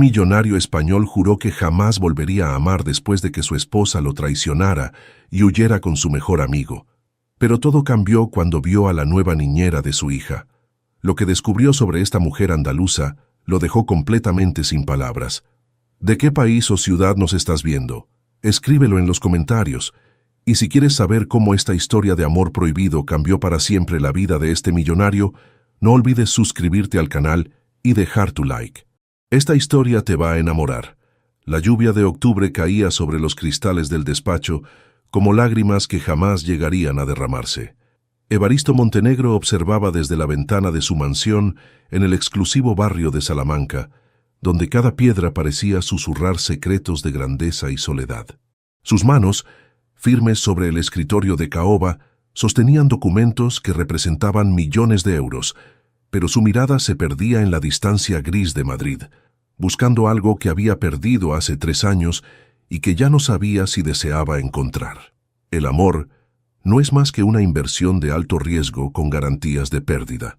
millonario español juró que jamás volvería a amar después de que su esposa lo traicionara y huyera con su mejor amigo. Pero todo cambió cuando vio a la nueva niñera de su hija. Lo que descubrió sobre esta mujer andaluza lo dejó completamente sin palabras. ¿De qué país o ciudad nos estás viendo? Escríbelo en los comentarios. Y si quieres saber cómo esta historia de amor prohibido cambió para siempre la vida de este millonario, no olvides suscribirte al canal y dejar tu like. Esta historia te va a enamorar. La lluvia de octubre caía sobre los cristales del despacho como lágrimas que jamás llegarían a derramarse. Evaristo Montenegro observaba desde la ventana de su mansión en el exclusivo barrio de Salamanca, donde cada piedra parecía susurrar secretos de grandeza y soledad. Sus manos, firmes sobre el escritorio de caoba, sostenían documentos que representaban millones de euros, pero su mirada se perdía en la distancia gris de Madrid, buscando algo que había perdido hace 3 años y que ya no sabía si deseaba encontrar. El amor no es más que una inversión de alto riesgo con garantías de pérdida,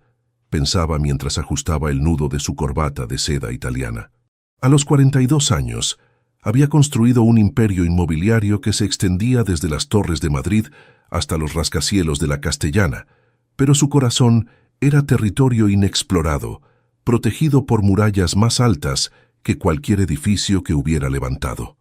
pensaba mientras ajustaba el nudo de su corbata de seda italiana. A los 42 años, había construido un imperio inmobiliario que se extendía desde las Torres de Madrid hasta los rascacielos de la Castellana, pero su corazón era territorio inexplorado, protegido por murallas más altas que cualquier edificio que hubiera levantado.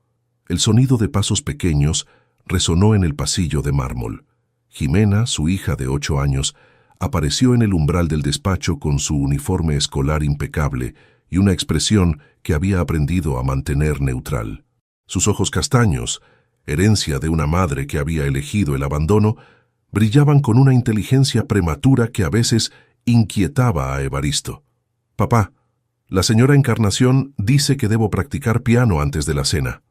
El sonido de pasos pequeños resonó en el pasillo de mármol. Jimena, su hija de 8 años, apareció en el umbral del despacho con su uniforme escolar impecable y una expresión que había aprendido a mantener neutral. Sus ojos castaños, herencia de una madre que había elegido el abandono, brillaban con una inteligencia prematura que a veces inquietaba a Evaristo. «Papá, la señora Encarnación dice que debo practicar piano antes de la cena»,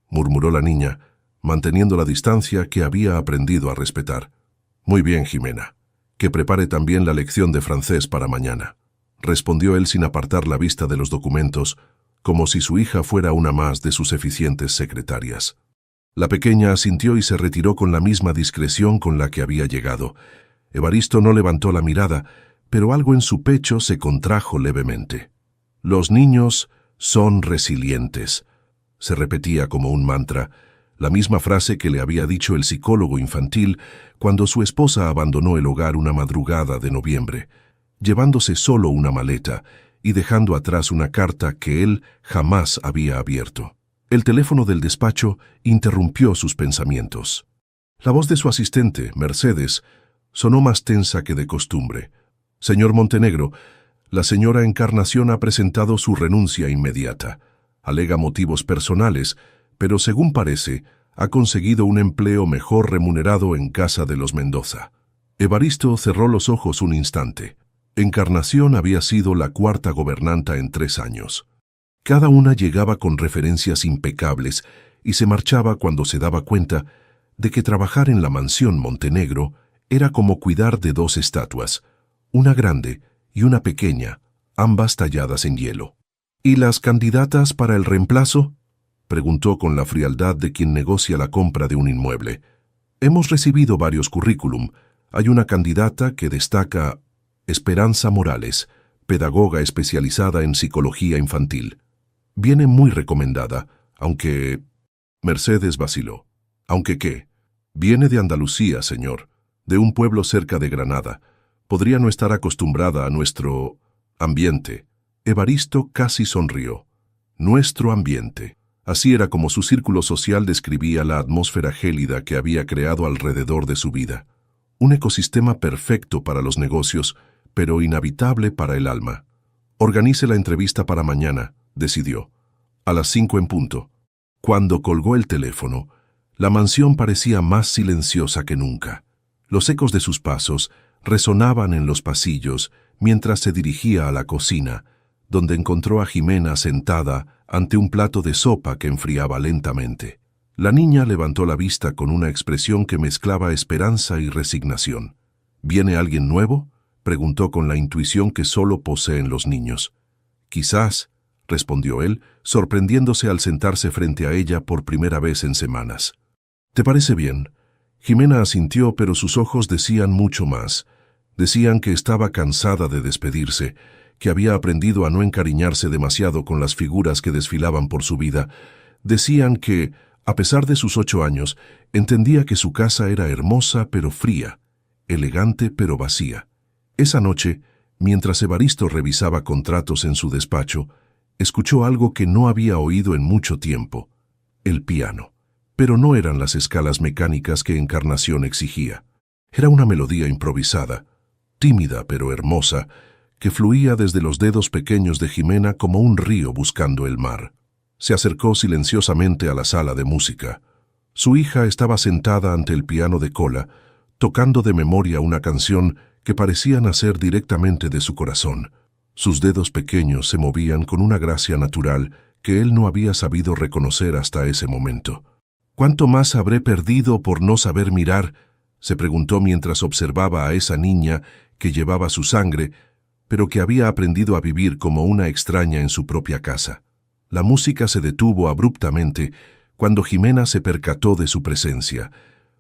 murmuró la niña, manteniendo la distancia que había aprendido a respetar. «Muy bien, Jimena. Que prepare también la lección de francés para mañana», respondió él sin apartar la vista de los documentos, como si su hija fuera una más de sus eficientes secretarias. La pequeña asintió y se retiró con la misma discreción con la que había llegado. Evaristo no levantó la mirada, pero algo en su pecho se contrajo levemente. «Los niños son resilientes», se repetía como un mantra, la misma frase que le había dicho el psicólogo infantil cuando su esposa abandonó el hogar una madrugada de noviembre, llevándose solo una maleta y dejando atrás una carta que él jamás había abierto. El teléfono del despacho interrumpió sus pensamientos. La voz de su asistente, Mercedes, sonó más tensa que de costumbre. «Señor Montenegro, la señora Encarnación ha presentado su renuncia inmediata. Alega motivos personales, pero según parece, ha conseguido un empleo mejor remunerado en casa de los Mendoza». Evaristo cerró los ojos un instante. Encarnación había sido la 4ª gobernanta en 3 años. Cada una llegaba con referencias impecables y se marchaba cuando se daba cuenta de que trabajar en la mansión Montenegro era como cuidar de 2 estatuas, una grande y una pequeña, ambas talladas en hielo. «¿Y las candidatas para el reemplazo?», preguntó con la frialdad de quien negocia la compra de un inmueble. «Hemos recibido varios currículum. Hay una candidata que destaca: Esperanza Morales, pedagoga especializada en psicología infantil. Viene muy recomendada, aunque...». Mercedes vaciló. «¿Aunque qué? Viene de Andalucía, señor, de un pueblo cerca de Granada. Podría no estar acostumbrada a nuestro ambiente». Evaristo casi sonrió. Nuestro ambiente. Así era como su círculo social describía la atmósfera gélida que había creado alrededor de su vida. Un ecosistema perfecto para los negocios, pero inhabitable para el alma. «Organice la entrevista para mañana», decidió. «A las 5 en punto». Cuando colgó el teléfono, la mansión parecía más silenciosa que nunca. Los ecos de sus pasos resonaban en los pasillos mientras se dirigía a la cocina, donde encontró a Jimena sentada ante un plato de sopa que enfriaba lentamente. La niña levantó la vista con una expresión que mezclaba esperanza y resignación. «¿Viene alguien nuevo?», preguntó con la intuición que solo poseen los niños. «Quizás», respondió él, sorprendiéndose al sentarse frente a ella por primera vez en semanas. «¿Te parece bien?». Jimena asintió, pero sus ojos decían mucho más. Decían que estaba cansada de despedirse, que había aprendido a no encariñarse demasiado con las figuras que desfilaban por su vida, decían que, a pesar de sus 8 años, entendía que su casa era hermosa pero fría, elegante pero vacía. Esa noche, mientras Evaristo revisaba contratos en su despacho, escuchó algo que no había oído en mucho tiempo: el piano. Pero no eran las escalas mecánicas que Encarnación exigía. Era una melodía improvisada, tímida pero hermosa, que fluía desde los dedos pequeños de Jimena como un río buscando el mar. Se acercó silenciosamente a la sala de música. Su hija estaba sentada ante el piano de cola, tocando de memoria una canción que parecía nacer directamente de su corazón. Sus dedos pequeños se movían con una gracia natural que él no había sabido reconocer hasta ese momento. ¿Cuánto más habré perdido por no saber mirar?, se preguntó mientras observaba a esa niña que llevaba su sangre, pero que había aprendido a vivir como una extraña en su propia casa. La música se detuvo abruptamente cuando Jimena se percató de su presencia.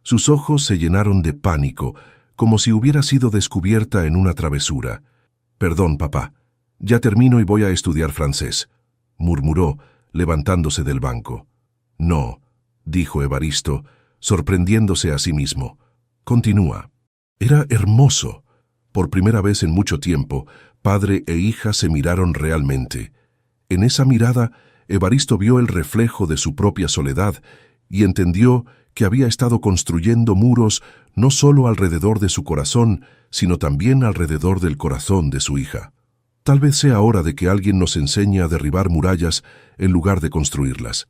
Sus ojos se llenaron de pánico, como si hubiera sido descubierta en una travesura. «Perdón, papá. Ya termino y voy a estudiar francés», murmuró, levantándose del banco. «No», dijo Evaristo, sorprendiéndose a sí mismo. «Continúa». Era hermoso. Por primera vez en mucho tiempo, padre e hija se miraron realmente. En esa mirada, Evaristo vio el reflejo de su propia soledad y entendió que había estado construyendo muros no solo alrededor de su corazón, sino también alrededor del corazón de su hija. Tal vez sea hora de que alguien nos enseñe a derribar murallas en lugar de construirlas,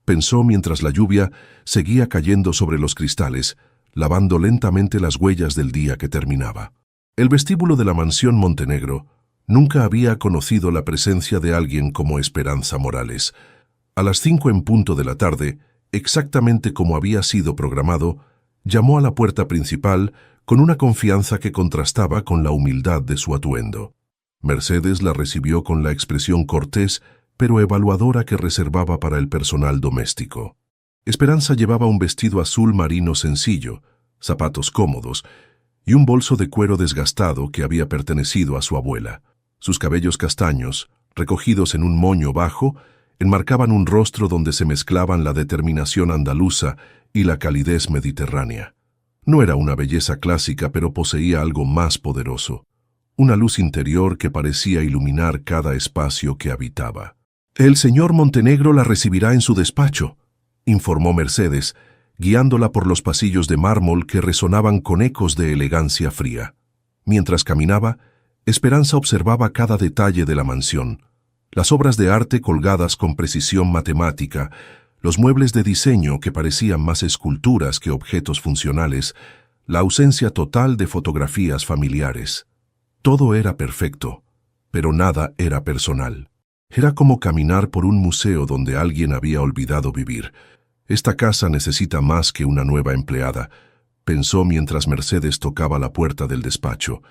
pensó mientras la lluvia seguía cayendo sobre los cristales, lavando lentamente las huellas del día que terminaba. El vestíbulo de la mansión Montenegro nunca había conocido la presencia de alguien como Esperanza Morales. A las 5 en punto de la tarde, exactamente como había sido programado, llamó a la puerta principal con una confianza que contrastaba con la humildad de su atuendo. Mercedes la recibió con la expresión cortés pero evaluadora que reservaba para el personal doméstico. Esperanza llevaba un vestido azul marino sencillo, zapatos cómodos y un bolso de cuero desgastado que había pertenecido a su abuela. Sus cabellos castaños, recogidos en un moño bajo, enmarcaban un rostro donde se mezclaban la determinación andaluza y la calidez mediterránea. No era una belleza clásica, pero poseía algo más poderoso, una luz interior que parecía iluminar cada espacio que habitaba. «El señor Montenegro la recibirá en su despacho», informó Mercedes, guiándola por los pasillos de mármol que resonaban con ecos de elegancia fría. Mientras caminaba, Esperanza observaba cada detalle de la mansión: las obras de arte colgadas con precisión matemática, los muebles de diseño que parecían más esculturas que objetos funcionales, la ausencia total de fotografías familiares. Todo era perfecto, pero nada era personal. Era como caminar por un museo donde alguien había olvidado vivir. «Esta casa necesita más que una nueva empleada», pensó mientras Mercedes tocaba la puerta del despacho.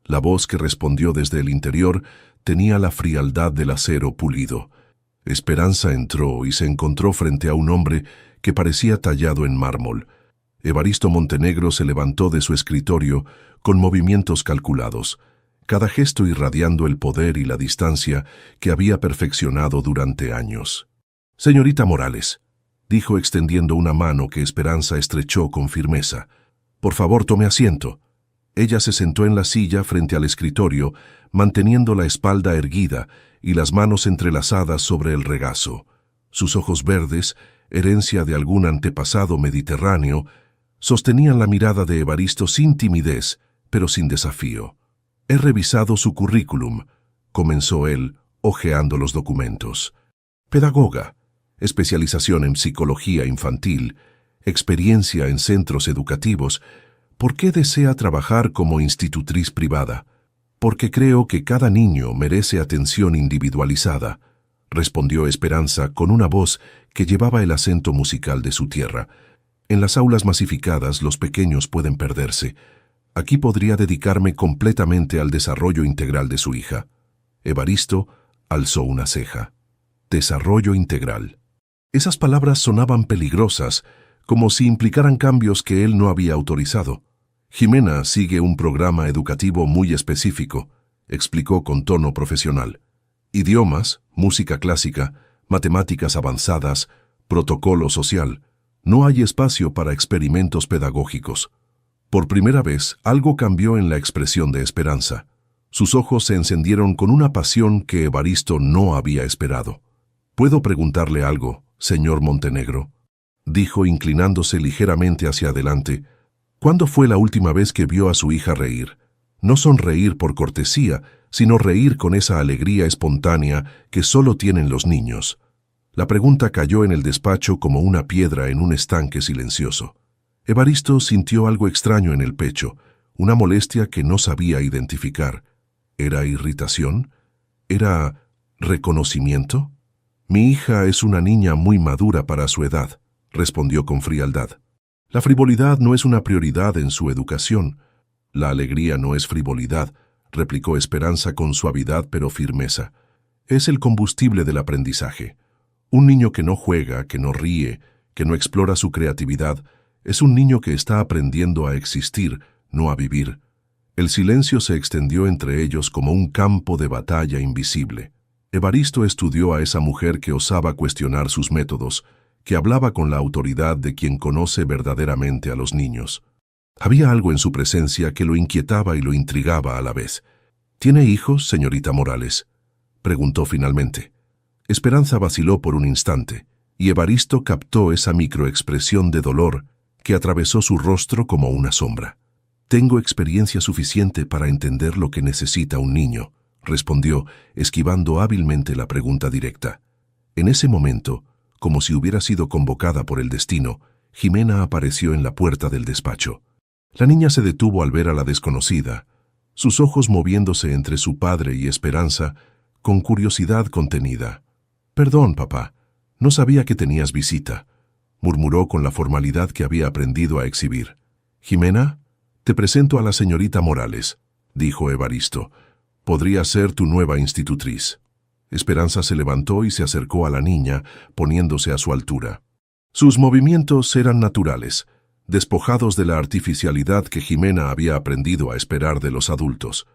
La voz que respondió desde el interior tenía la frialdad del acero pulido. Esperanza entró y se encontró frente a un hombre que parecía tallado en mármol. Evaristo Montenegro se levantó de su escritorio con movimientos calculados, cada gesto irradiando el poder y la distancia que había perfeccionado durante años. «Señorita Morales», dijo extendiendo una mano que Esperanza estrechó con firmeza. «Por favor, tome asiento». Ella se sentó en la silla frente al escritorio, manteniendo la espalda erguida y las manos entrelazadas sobre el regazo. Sus ojos verdes, herencia de algún antepasado mediterráneo, sostenían la mirada de Evaristo sin timidez, pero sin desafío. «He revisado su currículum», comenzó él, hojeando los documentos. «Pedagoga, especialización en psicología infantil, experiencia en centros educativos. ¿Por qué desea trabajar como institutriz privada?» «Porque creo que cada niño merece atención individualizada», respondió Esperanza con una voz que llevaba el acento musical de su tierra. «En las aulas masificadas los pequeños pueden perderse. Aquí podría dedicarme completamente al desarrollo integral de su hija». Evaristo alzó una ceja. «Desarrollo integral». Esas palabras sonaban peligrosas, como si implicaran cambios que él no había autorizado. «Jimena sigue un programa educativo muy específico. explicó con tono profesional. Idiomas, música clásica, matemáticas avanzadas, protocolo social. No hay espacio para experimentos pedagógicos. Por primera vez, algo cambió en la expresión de Esperanza. Sus ojos se encendieron con una pasión que Evaristo no había esperado. «¿Puedo preguntarle algo, señor Montenegro?», dijo inclinándose ligeramente hacia adelante. «¿Cuándo fue la última vez que vio a su hija reír? No sonreír por cortesía, sino reír con esa alegría espontánea que solo tienen los niños». La pregunta cayó en el despacho como una piedra en un estanque silencioso. Evaristo sintió algo extraño en el pecho, una molestia que no sabía identificar. ¿Era irritación? ¿Era reconocimiento? «Mi hija es una niña muy madura para su edad», respondió con frialdad. «La frivolidad no es una prioridad en su educación». «La alegría no es frivolidad», replicó Esperanza con suavidad pero firmeza. «Es el combustible del aprendizaje. Un niño que no juega, que no ríe, que no explora su creatividad, es un niño que está aprendiendo a existir, no a vivir». El silencio se extendió entre ellos como un campo de batalla invisible. Evaristo estudió a esa mujer que osaba cuestionar sus métodos, que hablaba con la autoridad de quien conoce verdaderamente a los niños. Había algo en su presencia que lo inquietaba y lo intrigaba a la vez. «¿Tiene hijos, señorita Morales?», preguntó finalmente. Esperanza vaciló por un instante, y Evaristo captó esa microexpresión de dolor que atravesó su rostro como una sombra. «Tengo experiencia suficiente para entender lo que necesita un niño», respondió, esquivando hábilmente la pregunta directa. En ese momento, como si hubiera sido convocada por el destino, Jimena apareció en la puerta del despacho. La niña se detuvo al ver a la desconocida, sus ojos moviéndose entre su padre y Esperanza, con curiosidad contenida. «Perdón, papá, no sabía que tenías visita», murmuró con la formalidad que había aprendido a exhibir. «Jimena, te presento a la señorita Morales», dijo Evaristo. «Podría ser tu nueva institutriz». Esperanza se levantó y se acercó a la niña, poniéndose a su altura. Sus movimientos eran naturales, despojados de la artificialidad que Jimena había aprendido a esperar de los adultos.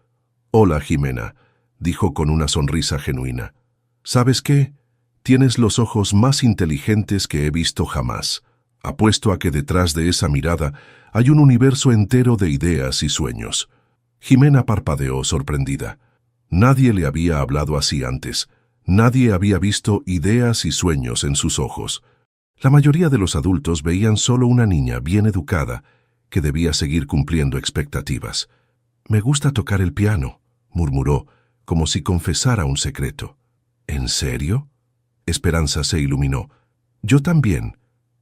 «Hola, Jimena», dijo con una sonrisa genuina. «¿Sabes qué? Tienes los ojos más inteligentes que he visto jamás. Apuesto a que detrás de esa mirada hay un universo entero de ideas y sueños». Jimena parpadeó sorprendida. Nadie le había hablado así antes. Nadie había visto ideas y sueños en sus ojos. La mayoría de los adultos veían solo una niña bien educada que debía seguir cumpliendo expectativas. «Me gusta tocar el piano», murmuró, como si confesara un secreto. «¿En serio?». Esperanza se iluminó. «Yo también.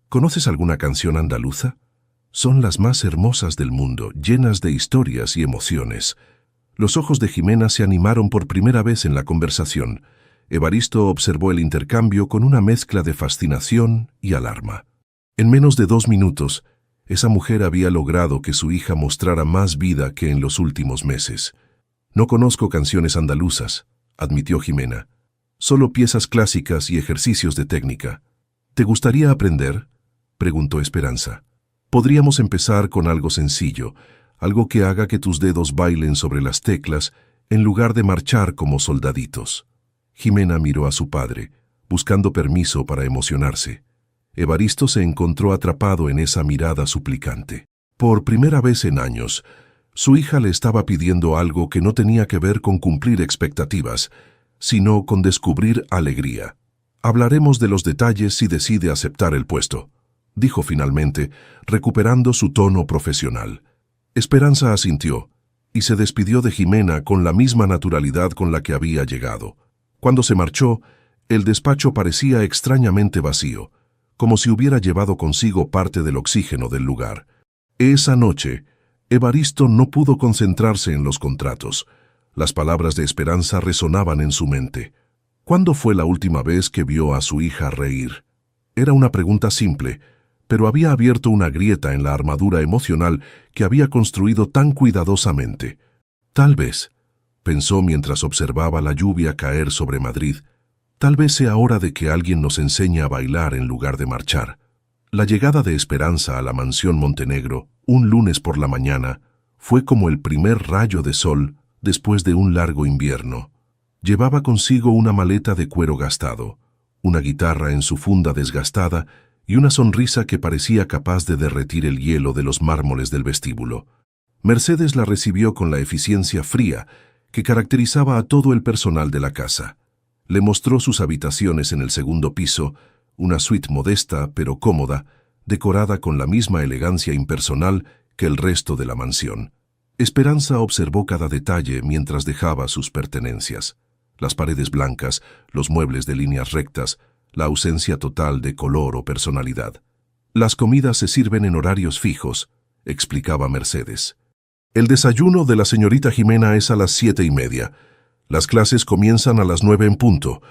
¿Conoces alguna canción andaluza? Son las más hermosas del mundo, llenas de historias y emociones». Los ojos de Jimena se animaron por primera vez en la conversación. Evaristo observó el intercambio con una mezcla de fascinación y alarma. En menos de 2 minutos, esa mujer había logrado que su hija mostrara más vida que en los últimos meses. «No conozco canciones andaluzas», admitió Jimena. «Solo piezas clásicas y ejercicios de técnica». «¿Te gustaría aprender?», preguntó Esperanza. «Podríamos empezar con algo sencillo, algo que haga que tus dedos bailen sobre las teclas en lugar de marchar como soldaditos». Jimena miró a su padre, buscando permiso para emocionarse. Evaristo se encontró atrapado en esa mirada suplicante. Por primera vez en años, su hija le estaba pidiendo algo que no tenía que ver con cumplir expectativas, sino con descubrir alegría. «Hablaremos de los detalles si decide aceptar el puesto», dijo finalmente, recuperando su tono profesional. Esperanza asintió y se despidió de Jimena con la misma naturalidad con la que había llegado. Cuando se marchó, el despacho parecía extrañamente vacío, como si hubiera llevado consigo parte del oxígeno del lugar. Esa noche, Evaristo no pudo concentrarse en los contratos. Las palabras de Esperanza resonaban en su mente. ¿Cuándo fue la última vez que vio a su hija reír? Era una pregunta simple, pero había abierto una grieta en la armadura emocional que había construido tan cuidadosamente. Tal vez, pensó mientras observaba la lluvia caer sobre Madrid, tal vez sea hora de que alguien nos enseñe a bailar en lugar de marchar. La llegada de Esperanza a la mansión Montenegro, un lunes por la mañana, fue como el primer rayo de sol después de un largo invierno. Llevaba consigo una maleta de cuero gastado, una guitarra en su funda desgastada y una sonrisa que parecía capaz de derretir el hielo de los mármoles del vestíbulo. Mercedes la recibió con la eficiencia fría que caracterizaba a todo el personal de la casa. Le mostró sus habitaciones en el segundo piso, una suite modesta pero cómoda, decorada con la misma elegancia impersonal que el resto de la mansión. Esperanza observó cada detalle mientras dejaba sus pertenencias. Las paredes blancas, los muebles de líneas rectas, la ausencia total de color o personalidad. Las comidas se sirven en horarios fijos, explicaba Mercedes. El desayuno de la señorita Jimena es a las 7:30. Las clases comienzan a las 9 en punto.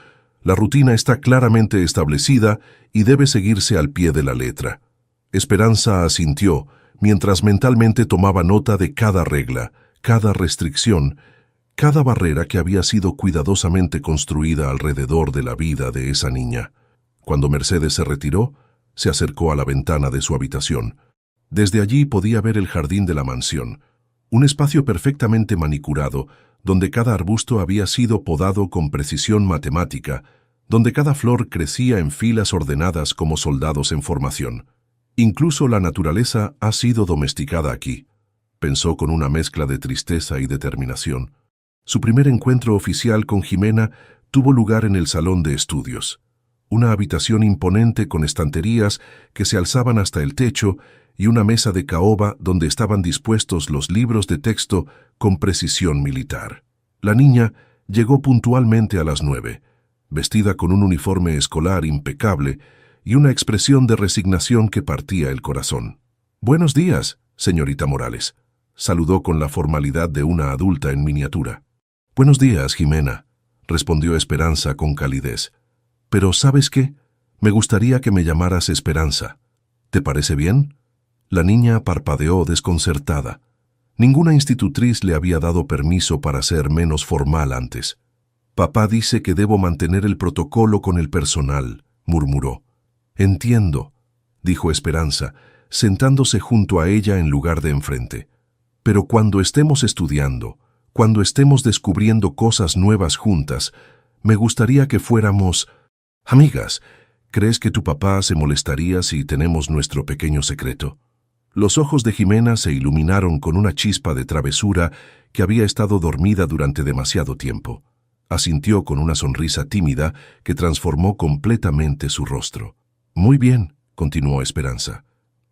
La rutina está claramente establecida y debe seguirse al pie de la letra. Esperanza asintió, mientras mentalmente tomaba nota de cada regla, cada restricción, cada barrera que había sido cuidadosamente construida alrededor de la vida de esa niña. Cuando Mercedes se retiró, se acercó a la ventana de su habitación. Desde allí podía ver el jardín de la mansión, un espacio perfectamente manicurado, donde cada arbusto había sido podado con precisión matemática, donde cada flor crecía en filas ordenadas como soldados en formación. Incluso la naturaleza ha sido domesticada aquí, pensó con una mezcla de tristeza y determinación. Su primer encuentro oficial con Jimena tuvo lugar en el salón de estudios, una habitación imponente con estanterías que se alzaban hasta el techo y una mesa de caoba donde estaban dispuestos los libros de texto con precisión militar. La niña llegó puntualmente a las 9, vestida con un uniforme escolar impecable y una expresión de resignación que partía el corazón. «Buenos días, señorita Morales», saludó con la formalidad de una adulta en miniatura. «Buenos días, Jimena», respondió Esperanza con calidez. «Pero, ¿sabes qué? Me gustaría que me llamaras Esperanza. ¿Te parece bien?» La niña parpadeó desconcertada. Ninguna institutriz le había dado permiso para ser menos formal antes. «Papá dice que debo mantener el protocolo con el personal», murmuró. «Entiendo», dijo Esperanza, sentándose junto a ella en lugar de enfrente. «Pero cuando estemos estudiando, cuando estemos descubriendo cosas nuevas juntas, me gustaría que fuéramos amigas. ¿Crees que tu papá se molestaría si tenemos nuestro pequeño secreto?» Los ojos de Jimena se iluminaron con una chispa de travesura que había estado dormida durante demasiado tiempo. Asintió con una sonrisa tímida que transformó completamente su rostro. «Muy bien», continuó Esperanza.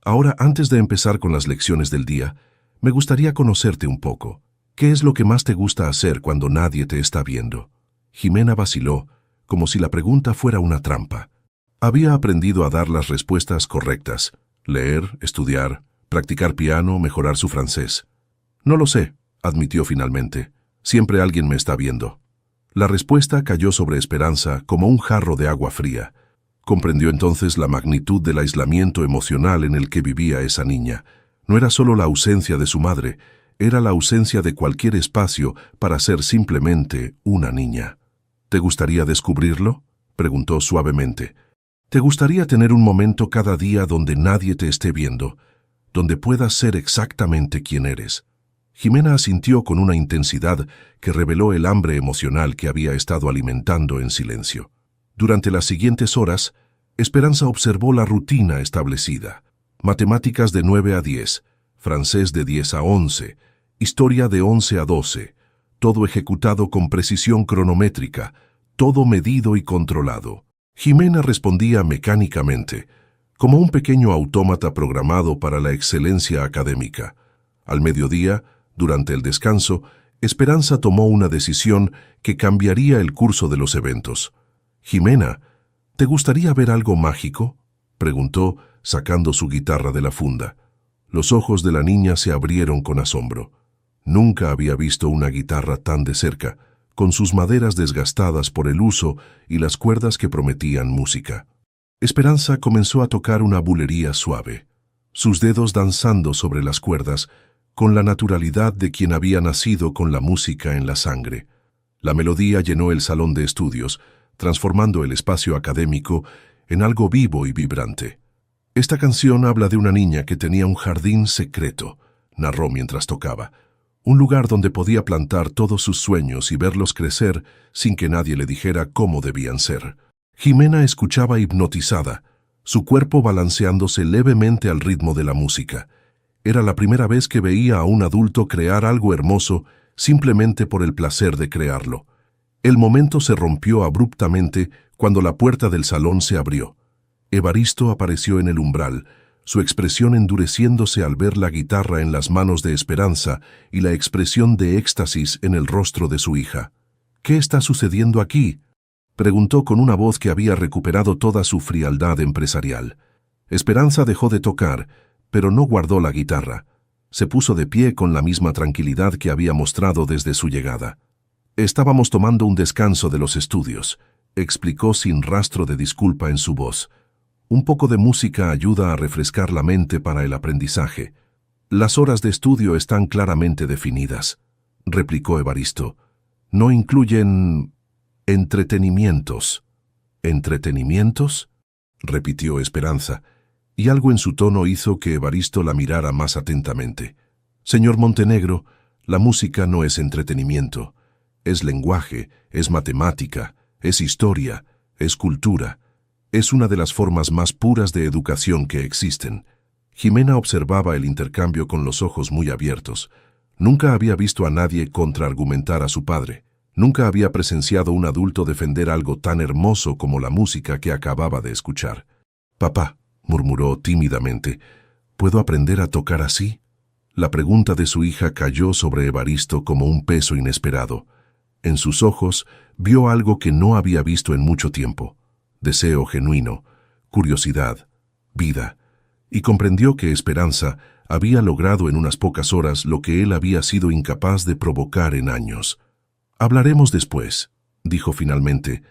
«Ahora, antes de empezar con las lecciones del día, me gustaría conocerte un poco. ¿Qué es lo que más te gusta hacer cuando nadie te está viendo?» Jimena vaciló, como si la pregunta fuera una trampa. Había aprendido a dar las respuestas correctas: leer, estudiar, practicar piano, mejorar su francés. «No lo sé», admitió finalmente. «Siempre alguien me está viendo». La respuesta cayó sobre Esperanza como un jarro de agua fría. Comprendió entonces la magnitud del aislamiento emocional en el que vivía esa niña. No era solo la ausencia de su madre, era la ausencia de cualquier espacio para ser simplemente una niña. «¿Te gustaría descubrirlo?», preguntó suavemente. «¿Te gustaría tener un momento cada día donde nadie te esté viendo, donde puedas ser exactamente quien eres?» Jimena asintió con una intensidad que reveló el hambre emocional que había estado alimentando en silencio. Durante las siguientes horas, Esperanza observó la rutina establecida: matemáticas de 9 a 10, francés de 10 a 11, historia de 11 a 12, todo ejecutado con precisión cronométrica, todo medido y controlado. Jimena respondía mecánicamente, como un pequeño autómata programado para la excelencia académica. Al mediodía, durante el descanso, Esperanza tomó una decisión que cambiaría el curso de los eventos. «Jimena, ¿te gustaría ver algo mágico?», preguntó, sacando su guitarra de la funda. Los ojos de la niña se abrieron con asombro. Nunca había visto una guitarra tan de cerca, con sus maderas desgastadas por el uso y las cuerdas que prometían música. Esperanza comenzó a tocar una bulería suave, sus dedos danzando sobre las cuerdas, con la naturalidad de quien había nacido con la música en la sangre. La melodía llenó el salón de estudios, transformando el espacio académico en algo vivo y vibrante. «Esta canción habla de una niña que tenía un jardín secreto», narró mientras tocaba. un lugar donde podía plantar todos sus sueños y verlos crecer sin que nadie le dijera cómo debían ser. Jimena escuchaba hipnotizada, su cuerpo balanceándose levemente al ritmo de la música. Era la primera vez que veía a un adulto crear algo hermoso simplemente por el placer de crearlo. El momento se rompió abruptamente cuando la puerta del salón se abrió. Evaristo apareció en el umbral, su expresión endureciéndose al ver la guitarra en las manos de Esperanza y la expresión de éxtasis en el rostro de su hija. «¿Qué está sucediendo aquí?», preguntó con una voz que había recuperado toda su frialdad empresarial. Esperanza dejó de tocar, pero no guardó la guitarra. Se puso de pie con la misma tranquilidad que había mostrado desde su llegada. «Estábamos tomando un descanso de los estudios», explicó sin rastro de disculpa en su voz. «Un poco de música ayuda a refrescar la mente para el aprendizaje. Las horas de estudio están claramente definidas», replicó Evaristo. «No incluyen entretenimientos». «¿Entretenimientos?», repitió Esperanza, y algo en su tono hizo que Evaristo la mirara más atentamente. «Señor Montenegro, la música no es entretenimiento. Es lenguaje, es matemática, es historia, es cultura. Es una de las formas más puras de educación que existen». Jimena observaba el intercambio con los ojos muy abiertos. Nunca había visto a nadie contraargumentar a su padre. Nunca había presenciado un adulto defender algo tan hermoso como la música que acababa de escuchar. «Papá», murmuró tímidamente, «¿puedo aprender a tocar así?». La pregunta de su hija cayó sobre Evaristo como un peso inesperado. En sus ojos vio algo que no había visto en mucho tiempo: deseo genuino, curiosidad, vida, y comprendió que Esperanza había logrado en unas pocas horas lo que él había sido incapaz de provocar en años. «Hablaremos después», dijo finalmente,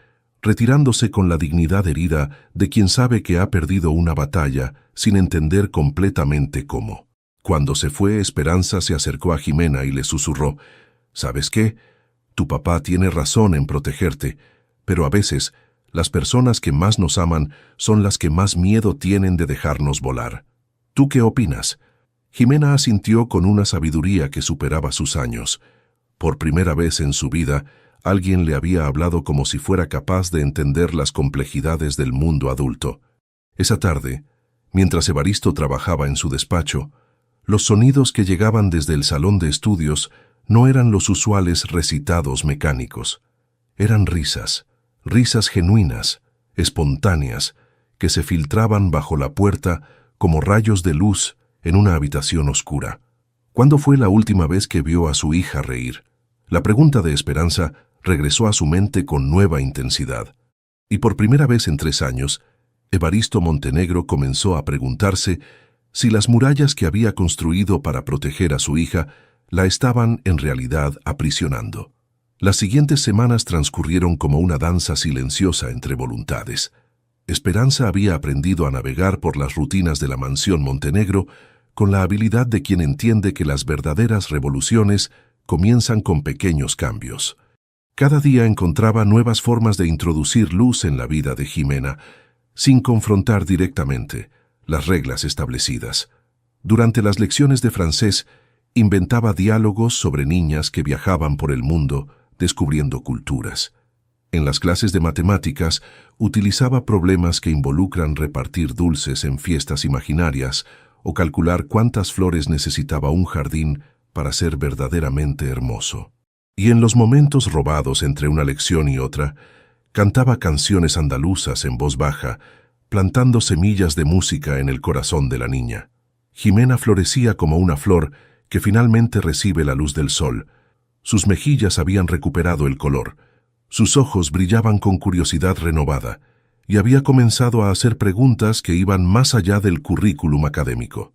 retirándose con la dignidad herida de quien sabe que ha perdido una batalla sin entender completamente cómo. Cuando se fue, Esperanza se acercó a Jimena y le susurró: «¿Sabes qué? Tu papá tiene razón en protegerte, pero a veces las personas que más nos aman son las que más miedo tienen de dejarnos volar. ¿Tú qué opinas?». Jimena asintió con una sabiduría que superaba sus años. Por primera vez en su vida, alguien le había hablado como si fuera capaz de entender las complejidades del mundo adulto. Esa tarde, mientras Evaristo trabajaba en su despacho, los sonidos que llegaban desde el salón de estudios no eran los usuales recitados mecánicos. Eran risas, risas genuinas, espontáneas, que se filtraban bajo la puerta como rayos de luz en una habitación oscura. ¿Cuándo fue la última vez que vio a su hija reír? La pregunta de Esperanza regresó a su mente con nueva intensidad. Y por primera vez en 3 años, Evaristo Montenegro comenzó a preguntarse si las murallas que había construido para proteger a su hija la estaban en realidad aprisionando. Las siguientes semanas transcurrieron como una danza silenciosa entre voluntades. Esperanza había aprendido a navegar por las rutinas de la mansión Montenegro con la habilidad de quien entiende que las verdaderas revoluciones comienzan con pequeños cambios. Cada día encontraba nuevas formas de introducir luz en la vida de Jimena, sin confrontar directamente las reglas establecidas. Durante las lecciones de francés, inventaba diálogos sobre niñas que viajaban por el mundo descubriendo culturas. En las clases de matemáticas, utilizaba problemas que involucran repartir dulces en fiestas imaginarias o calcular cuántas flores necesitaba un jardín para ser verdaderamente hermoso. Y en los momentos robados entre una lección y otra, cantaba canciones andaluzas en voz baja, plantando semillas de música en el corazón de la niña. Jimena florecía como una flor que finalmente recibe la luz del sol. Sus mejillas habían recuperado el color, sus ojos brillaban con curiosidad renovada, y había comenzado a hacer preguntas que iban más allá del currículum académico.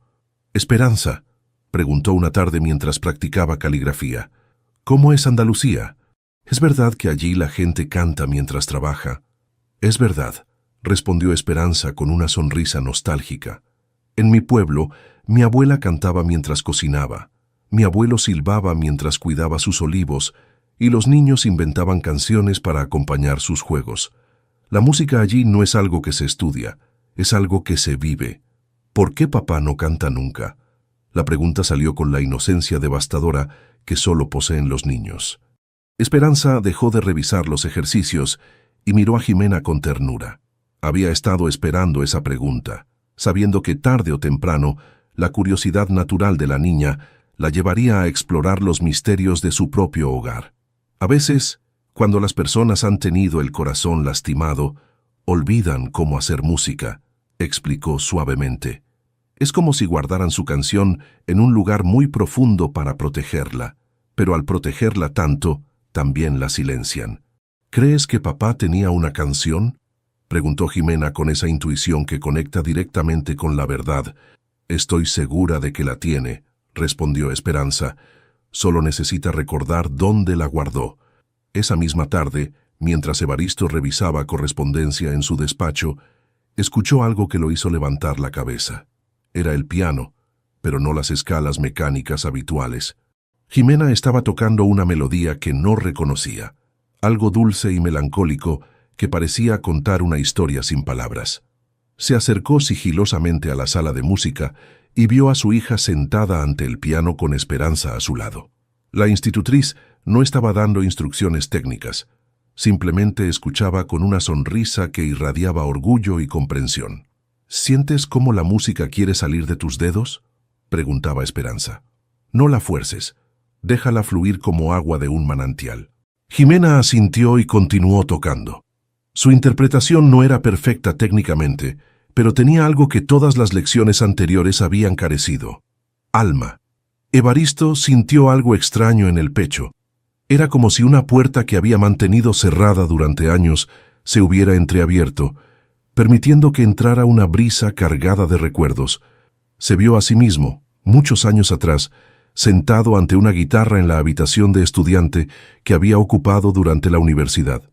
«Esperanza», preguntó una tarde mientras practicaba caligrafía, «¿cómo es Andalucía? ¿Es verdad que allí la gente canta mientras trabaja?». «Es verdad», respondió Esperanza con una sonrisa nostálgica. «En mi pueblo, mi abuela cantaba mientras cocinaba, mi abuelo silbaba mientras cuidaba sus olivos, y los niños inventaban canciones para acompañar sus juegos. La música allí no es algo que se estudia, es algo que se vive. ¿Por qué papá no canta nunca?». La pregunta salió con la inocencia devastadora que solo poseen los niños. Esperanza dejó de revisar los ejercicios y miró a Jimena con ternura. Había estado esperando esa pregunta, sabiendo que tarde o temprano la curiosidad natural de la niña la llevaría a explorar los misterios de su propio hogar. A veces, cuando las personas han tenido el corazón lastimado, olvidan cómo hacer música, explicó suavemente. Es como si guardaran su canción en un lugar muy profundo para protegerla, pero al protegerla tanto, también la silencian. ¿Crees que papá tenía una canción?, preguntó Jimena con esa intuición que conecta directamente con la verdad. Estoy segura de que la tiene, respondió Esperanza. Solo necesita recordar dónde la guardó. Esa misma tarde, mientras Evaristo revisaba correspondencia en su despacho, escuchó algo que lo hizo levantar la cabeza. Era el piano, pero no las escalas mecánicas habituales. Jimena estaba tocando una melodía que no reconocía, algo dulce y melancólico que parecía contar una historia sin palabras. Se acercó sigilosamente a la sala de música y vio a su hija sentada ante el piano con Esperanza a su lado. La institutriz no estaba dando instrucciones técnicas, simplemente escuchaba con una sonrisa que irradiaba orgullo y comprensión. ¿Sientes cómo la música quiere salir de tus dedos?, preguntaba Esperanza. No la fuerces, déjala fluir como agua de un manantial. Jimena asintió y continuó tocando. Su interpretación no era perfecta técnicamente, pero tenía algo que todas las lecciones anteriores habían carecido: alma. Evaristo sintió algo extraño en el pecho. Era como si una puerta que había mantenido cerrada durante años se hubiera entreabierto, permitiendo que entrara una brisa cargada de recuerdos. Se vio a sí mismo, muchos años atrás, sentado ante una guitarra en la habitación de estudiante que había ocupado durante la universidad.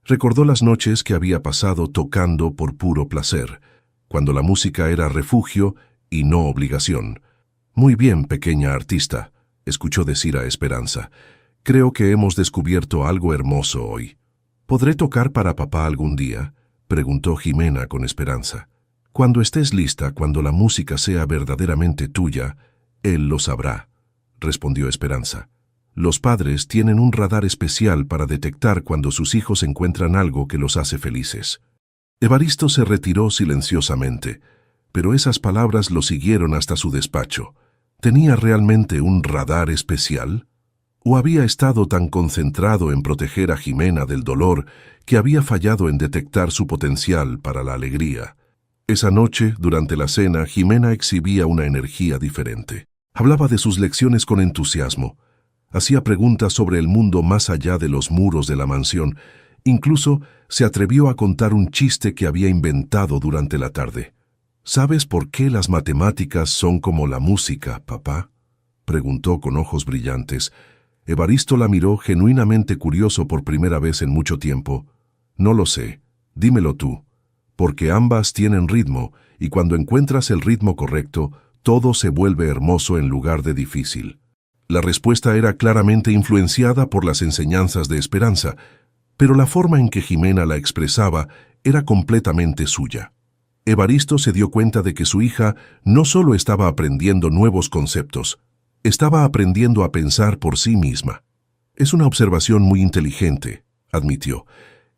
Recordó las noches que había pasado tocando por puro placer, cuando la música era refugio y no obligación. Muy bien, pequeña artista, escuchó decir a Esperanza. Creo que hemos descubierto algo hermoso hoy. ¿Podré tocar para papá algún día?, preguntó Jimena con esperanza. Cuando estés lista, cuando la música sea verdaderamente tuya, él lo sabrá, respondió Esperanza. Los padres tienen un radar especial para detectar cuando sus hijos encuentran algo que los hace felices. Evaristo se retiró silenciosamente, pero esas palabras lo siguieron hasta su despacho. ¿Tenía realmente un radar especial? ¿O había estado tan concentrado en proteger a Jimena del dolor que había fallado en detectar su potencial para la alegría? Esa noche, durante la cena, Jimena exhibía una energía diferente. Hablaba de sus lecciones con entusiasmo. Hacía preguntas sobre el mundo más allá de los muros de la mansión. Incluso se atrevió a contar un chiste que había inventado durante la tarde. ¿Sabes por qué las matemáticas son como la música, papá?, preguntó con ojos brillantes. Evaristo la miró genuinamente curioso por primera vez en mucho tiempo. No lo sé, dímelo tú. Porque ambas tienen ritmo, y cuando encuentras el ritmo correcto, todo se vuelve hermoso en lugar de difícil. La respuesta era claramente influenciada por las enseñanzas de Esperanza, pero la forma en que Jimena la expresaba era completamente suya. Evaristo se dio cuenta de que su hija no solo estaba aprendiendo nuevos conceptos, estaba aprendiendo a pensar por sí misma. Es una observación muy inteligente, admitió,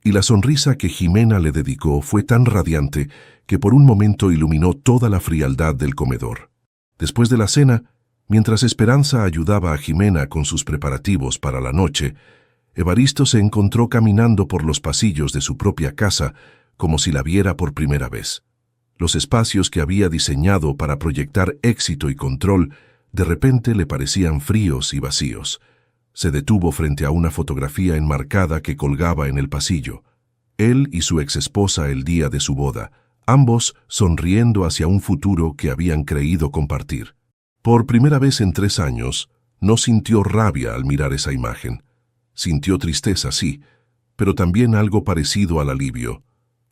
y la sonrisa que Jimena le dedicó fue tan radiante que por un momento iluminó toda la frialdad del comedor. Después de la cena, mientras Esperanza ayudaba a Jimena con sus preparativos para la noche, Evaristo se encontró caminando por los pasillos de su propia casa como si la viera por primera vez. Los espacios que había diseñado para proyectar éxito y control de repente le parecían fríos y vacíos. Se detuvo frente a una fotografía enmarcada que colgaba en el pasillo. Él y su exesposa el día de su boda, ambos sonriendo hacia un futuro que habían creído compartir. Por primera vez en 3 años, no sintió rabia al mirar esa imagen. Sintió tristeza, sí, pero también algo parecido al alivio,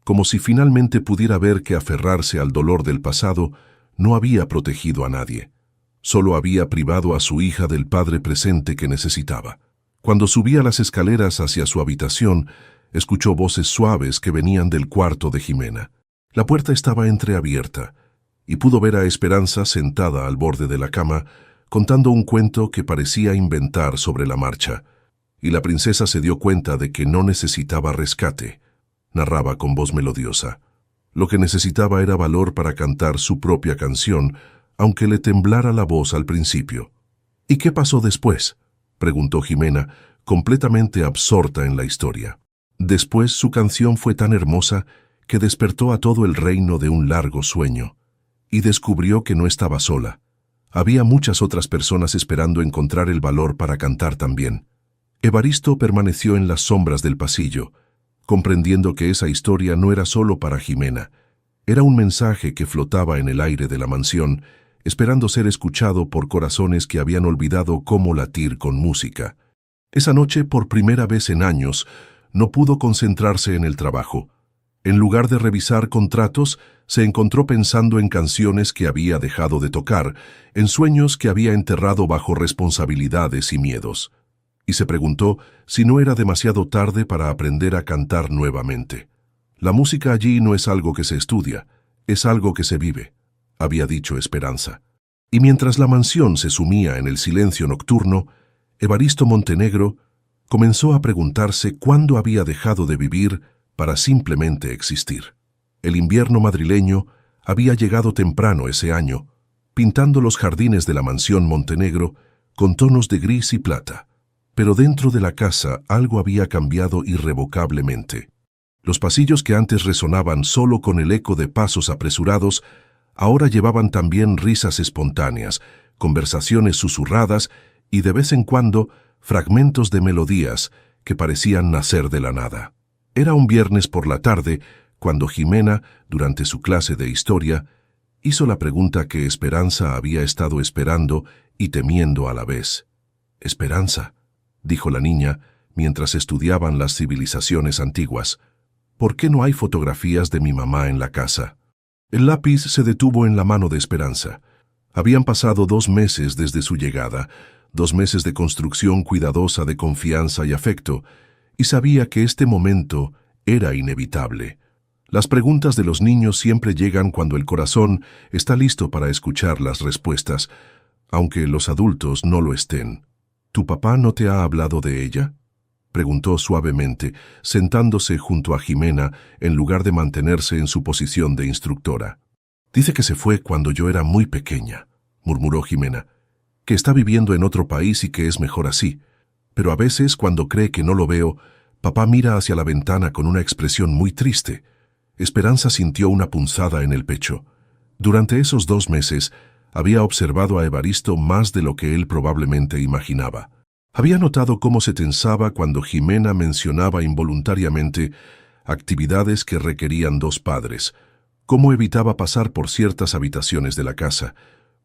como si finalmente pudiera ver que aferrarse al dolor del pasado no había protegido a nadie. Solo había privado a su hija del padre presente que necesitaba. Cuando subía las escaleras hacia su habitación, escuchó voces suaves que venían del cuarto de Jimena. La puerta estaba entreabierta, y pudo ver a Esperanza sentada al borde de la cama, contando un cuento que parecía inventar sobre la marcha, y la princesa se dio cuenta de que no necesitaba rescate. Narraba con voz melodiosa. Lo que necesitaba era valor para cantar su propia canción, aunque le temblara la voz al principio. ¿Y qué pasó después?, preguntó Jimena, completamente absorta en la historia. Después su canción fue tan hermosa que despertó a todo el reino de un largo sueño, y descubrió que no estaba sola. Había muchas otras personas esperando encontrar el valor para cantar también. Evaristo permaneció en las sombras del pasillo, comprendiendo que esa historia no era solo para Jimena. Era un mensaje que flotaba en el aire de la mansión, esperando ser escuchado por corazones que habían olvidado cómo latir con música. Esa noche, por primera vez en años, no pudo concentrarse en el trabajo. En lugar de revisar contratos, se encontró pensando en canciones que había dejado de tocar, en sueños que había enterrado bajo responsabilidades y miedos. Y se preguntó si no era demasiado tarde para aprender a cantar nuevamente. La música allí no es algo que se estudia, es algo que se vive, había dicho Esperanza. Y mientras la mansión se sumía en el silencio nocturno, Evaristo Montenegro comenzó a preguntarse cuándo había dejado de vivir para simplemente existir. El invierno madrileño había llegado temprano ese año, pintando los jardines de la mansión Montenegro con tonos de gris y plata. Pero dentro de la casa algo había cambiado irrevocablemente. Los pasillos que antes resonaban solo con el eco de pasos apresurados, ahora llevaban también risas espontáneas, conversaciones susurradas y de vez en cuando fragmentos de melodías que parecían nacer de la nada. Era un viernes por la tarde cuando Jimena, durante su clase de historia, hizo la pregunta que Esperanza había estado esperando y temiendo a la vez. «Esperanza», dijo la niña mientras estudiaban las civilizaciones antiguas, «¿por qué no hay fotografías de mi mamá en la casa?». El lápiz se detuvo en la mano de Esperanza. Habían pasado 2 meses desde su llegada, 2 meses de construcción cuidadosa de confianza y afecto, y sabía que este momento era inevitable. Las preguntas de los niños siempre llegan cuando el corazón está listo para escuchar las respuestas, aunque los adultos no lo estén. «¿Tu papá no te ha hablado de ella?», preguntó suavemente, sentándose junto a Jimena en lugar de mantenerse en su posición de instructora. «Dice que se fue cuando yo era muy pequeña», murmuró Jimena, «que está viviendo en otro país y que es mejor así. Pero a veces, cuando cree que no lo veo, papá mira hacia la ventana con una expresión muy triste». Esperanza sintió una punzada en el pecho. Durante esos 2 meses, había observado a Evaristo más de lo que él probablemente imaginaba. Había notado cómo se tensaba cuando Jimena mencionaba involuntariamente actividades que requerían 2 padres, cómo evitaba pasar por ciertas habitaciones de la casa,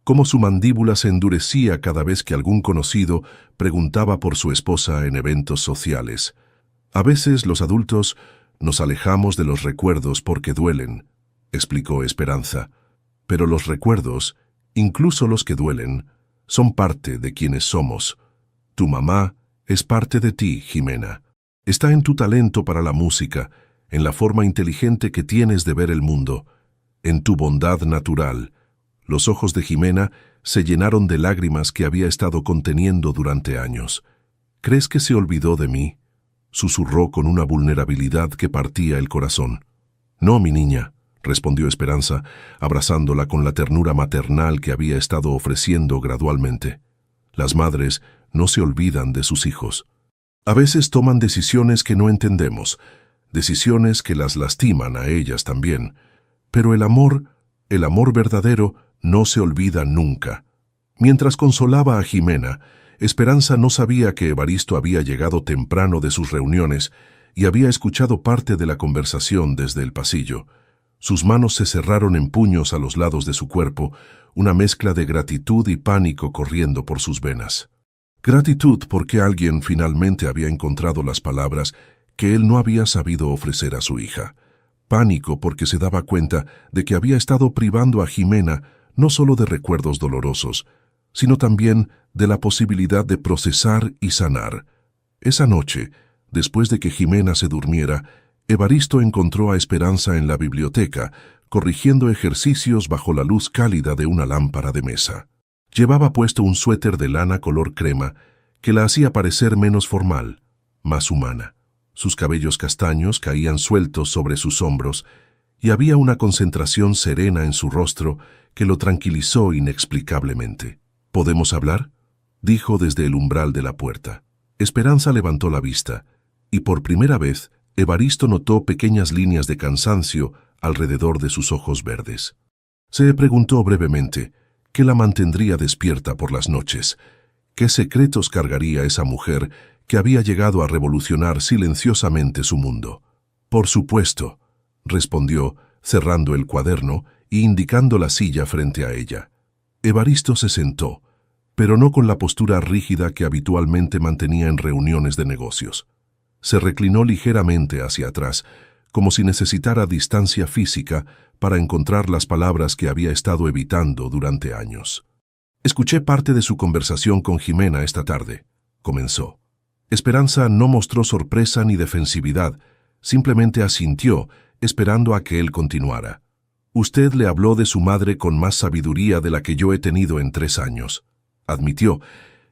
cómo su mandíbula se endurecía cada vez que algún conocido preguntaba por su esposa en eventos sociales. «A veces los adultos nos alejamos de los recuerdos porque duelen», explicó Esperanza, «pero los recuerdos, incluso los que duelen, son parte de quienes somos. Tu mamá es parte de ti, Jimena. Está en tu talento para la música, en la forma inteligente que tienes de ver el mundo, en tu bondad natural». Los ojos de Jimena se llenaron de lágrimas que había estado conteniendo durante años. «¿Crees que se olvidó de mí?», susurró con una vulnerabilidad que partía el corazón. «No, mi niña», respondió Esperanza, abrazándola con la ternura maternal que había estado ofreciendo gradualmente. «Las madres no se olvidan de sus hijos. A veces toman decisiones que no entendemos, decisiones que las lastiman a ellas también, pero el amor verdadero no se olvida nunca». Mientras consolaba a Jimena, Esperanza no sabía que Evaristo había llegado temprano de sus reuniones y había escuchado parte de la conversación desde el pasillo. Sus manos se cerraron en puños a los lados de su cuerpo, una mezcla de gratitud y pánico corriendo por sus venas. Gratitud porque alguien finalmente había encontrado las palabras que él no había sabido ofrecer a su hija. Pánico porque se daba cuenta de que había estado privando a Jimena no solo de recuerdos dolorosos, sino también de la posibilidad de procesar y sanar. Esa noche, después de que Jimena se durmiera, Evaristo encontró a Esperanza en la biblioteca, corrigiendo ejercicios bajo la luz cálida de una lámpara de mesa. Llevaba puesto un suéter de lana color crema que la hacía parecer menos formal, más humana. Sus cabellos castaños caían sueltos sobre sus hombros y había una concentración serena en su rostro que lo tranquilizó inexplicablemente. ¿Podemos hablar?, dijo desde el umbral de la puerta. Esperanza levantó la vista y por primera vez Evaristo notó pequeñas líneas de cansancio alrededor de sus ojos verdes. Se preguntó brevemente qué la mantendría despierta por las noches, qué secretos cargaría esa mujer que había llegado a revolucionar silenciosamente su mundo. Por supuesto, respondió, cerrando el cuaderno e indicando la silla frente a ella. Evaristo se sentó, pero no con la postura rígida que habitualmente mantenía en reuniones de negocios. Se reclinó ligeramente hacia atrás, como si necesitara distancia física para encontrar las palabras que había estado evitando durante años. Escuché parte de su conversación con Jimena esta tarde, comenzó. Esperanza no mostró sorpresa ni defensividad, simplemente asintió, esperando a que él continuara. Usted le habló de su madre con más sabiduría de la que yo he tenido en 3 años, admitió,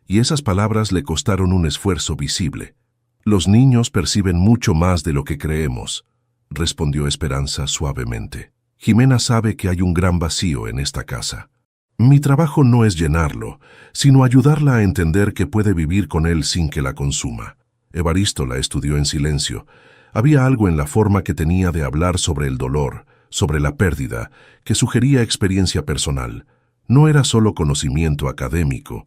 y esas palabras le costaron un esfuerzo visible. Los niños perciben mucho más de lo que creemos, respondió Esperanza suavemente. Jimena sabe que hay un gran vacío en esta casa. Mi trabajo no es llenarlo, sino ayudarla a entender que puede vivir con él sin que la consuma. Evaristo la estudió en silencio. Había algo en la forma que tenía de hablar sobre el dolor, sobre la pérdida, que sugería experiencia personal. No era solo conocimiento académico,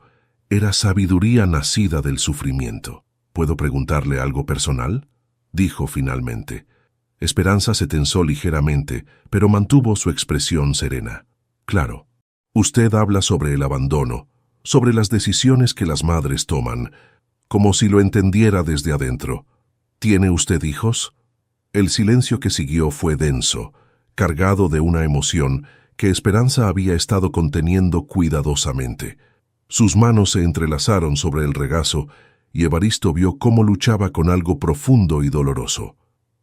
era sabiduría nacida del sufrimiento. ¿Puedo preguntarle algo personal?, dijo finalmente. Esperanza se tensó ligeramente, pero mantuvo su expresión serena. Claro. Usted habla sobre el abandono, sobre las decisiones que las madres toman, como si lo entendiera desde adentro. ¿Tiene usted hijos? El silencio que siguió fue denso, cargado de una emoción que Esperanza había estado conteniendo cuidadosamente. Sus manos se entrelazaron sobre el regazo y Evaristo vio cómo luchaba con algo profundo y doloroso.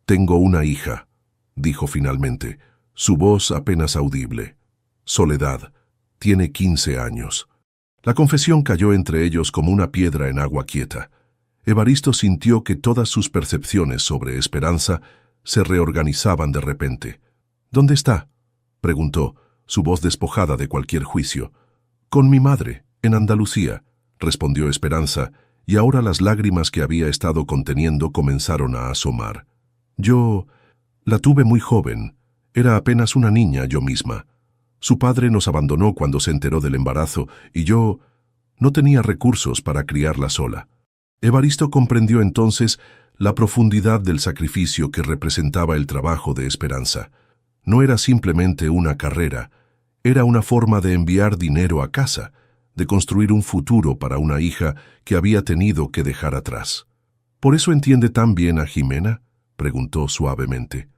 «Tengo una hija», dijo finalmente, su voz apenas audible. «Soledad. Tiene 15 años». La confesión cayó entre ellos como una piedra en agua quieta. Evaristo sintió que todas sus percepciones sobre Esperanza se reorganizaban de repente. «¿Dónde está?», preguntó, su voz despojada de cualquier juicio. «Con mi madre, en Andalucía», respondió Esperanza, y ahora las lágrimas que había estado conteniendo comenzaron a asomar. «Yo la tuve muy joven. Era apenas una niña yo misma. Su padre nos abandonó cuando se enteró del embarazo y yo no tenía recursos para criarla sola». Evaristo comprendió entonces la profundidad del sacrificio que representaba el trabajo de Esperanza. No era simplemente una carrera, era una forma de enviar dinero a casa, de construir un futuro para una hija que había tenido que dejar atrás. ¿Por eso entiende tan bien a Jimena?, preguntó suavemente.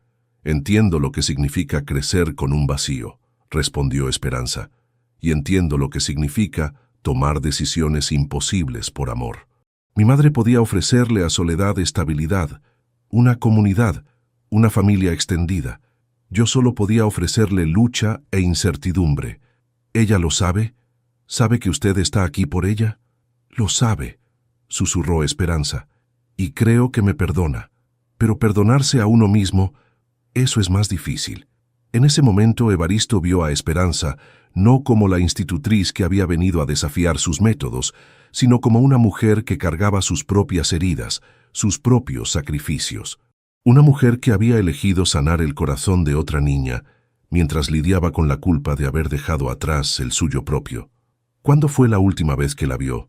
«Entiendo lo que significa crecer con un vacío», respondió Esperanza, «y entiendo lo que significa tomar decisiones imposibles por amor. Mi madre podía ofrecerle a Soledad estabilidad, una comunidad, una familia extendida. Yo solo podía ofrecerle lucha e incertidumbre. ¿Ella lo sabe? ¿Sabe que usted está aquí por ella?». «Lo sabe», susurró Esperanza, «y creo que me perdona. Pero perdonarse a uno mismo, eso es más difícil». En ese momento Evaristo vio a Esperanza no como la institutriz que había venido a desafiar sus métodos, sino como una mujer que cargaba sus propias heridas, sus propios sacrificios. Una mujer que había elegido sanar el corazón de otra niña, mientras lidiaba con la culpa de haber dejado atrás el suyo propio. «¿Cuándo fue la última vez que la vio?»,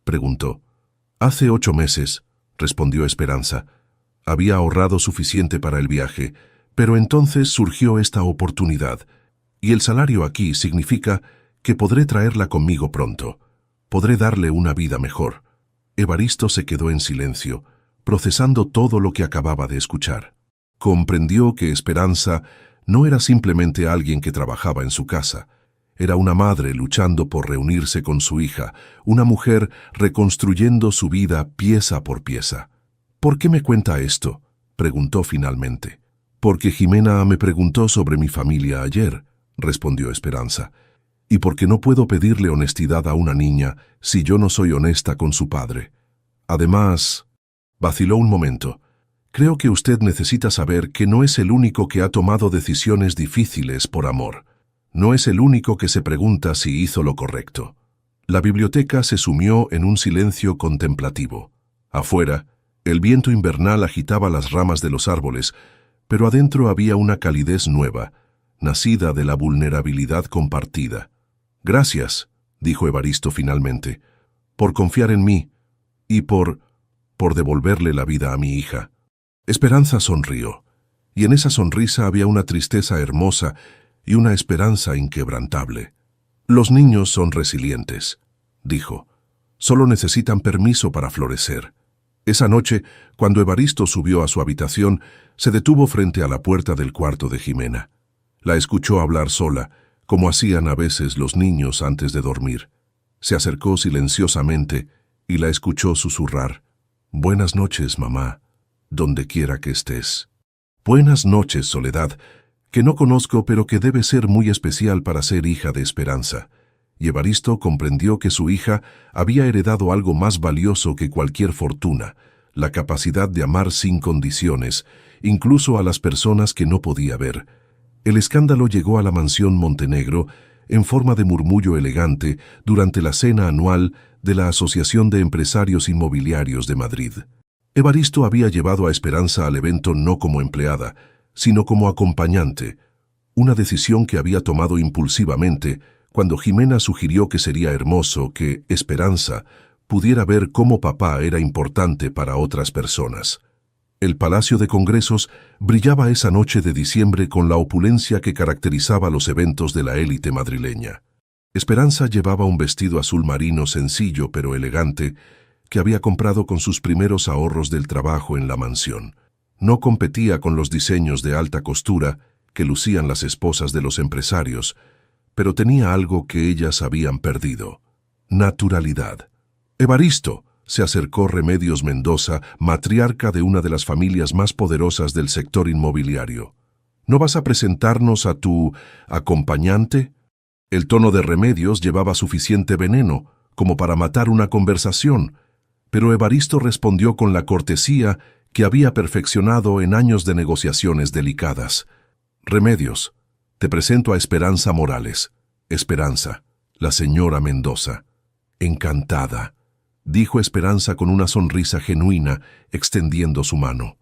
preguntó. «Hace 8 meses», respondió Esperanza. «Había ahorrado suficiente para el viaje, pero entonces surgió esta oportunidad, y el salario aquí significa que podré traerla conmigo pronto. Podré darle una vida mejor». Evaristo se quedó en silencio, procesando todo lo que acababa de escuchar. Comprendió que Esperanza no era simplemente alguien que trabajaba en su casa. Era una madre luchando por reunirse con su hija, una mujer reconstruyendo su vida pieza por pieza. «¿Por qué me cuenta esto?», preguntó finalmente. Porque Jimena me preguntó sobre mi familia ayer, respondió Esperanza, y porque no puedo pedirle honestidad a una niña si yo no soy honesta con su padre. Además, vaciló un momento. Creo que usted necesita saber que no es el único que ha tomado decisiones difíciles por amor. No es el único que se pregunta si hizo lo correcto. La biblioteca se sumió en un silencio contemplativo. Afuera, el viento invernal agitaba las ramas de los árboles, pero adentro había una calidez nueva, nacida de la vulnerabilidad compartida. Gracias, dijo Evaristo finalmente, por confiar en mí y por devolverle la vida a mi hija. Esperanza sonrió, y en esa sonrisa había una tristeza hermosa y una esperanza inquebrantable. Los niños son resilientes, dijo. Solo necesitan permiso para florecer. Esa noche, cuando Evaristo subió a su habitación, se detuvo frente a la puerta del cuarto de Jimena. La escuchó hablar sola, como hacían a veces los niños antes de dormir. Se acercó silenciosamente y la escuchó susurrar: «Buenas noches, mamá, donde quiera que estés». «Buenas noches, Soledad, que no conozco pero que debe ser muy especial para ser hija de Esperanza». Y Evaristo comprendió que su hija había heredado algo más valioso que cualquier fortuna, la capacidad de amar sin condiciones, incluso a las personas que no podía ver. El escándalo llegó a la mansión Montenegro en forma de murmullo elegante durante la cena anual de la Asociación de Empresarios Inmobiliarios de Madrid. Evaristo había llevado a Esperanza al evento no como empleada, sino como acompañante, una decisión que había tomado impulsivamente cuando Jimena sugirió que sería hermoso que Esperanza pudiera ver cómo papá era importante para otras personas. El Palacio de Congresos brillaba esa noche de diciembre con la opulencia que caracterizaba los eventos de la élite madrileña. Esperanza llevaba un vestido azul marino sencillo pero elegante que había comprado con sus primeros ahorros del trabajo en la mansión. No competía con los diseños de alta costura que lucían las esposas de los empresarios, pero tenía algo que ellas habían perdido: naturalidad. «Evaristo», se acercó Remedios Mendoza, matriarca de una de las familias más poderosas del sector inmobiliario. «¿No vas a presentarnos a tu acompañante?» El tono de Remedios llevaba suficiente veneno como para matar una conversación, pero Evaristo respondió con la cortesía que había perfeccionado en años de negociaciones delicadas. «Remedios, te presento a Esperanza Morales». «Esperanza, la señora Mendoza». «Encantada», dijo Esperanza con una sonrisa genuina, extendiendo su mano.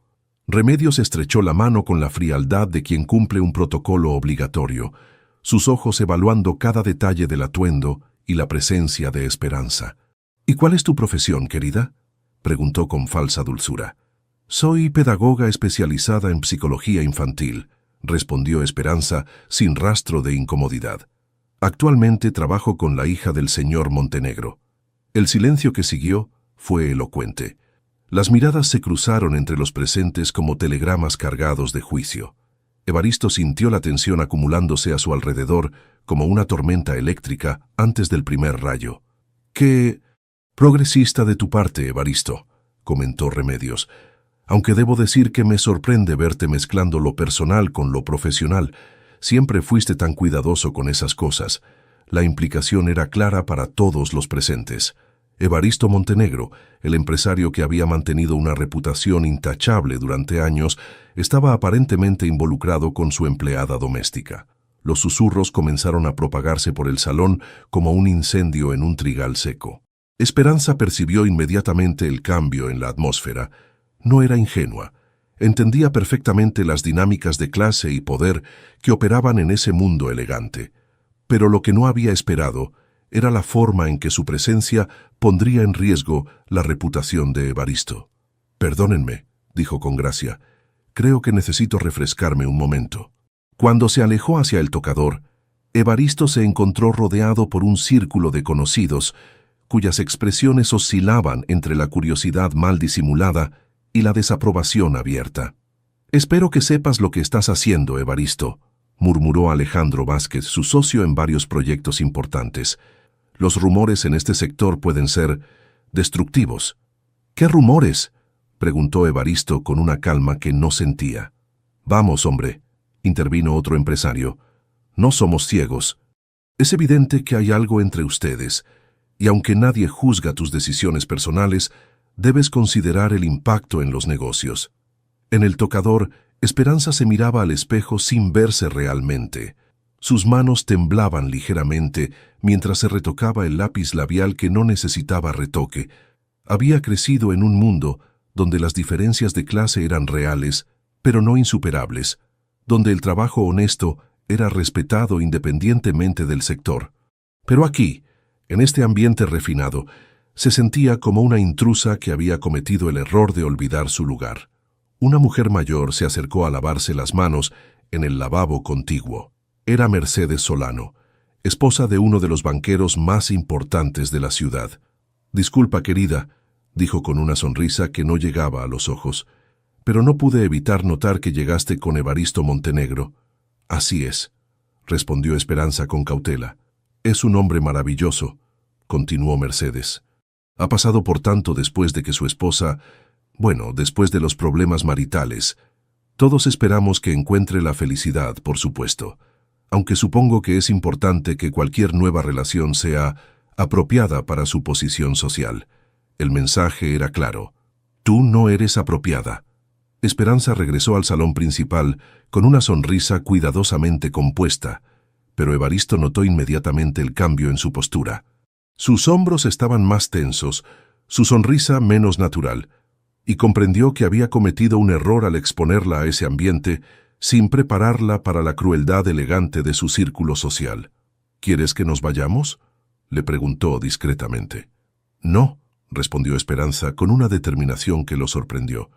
Remedios estrechó la mano con la frialdad de quien cumple un protocolo obligatorio, sus ojos evaluando cada detalle del atuendo y la presencia de Esperanza. «¿Y cuál es tu profesión, querida?», preguntó con falsa dulzura. «Soy pedagoga especializada en psicología infantil», respondió Esperanza sin rastro de incomodidad. «Actualmente trabajo con la hija del señor Montenegro». El silencio que siguió fue elocuente. Las miradas se cruzaron entre los presentes como telegramas cargados de juicio. Evaristo sintió la tensión acumulándose a su alrededor como una tormenta eléctrica antes del primer rayo. «Qué progresista de tu parte, Evaristo», comentó Remedios, «aunque debo decir que me sorprende verte mezclando lo personal con lo profesional. Siempre fuiste tan cuidadoso con esas cosas». La implicación era clara para todos los presentes. Evaristo Montenegro, el empresario que había mantenido una reputación intachable durante años, estaba aparentemente involucrado con su empleada doméstica. Los susurros comenzaron a propagarse por el salón como un incendio en un trigal seco. Esperanza percibió inmediatamente el cambio en la atmósfera. No era ingenua. Entendía perfectamente las dinámicas de clase y poder que operaban en ese mundo elegante. Pero lo que no había esperado era la forma en que su presencia pondría en riesgo la reputación de Evaristo. «Perdónenme», dijo con gracia, «creo que necesito refrescarme un momento». Cuando se alejó hacia el tocador, Evaristo se encontró rodeado por un círculo de conocidos, cuyas expresiones oscilaban entre la curiosidad mal disimulada y la desaprobación abierta. «Espero que sepas lo que estás haciendo, Evaristo», murmuró Alejandro Vázquez, su socio en varios proyectos importantes. «Los rumores en este sector pueden ser destructivos». «¿Qué rumores?», preguntó Evaristo con una calma que no sentía. Vamos, hombre, intervino otro empresario. No somos ciegos. Es evidente que hay algo entre ustedes, y aunque nadie juzga tus decisiones personales, debes considerar el impacto en los negocios. En el tocador, Esperanza se miraba al espejo sin verse realmente. Sus manos temblaban ligeramente mientras se retocaba el lápiz labial que no necesitaba retoque. Había crecido en un mundo donde las diferencias de clase eran reales, pero no insuperables, donde el trabajo honesto era respetado independientemente del sector. Pero aquí, en este ambiente refinado, se sentía como una intrusa que había cometido el error de olvidar su lugar. Una mujer mayor se acercó a lavarse las manos en el lavabo contiguo. Era Mercedes Solano, esposa de uno de los banqueros más importantes de la ciudad. «Disculpa, querida», dijo con una sonrisa que no llegaba a los ojos, «pero no pude evitar notar que llegaste con Evaristo Montenegro». «Así es», respondió Esperanza con cautela. «Es un hombre maravilloso», continuó Mercedes. «Ha pasado por tanto después de que su esposa, después de los problemas maritales. Todos esperamos que encuentre la felicidad, por supuesto, aunque supongo que es importante que cualquier nueva relación sea apropiada para su posición social». El mensaje era claro. «Tú no eres apropiada». Esperanza regresó al salón principal con una sonrisa cuidadosamente compuesta, pero Evaristo notó inmediatamente el cambio en su postura. Sus hombros estaban más tensos, su sonrisa menos natural, y comprendió que había cometido un error al exponerla a ese ambiente sin prepararla para la crueldad elegante de su círculo social. «¿Quieres que nos vayamos?», le preguntó discretamente. «No», respondió Esperanza con una determinación que lo sorprendió.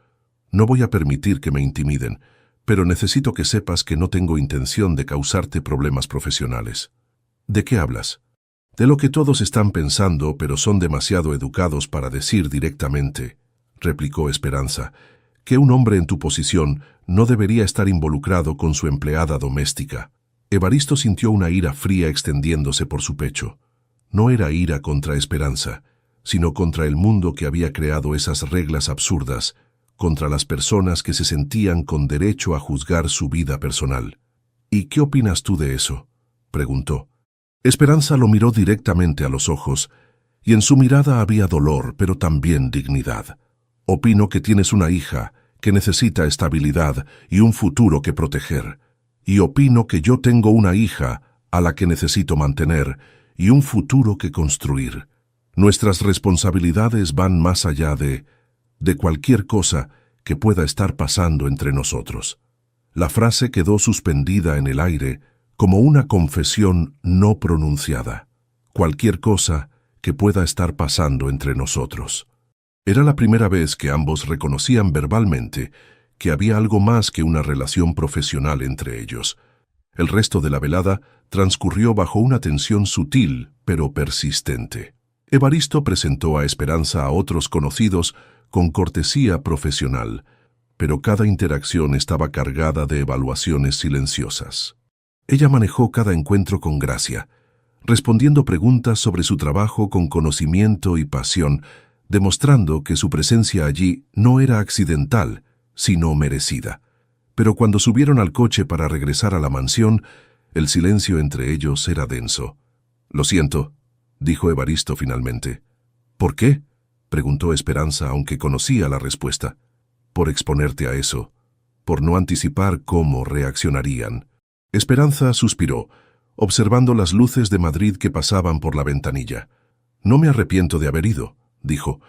«No voy a permitir que me intimiden, pero necesito que sepas que no tengo intención de causarte problemas profesionales». «¿De qué hablas?». «De lo que todos están pensando, pero son demasiado educados para decir directamente», replicó Esperanza, «que un hombre en tu posición no debería estar involucrado con su empleada doméstica». Evaristo sintió una ira fría extendiéndose por su pecho. No era ira contra Esperanza, sino contra el mundo que había creado esas reglas absurdas, contra las personas que se sentían con derecho a juzgar su vida personal. «¿Y qué opinas tú de eso?», preguntó. Esperanza lo miró directamente a los ojos, y en su mirada había dolor, pero también dignidad. «Opino que tienes una hija que necesita estabilidad y un futuro que proteger. Y opino que yo tengo una hija a la que necesito mantener y un futuro que construir. Nuestras responsabilidades van más allá de cualquier cosa que pueda estar pasando entre nosotros». La frase quedó suspendida en el aire como una confesión no pronunciada. Cualquier cosa que pueda estar pasando entre nosotros. Era la primera vez que ambos reconocían verbalmente que había algo más que una relación profesional entre ellos. El resto de la velada transcurrió bajo una tensión sutil pero persistente. Evaristo presentó a Esperanza a otros conocidos con cortesía profesional, pero cada interacción estaba cargada de evaluaciones silenciosas. Ella manejó cada encuentro con gracia, respondiendo preguntas sobre su trabajo con conocimiento y pasión, demostrando que su presencia allí no era accidental, sino merecida. Pero cuando subieron al coche para regresar a la mansión, el silencio entre ellos era denso. «Lo siento», dijo Evaristo finalmente. «¿Por qué?», preguntó Esperanza, aunque conocía la respuesta. «Por exponerte a eso, por no anticipar cómo reaccionarían». Esperanza suspiró, observando las luces de Madrid que pasaban por la ventanilla. «No me arrepiento de haber ido», dijo,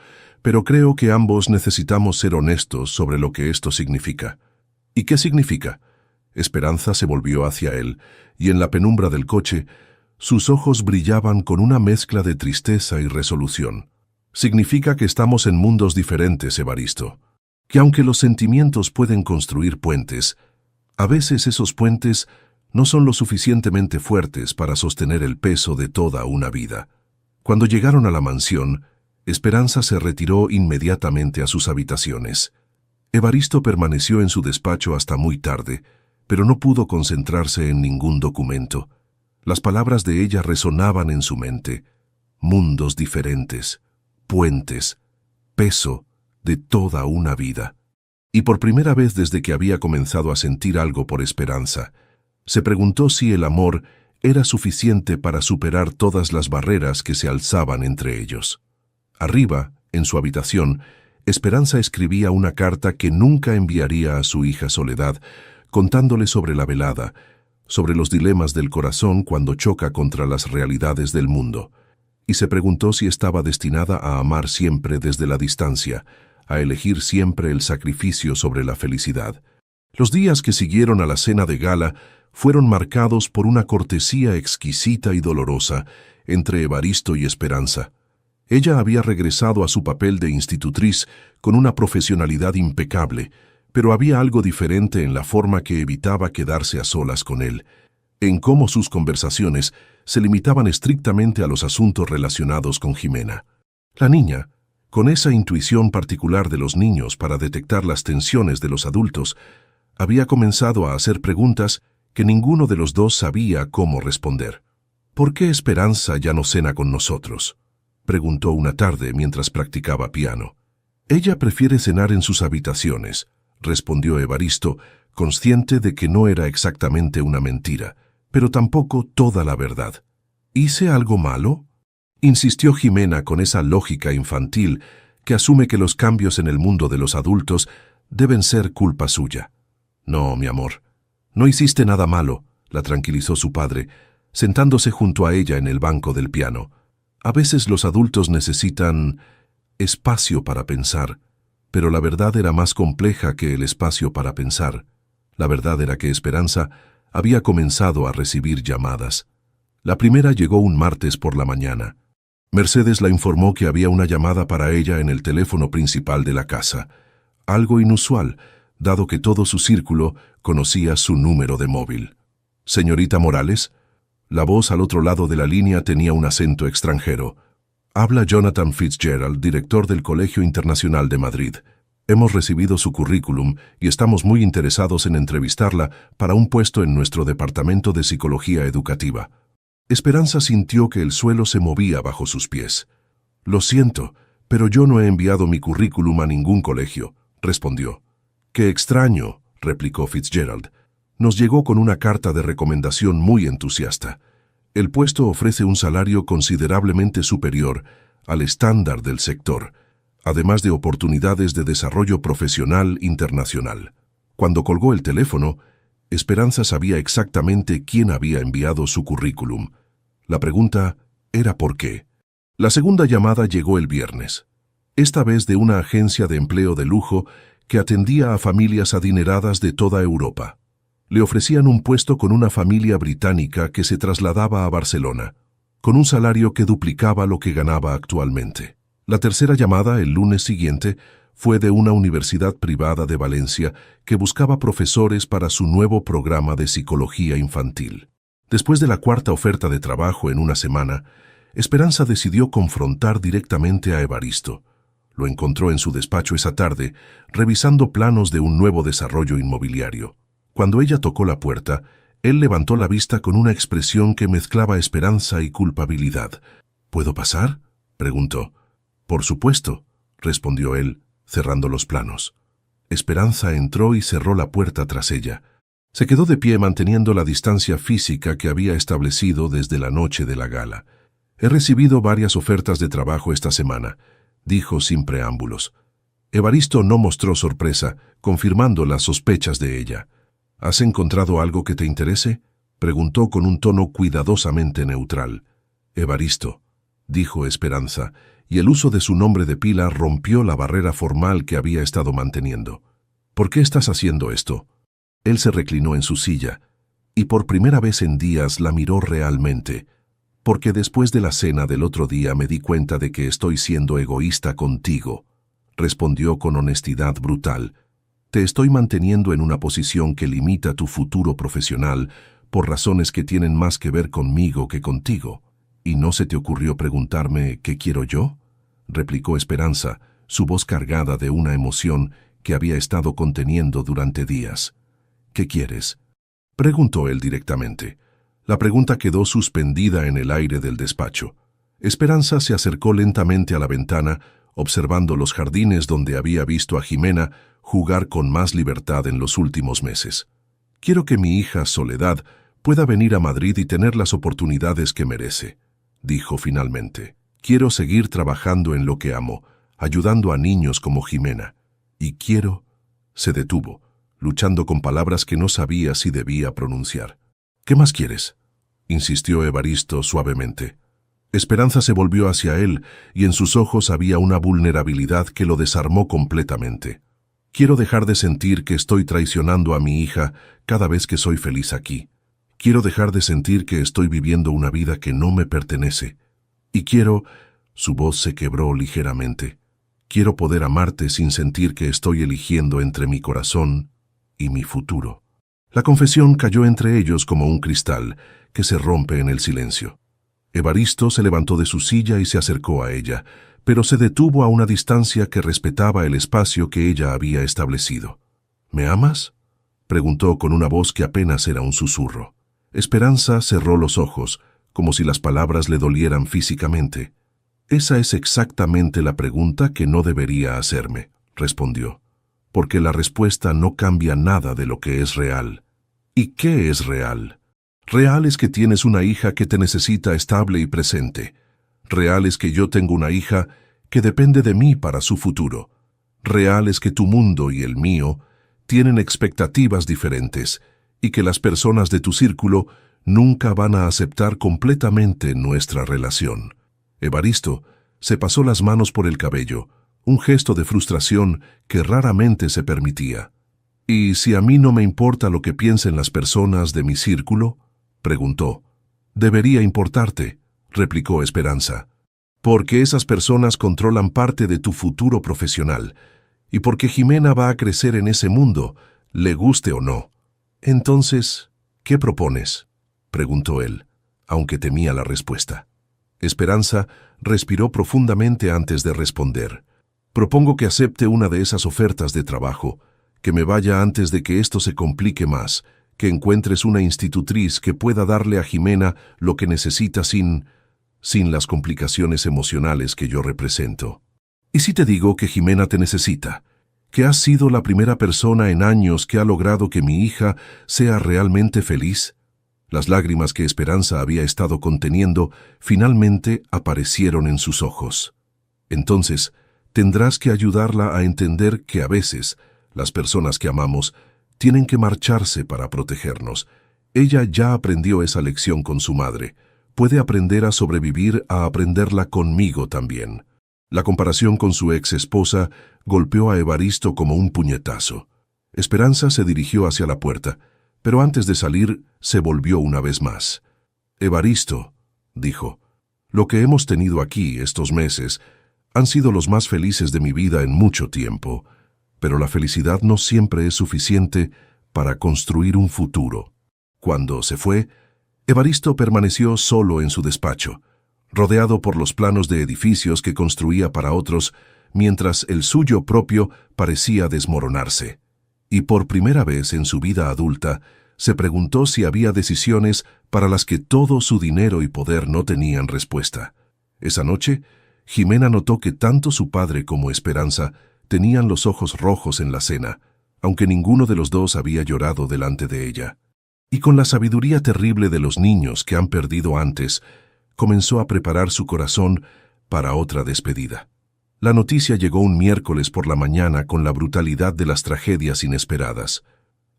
«pero creo que ambos necesitamos ser honestos sobre lo que esto significa». «¿Y qué significa?». Esperanza se volvió hacia él, y en la penumbra del coche, sus ojos brillaban con una mezcla de tristeza y resolución. «Significa que estamos en mundos diferentes, Evaristo. Que aunque los sentimientos pueden construir puentes, a veces esos puentes no son lo suficientemente fuertes para sostener el peso de toda una vida». Cuando llegaron a la mansión, Esperanza se retiró inmediatamente a sus habitaciones. Evaristo permaneció en su despacho hasta muy tarde, pero no pudo concentrarse en ningún documento. Las palabras de ella resonaban en su mente. Mundos diferentes, puentes, peso de toda una vida. Y por primera vez desde que había comenzado a sentir algo por Esperanza, se preguntó si el amor era suficiente para superar todas las barreras que se alzaban entre ellos. Arriba, en su habitación, Esperanza escribía una carta que nunca enviaría a su hija Soledad, contándole sobre la velada, sobre los dilemas del corazón cuando choca contra las realidades del mundo, y se preguntó si estaba destinada a amar siempre desde la distancia, a elegir siempre el sacrificio sobre la felicidad. Los días que siguieron a la cena de gala fueron marcados por una cortesía exquisita y dolorosa entre Evaristo y Esperanza. Ella había regresado a su papel de institutriz con una profesionalidad impecable, pero había algo diferente en la forma que evitaba quedarse a solas con él, en cómo sus conversaciones se limitaban estrictamente a los asuntos relacionados con Jimena. La niña, con esa intuición particular de los niños para detectar las tensiones de los adultos, había comenzado a hacer preguntas que ninguno de los dos sabía cómo responder. ¿Por qué Esperanza ya no cena con nosotros?, preguntó una tarde mientras practicaba piano. Ella prefiere cenar en sus habitaciones, respondió Evaristo, consciente de que no era exactamente una mentira, pero tampoco toda la verdad. ¿Hice algo malo?, insistió Jimena con esa lógica infantil que asume que los cambios en el mundo de los adultos deben ser culpa suya. No, mi amor, no hiciste nada malo, la tranquilizó su padre, sentándose junto a ella en el banco del piano. A veces los adultos necesitan espacio para pensar, pero la verdad era más compleja que el espacio para pensar. La verdad era que Esperanza había comenzado a recibir llamadas. La primera llegó un martes por la mañana. Mercedes la informó que había una llamada para ella en el teléfono principal de la casa, algo inusual, dado que todo su círculo conocía su número de móvil. «Señorita Morales», la voz al otro lado de la línea tenía un acento extranjero. «Habla Jonathan Fitzgerald, director del Colegio Internacional de Madrid. Hemos recibido su currículum y estamos muy interesados en entrevistarla para un puesto en nuestro departamento de psicología educativa». Esperanza sintió que el suelo se movía bajo sus pies. «Lo siento, pero yo no he enviado mi currículum a ningún colegio», respondió. «Qué extraño», replicó Fitzgerald. «Nos llegó con una carta de recomendación muy entusiasta. El puesto ofrece un salario considerablemente superior al estándar del sector, además de oportunidades de desarrollo profesional internacional». Cuando colgó el teléfono, Esperanza sabía exactamente quién había enviado su currículum. La pregunta era ¿por qué? La segunda llamada llegó el viernes, esta vez de una agencia de empleo de lujo que atendía a familias adineradas de toda Europa. Le ofrecían un puesto con una familia británica que se trasladaba a Barcelona, con un salario que duplicaba lo que ganaba actualmente. La tercera llamada, el lunes siguiente, fue de una universidad privada de Valencia que buscaba profesores para su nuevo programa de psicología infantil. Después de la cuarta oferta de trabajo en una semana, Esperanza decidió confrontar directamente a Evaristo. Lo encontró en su despacho esa tarde, revisando planos de un nuevo desarrollo inmobiliario. Cuando ella tocó la puerta, él levantó la vista con una expresión que mezclaba esperanza y culpabilidad. «¿Puedo pasar?», preguntó. «Por supuesto», respondió él, cerrando los planos. Esperanza entró y cerró la puerta tras ella. Se quedó de pie manteniendo la distancia física que había establecido desde la noche de la gala. «He recibido varias ofertas de trabajo esta semana», dijo sin preámbulos. Evaristo no mostró sorpresa, confirmando las sospechas de ella. «¿Has encontrado algo que te interese?», preguntó con un tono cuidadosamente neutral. «Evaristo», dijo Esperanza, y el uso de su nombre de pila rompió la barrera formal que había estado manteniendo. «¿Por qué estás haciendo esto?». Él se reclinó en su silla, y por primera vez en días la miró realmente. «Porque después de la cena del otro día me di cuenta de que estoy siendo egoísta contigo», respondió con honestidad brutal. «Te estoy manteniendo en una posición que limita tu futuro profesional por razones que tienen más que ver conmigo que contigo. ¿Y no se te ocurrió preguntarme qué quiero yo?», replicó Esperanza, su voz cargada de una emoción que había estado conteniendo durante días. «¿Qué quieres?», preguntó él directamente. La pregunta quedó suspendida en el aire del despacho. Esperanza se acercó lentamente a la ventana, observando los jardines donde había visto a Jimena jugar con más libertad en los últimos meses. Quiero que mi hija Soledad pueda venir a Madrid y tener las oportunidades que merece, dijo finalmente. Quiero seguir trabajando en lo que amo, ayudando a niños como Jimena. Y quiero... Se detuvo, luchando con palabras que no sabía si debía pronunciar. ¿Qué más quieres?, insistió Evaristo suavemente. Esperanza se volvió hacia él y en sus ojos había una vulnerabilidad que lo desarmó completamente. Quiero dejar de sentir que estoy traicionando a mi hija cada vez que soy feliz aquí. Quiero dejar de sentir que estoy viviendo una vida que no me pertenece. Y quiero... Su voz se quebró ligeramente. Quiero poder amarte sin sentir que estoy eligiendo entre mi corazón y mi futuro. La confesión cayó entre ellos como un cristal que se rompe en el silencio. Evaristo se levantó de su silla y se acercó a ella, pero se detuvo a una distancia que respetaba el espacio que ella había establecido. ¿Me amas?, preguntó con una voz que apenas era un susurro. Esperanza cerró los ojos, como si las palabras le dolieran físicamente. Esa es exactamente la pregunta que no debería hacerme, respondió, porque la respuesta no cambia nada de lo que es real. ¿Y qué es real? Real es que tienes una hija que te necesita estable y presente. Real es que yo tengo una hija que depende de mí para su futuro. Real es que tu mundo y el mío tienen expectativas diferentes y que las personas de tu círculo nunca van a aceptar completamente nuestra relación. Evaristo se pasó las manos por el cabello, un gesto de frustración que raramente se permitía. ¿Y si a mí no me importa lo que piensen las personas de mi círculo?, preguntó. Debería importarte, replicó Esperanza, porque esas personas controlan parte de tu futuro profesional y porque Jimena va a crecer en ese mundo, le guste o no. Entonces, ¿qué propones?, preguntó él, aunque temía la respuesta. Esperanza respiró profundamente antes de responder. Propongo que acepte una de esas ofertas de trabajo, que me vaya antes de que esto se complique más, que encuentres una institutriz que pueda darle a Jimena lo que necesita sin las complicaciones emocionales que yo represento. ¿Y si te digo que Jimena te necesita? Que has sido la primera persona en años que ha logrado que mi hija sea realmente feliz. Las lágrimas que Esperanza había estado conteniendo finalmente aparecieron en sus ojos. Entonces, tendrás que ayudarla a entender que a veces las personas que amamos tienen que marcharse para protegernos. Ella ya aprendió esa lección con su madre. Puede aprender a sobrevivir a aprenderla conmigo también. La comparación con su ex esposa golpeó a Evaristo como un puñetazo. Esperanza se dirigió hacia la puerta, pero antes de salir se volvió una vez más. Evaristo, dijo, lo que hemos tenido aquí estos meses han sido los más felices de mi vida en mucho tiempo, pero la felicidad no siempre es suficiente para construir un futuro. Cuando se fue, Evaristo permaneció solo en su despacho, rodeado por los planos de edificios que construía para otros, mientras el suyo propio parecía desmoronarse. Y por primera vez en su vida adulta, se preguntó si había decisiones para las que todo su dinero y poder no tenían respuesta. Esa noche, Jimena notó que tanto su padre como Esperanza tenían los ojos rojos en la cena, aunque ninguno de los dos había llorado delante de ella. Y con la sabiduría terrible de los niños que han perdido antes, comenzó a preparar su corazón para otra despedida. La noticia llegó un miércoles por la mañana con la brutalidad de las tragedias inesperadas.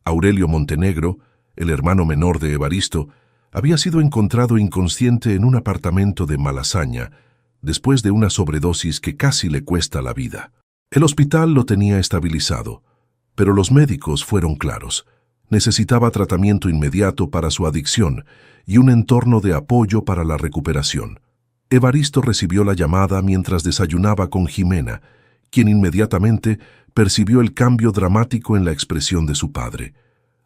Aurelio Montenegro, el hermano menor de Evaristo, había sido encontrado inconsciente en un apartamento de Malasaña, después de una sobredosis que casi le cuesta la vida. El hospital lo tenía estabilizado, pero los médicos fueron claros. Necesitaba tratamiento inmediato para su adicción y un entorno de apoyo para la recuperación. Evaristo recibió la llamada mientras desayunaba con Jimena, quien inmediatamente percibió el cambio dramático en la expresión de su padre.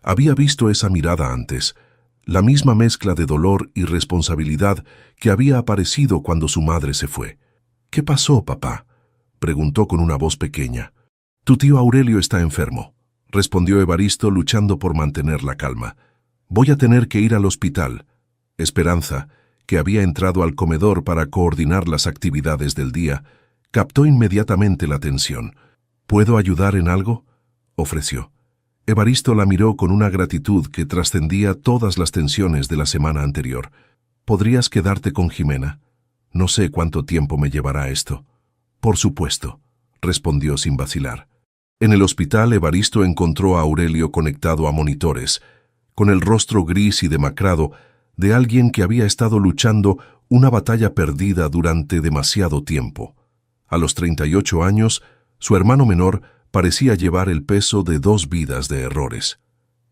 Había visto esa mirada antes, la misma mezcla de dolor y responsabilidad que había aparecido cuando su madre se fue. «¿Qué pasó, papá?», preguntó con una voz pequeña. «Tu tío Aurelio está enfermo», respondió Evaristo luchando por mantener la calma. «Voy a tener que ir al hospital». Esperanza, que había entrado al comedor para coordinar las actividades del día, captó inmediatamente la atención. «¿Puedo ayudar en algo?», ofreció. Evaristo la miró con una gratitud que trascendía todas las tensiones de la semana anterior. ¿Podrías quedarte con Jimena? No sé cuánto tiempo me llevará esto. Por supuesto, respondió sin vacilar. En el hospital, Evaristo encontró a Aurelio conectado a monitores, con el rostro gris y demacrado de alguien que había estado luchando una batalla perdida durante demasiado tiempo. A los 38 años, su hermano menor parecía llevar el peso de 2 vidas de errores.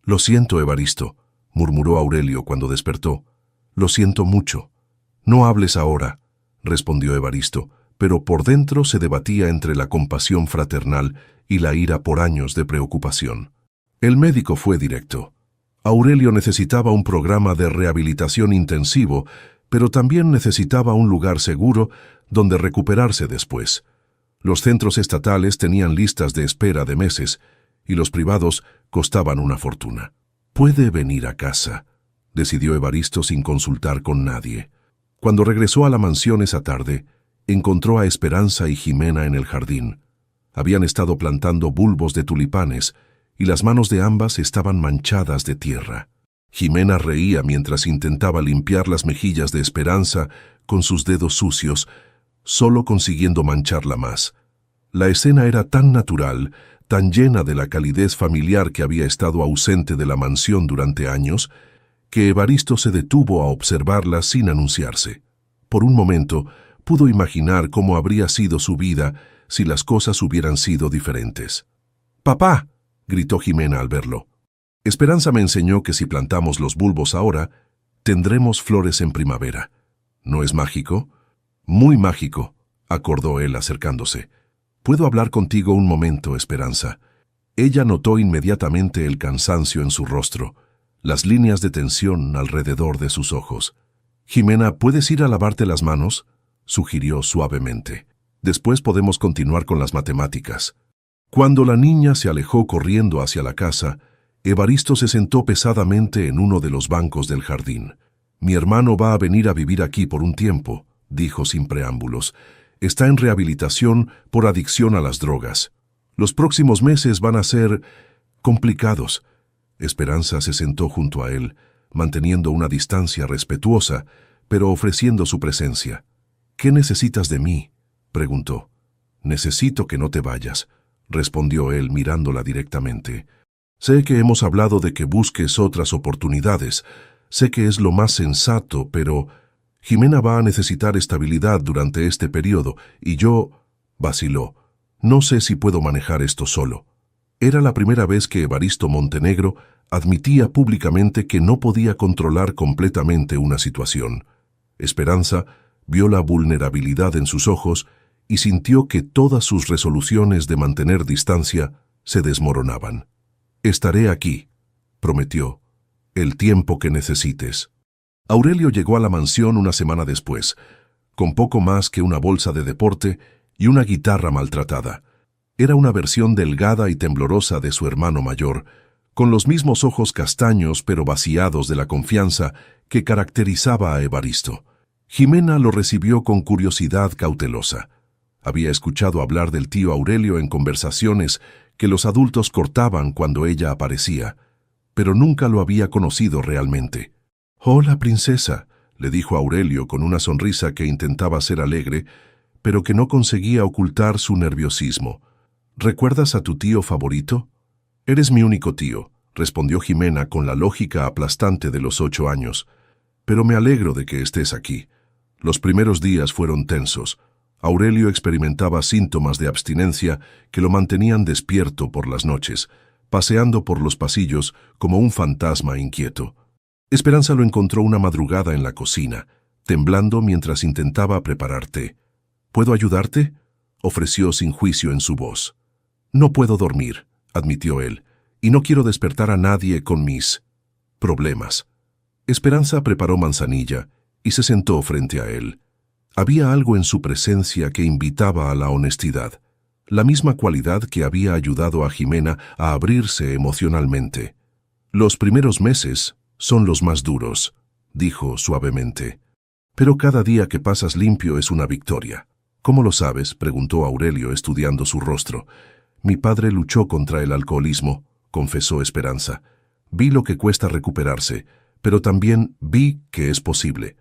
«Lo siento, Evaristo», murmuró Aurelio cuando despertó. «Lo siento mucho». «No hables ahora», respondió Evaristo, pero por dentro se debatía entre la compasión fraternal y la ira por años de preocupación. El médico fue directo. Aurelio necesitaba un programa de rehabilitación intensivo, pero también necesitaba un lugar seguro donde recuperarse después. Los centros estatales tenían listas de espera de meses y los privados costaban una fortuna. «Puede venir a casa», decidió Evaristo sin consultar con nadie. Cuando regresó a la mansión esa tarde, encontró a Esperanza y Jimena en el jardín. Habían estado plantando bulbos de tulipanes y las manos de ambas estaban manchadas de tierra. Jimena reía mientras intentaba limpiar las mejillas de Esperanza con sus dedos sucios, solo consiguiendo mancharla más. La escena era tan natural, tan llena de la calidez familiar que había estado ausente de la mansión durante años, que Evaristo se detuvo a observarla sin anunciarse. Por un momento, pudo imaginar cómo habría sido su vida si las cosas hubieran sido diferentes. «¡Papá!», gritó Jimena al verlo. «Esperanza me enseñó que si plantamos los bulbos ahora, tendremos flores en primavera. ¿No es mágico?». «Muy mágico», acordó él acercándose. «¿Puedo hablar contigo un momento, Esperanza?». Ella notó inmediatamente el cansancio en su rostro, las líneas de tensión alrededor de sus ojos. «Jimena, ¿puedes ir a lavarte las manos?», sugirió suavemente. «Después podemos continuar con las matemáticas». Cuando la niña se alejó corriendo hacia la casa, Evaristo se sentó pesadamente en uno de los bancos del jardín. «Mi hermano va a venir a vivir aquí por un tiempo», dijo sin preámbulos. «Está en rehabilitación por adicción a las drogas. Los próximos meses van a ser complicados». Esperanza se sentó junto a él, manteniendo una distancia respetuosa, pero ofreciendo su presencia. «¿Qué necesitas de mí?», preguntó. «Necesito que no te vayas», respondió él mirándola directamente. «Sé que hemos hablado de que busques otras oportunidades. Sé que es lo más sensato, pero Jimena va a necesitar estabilidad durante este periodo y yo...». Vaciló. «No sé si puedo manejar esto solo». Era la primera vez que Evaristo Montenegro admitía públicamente que no podía controlar completamente una situación. Esperanza vio la vulnerabilidad en sus ojos y sintió que todas sus resoluciones de mantener distancia se desmoronaban. «Estaré aquí», prometió, «el tiempo que necesites». Aurelio llegó a la mansión una semana después, con poco más que una bolsa de deporte y una guitarra maltratada. Era una versión delgada y temblorosa de su hermano mayor, con los mismos ojos castaños pero vaciados de la confianza que caracterizaba a Evaristo. Jimena lo recibió con curiosidad cautelosa. Había escuchado hablar del tío Aurelio en conversaciones que los adultos cortaban cuando ella aparecía, pero nunca lo había conocido realmente. «Hola, princesa», le dijo Aurelio con una sonrisa que intentaba ser alegre, pero que no conseguía ocultar su nerviosismo. «¿Recuerdas a tu tío favorito?». «Eres mi único tío», respondió Jimena con la lógica aplastante de los 8 años. «Pero me alegro de que estés aquí». Los primeros días fueron tensos. Aurelio experimentaba síntomas de abstinencia que lo mantenían despierto por las noches, paseando por los pasillos como un fantasma inquieto. Esperanza lo encontró una madrugada en la cocina, temblando mientras intentaba preparar té. «¿Puedo ayudarte?», ofreció sin juicio en su voz. «No puedo dormir», admitió él, «y no quiero despertar a nadie con mis problemas». Esperanza preparó manzanilla y se sentó frente a él. Había algo en su presencia que invitaba a la honestidad, la misma cualidad que había ayudado a Jimena a abrirse emocionalmente. «Los primeros meses son los más duros», dijo suavemente. «Pero cada día que pasas limpio es una victoria». «¿Cómo lo sabes?», preguntó Aurelio estudiando su rostro. Mi padre luchó contra el alcoholismo, confesó Esperanza. Vi lo que cuesta recuperarse, pero también vi que es posible.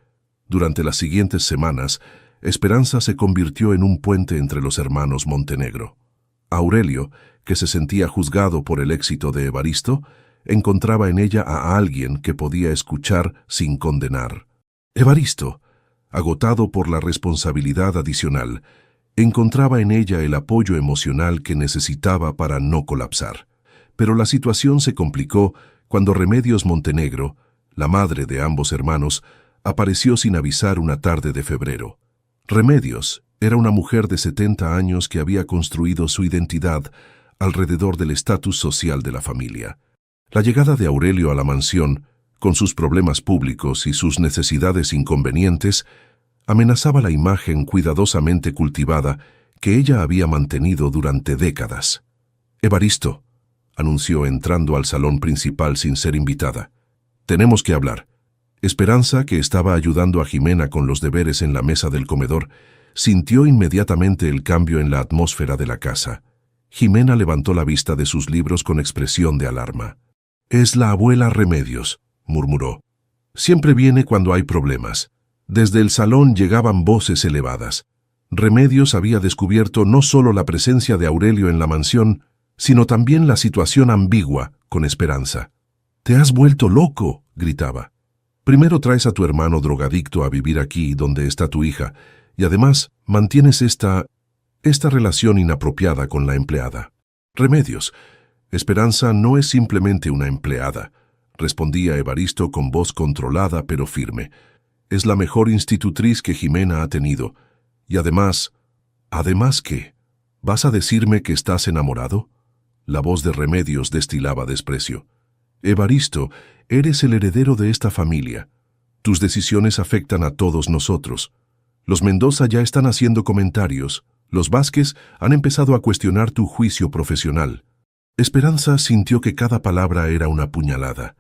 Durante las siguientes semanas, Esperanza se convirtió en un puente entre los hermanos Montenegro. Aurelio, que se sentía juzgado por el éxito de Evaristo, encontraba en ella a alguien que podía escuchar sin condenar. Evaristo, agotado por la responsabilidad adicional, encontraba en ella el apoyo emocional que necesitaba para no colapsar. Pero la situación se complicó cuando Remedios Montenegro, la madre de ambos hermanos, apareció sin avisar una tarde de febrero. Remedios era una mujer de 70 años que había construido su identidad alrededor del estatus social de la familia. La llegada de Aurelio a la mansión, con sus problemas públicos y sus necesidades inconvenientes, amenazaba la imagen cuidadosamente cultivada que ella había mantenido durante décadas. «Evaristo», anunció entrando al salón principal sin ser invitada. «Tenemos que hablar». Esperanza, que estaba ayudando a Jimena con los deberes en la mesa del comedor, sintió inmediatamente el cambio en la atmósfera de la casa. Jimena levantó la vista de sus libros con expresión de alarma. «Es la abuela Remedios», murmuró. «Siempre viene cuando hay problemas». Desde el salón llegaban voces elevadas. Remedios había descubierto no solo la presencia de Aurelio en la mansión, sino también la situación ambigua con Esperanza. «¡Te has vuelto loco!», gritaba. «Primero traes a tu hermano drogadicto a vivir aquí donde está tu hija, y además mantienes esta relación inapropiada con la empleada». «Remedios, Esperanza no es simplemente una empleada», respondía Evaristo con voz controlada pero firme. «Es la mejor institutriz que Jimena ha tenido. Y además... ¿Además qué? ¿Vas a decirme que estás enamorado?». La voz de Remedios destilaba desprecio. «Evaristo, eres el heredero de esta familia. Tus decisiones afectan a todos nosotros. Los Mendoza ya están haciendo comentarios. Los Vázquez han empezado a cuestionar tu juicio profesional». Esperanza sintió que cada palabra era una puñalada.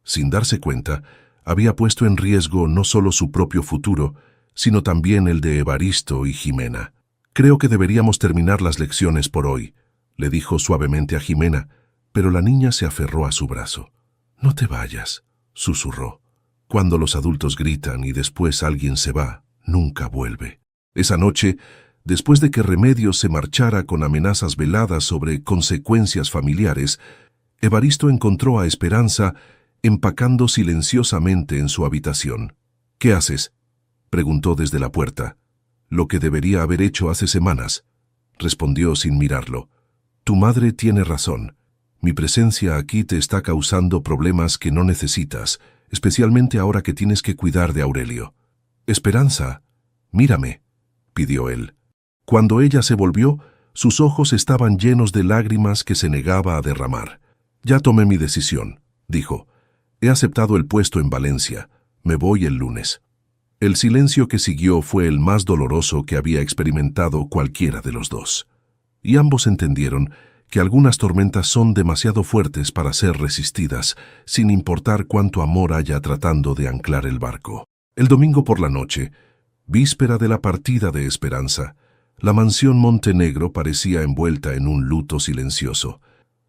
Sin darse cuenta, había puesto en riesgo no solo su propio futuro, sino también el de Evaristo y Jimena. «Creo que deberíamos terminar las lecciones por hoy», le dijo suavemente a Jimena, pero la niña se aferró a su brazo. «No te vayas», susurró. «Cuando los adultos gritan y después alguien se va, nunca vuelve». Esa noche, después de que Remedios se marchara con amenazas veladas sobre consecuencias familiares, Evaristo encontró a Esperanza empacando silenciosamente en su habitación. «¿Qué haces?», preguntó desde la puerta. «Lo que debería haber hecho hace semanas», respondió sin mirarlo. «Tu madre tiene razón. Mi presencia aquí te está causando problemas que no necesitas, especialmente ahora que tienes que cuidar de Aurelio». «Esperanza, mírame», pidió él. Cuando ella se volvió, sus ojos estaban llenos de lágrimas que se negaba a derramar. «Ya tomé mi decisión», dijo. «He aceptado el puesto en Valencia. Me voy el lunes». El silencio que siguió fue el más doloroso que había experimentado cualquiera de los dos. Y ambos entendieron que algunas tormentas son demasiado fuertes para ser resistidas, sin importar cuánto amor haya tratando de anclar el barco. El domingo por la noche, víspera de la partida de Esperanza, la mansión Montenegro parecía envuelta en un luto silencioso.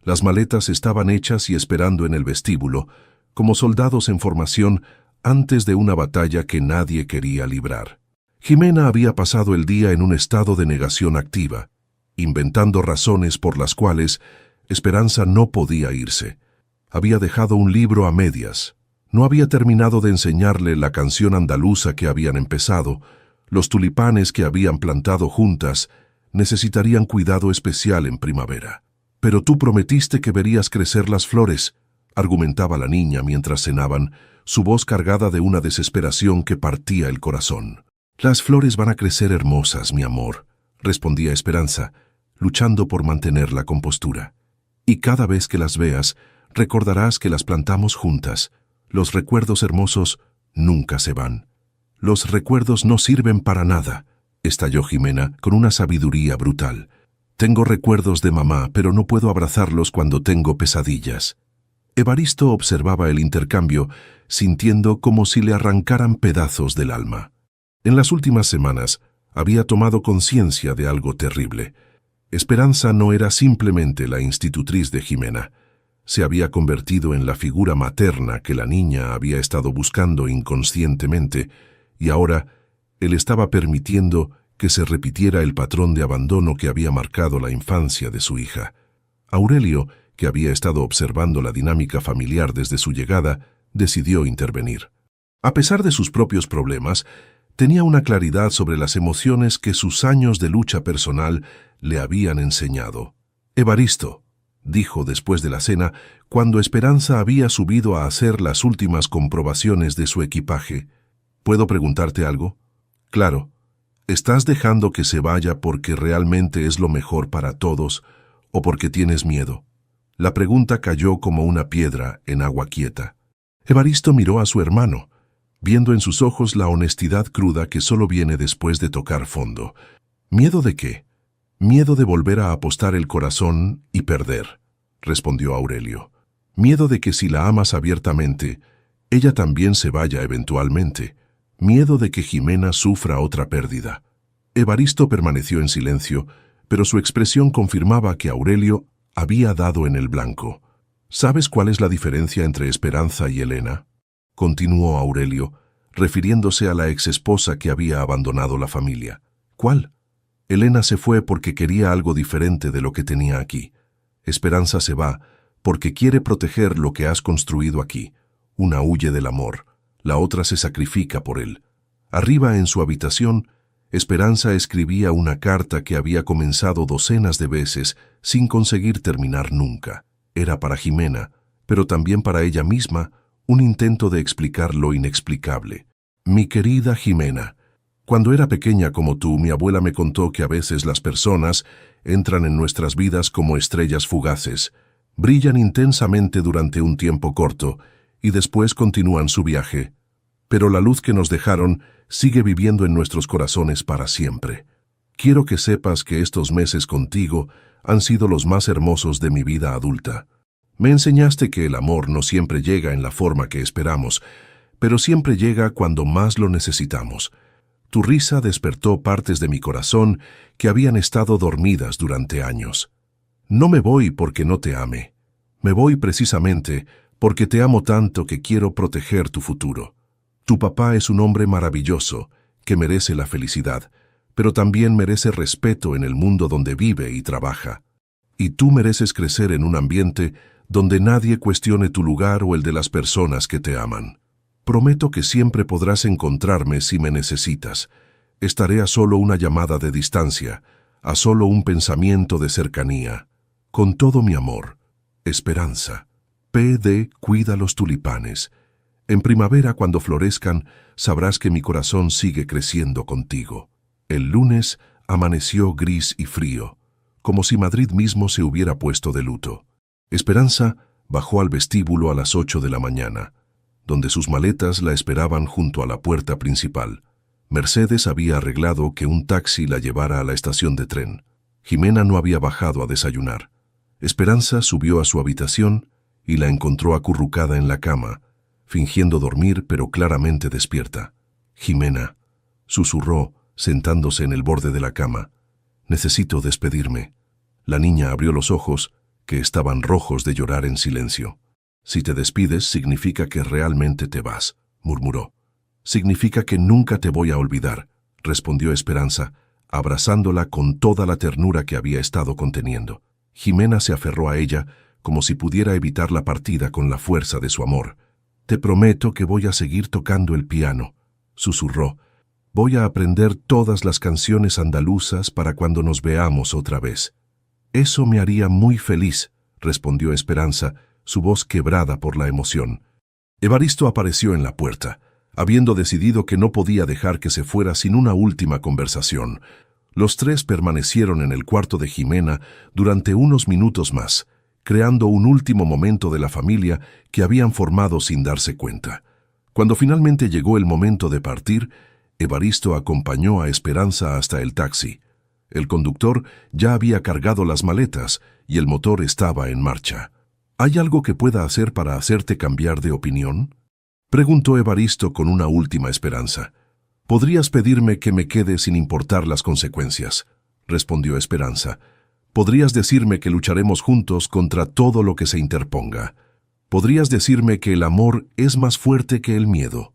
Las maletas estaban hechas y esperando en el vestíbulo, como soldados en formación antes de una batalla que nadie quería librar. Jimena había pasado el día en un estado de negación activa, inventando razones por las cuales Esperanza no podía irse. Había dejado un libro a medias, no había terminado de enseñarle la canción andaluza que habían empezado, los tulipanes que habían plantado juntas necesitarían cuidado especial en primavera. «Pero tú prometiste que verías crecer las flores», argumentaba la niña mientras cenaban, su voz cargada de una desesperación que partía el corazón. «Las flores van a crecer hermosas, mi amor», respondía Esperanza, luchando por mantener la compostura. «Y cada vez que las veas, recordarás que las plantamos juntas. Los recuerdos hermosos nunca se van». «Los recuerdos no sirven para nada», estalló Jimena con una sabiduría brutal. «Tengo recuerdos de mamá, pero no puedo abrazarlos cuando tengo pesadillas». Evaristo observaba el intercambio, sintiendo como si le arrancaran pedazos del alma. En las últimas semanas había tomado conciencia de algo terrible. Esperanza no era simplemente la institutriz de Jimena. Se había convertido en la figura materna que la niña había estado buscando inconscientemente, y ahora él estaba permitiendo que se repitiera el patrón de abandono que había marcado la infancia de su hija. Aurelio, que había estado observando la dinámica familiar desde su llegada, decidió intervenir. A pesar de sus propios problemas, tenía una claridad sobre las emociones que sus años de lucha personal le habían enseñado. «Evaristo», dijo después de la cena, cuando Esperanza había subido a hacer las últimas comprobaciones de su equipaje, «¿puedo preguntarte algo?» «Claro. ¿Estás dejando que se vaya porque realmente es lo mejor para todos o porque tienes miedo?» La pregunta cayó como una piedra en agua quieta. Evaristo miró a su hermano, viendo en sus ojos la honestidad cruda que solo viene después de tocar fondo. «¿Miedo de qué?» «Miedo de volver a apostar el corazón y perder», respondió Aurelio. «Miedo de que si la amas abiertamente, ella también se vaya eventualmente. Miedo de que Jimena sufra otra pérdida». Evaristo permaneció en silencio, pero su expresión confirmaba que Aurelio había dado en el blanco. «¿Sabes cuál es la diferencia entre Esperanza y Elena?», continuó Aurelio, refiriéndose a la exesposa que había abandonado la familia. «¿Cuál?». «Elena se fue porque quería algo diferente de lo que tenía aquí. Esperanza se va porque quiere proteger lo que has construido aquí. Una huye del amor, la otra se sacrifica por él». Arriba en su habitación, Esperanza escribía una carta que había comenzado docenas de veces sin conseguir terminar nunca. Era para Jimena, pero también para ella misma, un intento de explicar lo inexplicable. «Mi querida Jimena, cuando era pequeña como tú, mi abuela me contó que a veces las personas entran en nuestras vidas como estrellas fugaces, brillan intensamente durante un tiempo corto y después continúan su viaje. Pero la luz que nos dejaron sigue viviendo en nuestros corazones para siempre. Quiero que sepas que estos meses contigo han sido los más hermosos de mi vida adulta. Me enseñaste que el amor no siempre llega en la forma que esperamos, pero siempre llega cuando más lo necesitamos. Tu risa despertó partes de mi corazón que habían estado dormidas durante años. No me voy porque no te ame. Me voy precisamente porque te amo tanto que quiero proteger tu futuro. Tu papá es un hombre maravilloso que merece la felicidad, pero también merece respeto en el mundo donde vive y trabaja. Y tú mereces crecer en un ambiente donde nadie cuestione tu lugar o el de las personas que te aman. Prometo que siempre podrás encontrarme si me necesitas. Estaré a solo una llamada de distancia, a solo un pensamiento de cercanía. Con todo mi amor, Esperanza. P.D. Cuida los tulipanes. En primavera, cuando florezcan, sabrás que mi corazón sigue creciendo contigo». El lunes amaneció gris y frío, como si Madrid mismo se hubiera puesto de luto. Esperanza bajó al vestíbulo a las 8 de la mañana, donde sus maletas la esperaban junto a la puerta principal. Mercedes había arreglado que un taxi la llevara a la estación de tren. Jimena no había bajado a desayunar. Esperanza subió a su habitación y la encontró acurrucada en la cama, fingiendo dormir pero claramente despierta. «Jimena», susurró, sentándose en el borde de la cama, «necesito despedirme». La niña abrió los ojos, que estaban rojos de llorar en silencio. «Si te despides, significa que realmente te vas», murmuró. «Significa que nunca te voy a olvidar», respondió Esperanza, abrazándola con toda la ternura que había estado conteniendo. Jimena se aferró a ella como si pudiera evitar la partida con la fuerza de su amor. «Te prometo que voy a seguir tocando el piano», susurró. «Voy a aprender todas las canciones andaluzas para cuando nos veamos otra vez». «Eso me haría muy feliz», respondió Esperanza, su voz quebrada por la emoción. Evaristo apareció en la puerta, habiendo decidido que no podía dejar que se fuera sin una última conversación. Los tres permanecieron en el cuarto de Jimena durante unos minutos más, creando un último momento de la familia que habían formado sin darse cuenta. Cuando finalmente llegó el momento de partir, Evaristo acompañó a Esperanza hasta el taxi. El conductor ya había cargado las maletas y el motor estaba en marcha. «¿Hay algo que pueda hacer para hacerte cambiar de opinión?», preguntó Evaristo con una última esperanza. «Podrías pedirme que me quede sin importar las consecuencias», respondió Esperanza. Podrías decirme que lucharemos juntos contra todo lo que se interponga. Podrías decirme que el amor es más fuerte que el miedo.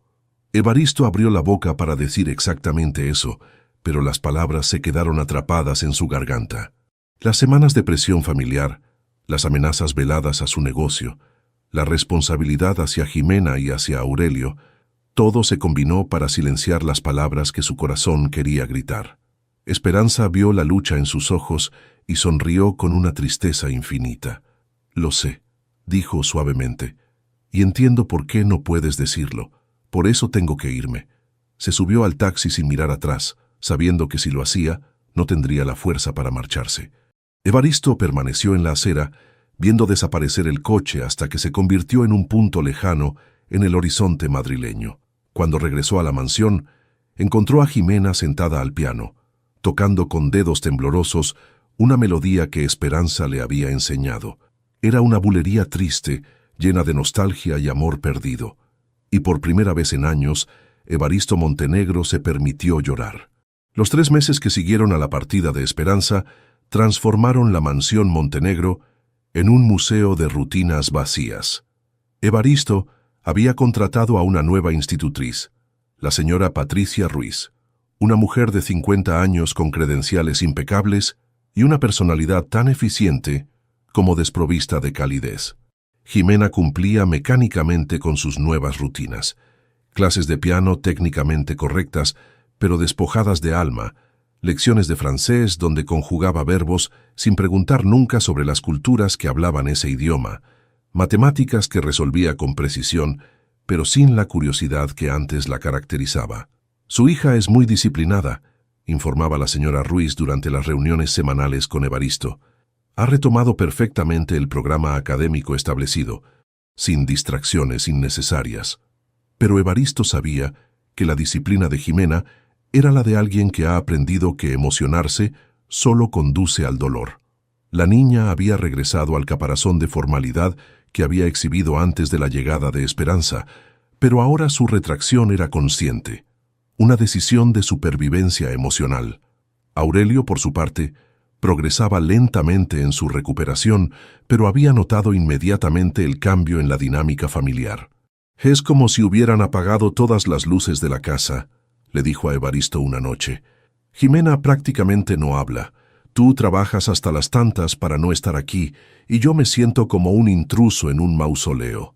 Evaristo abrió la boca para decir exactamente eso, pero las palabras se quedaron atrapadas en su garganta. Las semanas de presión familiar, las amenazas veladas a su negocio, la responsabilidad hacia Jimena y hacia Aurelio, todo se combinó para silenciar las palabras que su corazón quería gritar. Esperanza vio la lucha en sus ojos y sonrió con una tristeza infinita. «Lo sé», dijo suavemente, «y entiendo por qué no puedes decirlo. Por eso tengo que irme». Se subió al taxi sin mirar atrás, sabiendo que si lo hacía, no tendría la fuerza para marcharse. Evaristo permaneció en la acera, viendo desaparecer el coche hasta que se convirtió en un punto lejano en el horizonte madrileño. Cuando regresó a la mansión, encontró a Jimena sentada al piano, tocando con dedos temblorosos una melodía que Esperanza le había enseñado. Era una bulería triste, llena de nostalgia y amor perdido. Y por primera vez en años, Evaristo Montenegro se permitió llorar. Los 3 meses que siguieron a la partida de Esperanza transformaron la mansión Montenegro en un museo de rutinas vacías. Evaristo había contratado a una nueva institutriz, la señora Patricia Ruiz, una mujer de 50 años con credenciales impecables y una personalidad tan eficiente como desprovista de calidez. Jimena cumplía mecánicamente con sus nuevas rutinas, clases de piano técnicamente correctas, pero despojadas de alma, lecciones de francés donde conjugaba verbos sin preguntar nunca sobre las culturas que hablaban ese idioma, matemáticas que resolvía con precisión, pero sin la curiosidad que antes la caracterizaba. «Su hija es muy disciplinada», informaba la señora Ruiz durante las reuniones semanales con Evaristo. «Ha retomado perfectamente el programa académico establecido, sin distracciones innecesarias». Pero Evaristo sabía que la disciplina de Jimena era la de alguien que ha aprendido que emocionarse solo conduce al dolor. La niña había regresado al caparazón de formalidad que había exhibido antes de la llegada de Esperanza, pero ahora su retracción era consciente, una decisión de supervivencia emocional. Aurelio, por su parte, progresaba lentamente en su recuperación, pero había notado inmediatamente el cambio en la dinámica familiar. «Es como si hubieran apagado todas las luces de la casa», le dijo a Evaristo una noche. «Jimena prácticamente no habla. Tú trabajas hasta las tantas para no estar aquí, y yo me siento como un intruso en un mausoleo».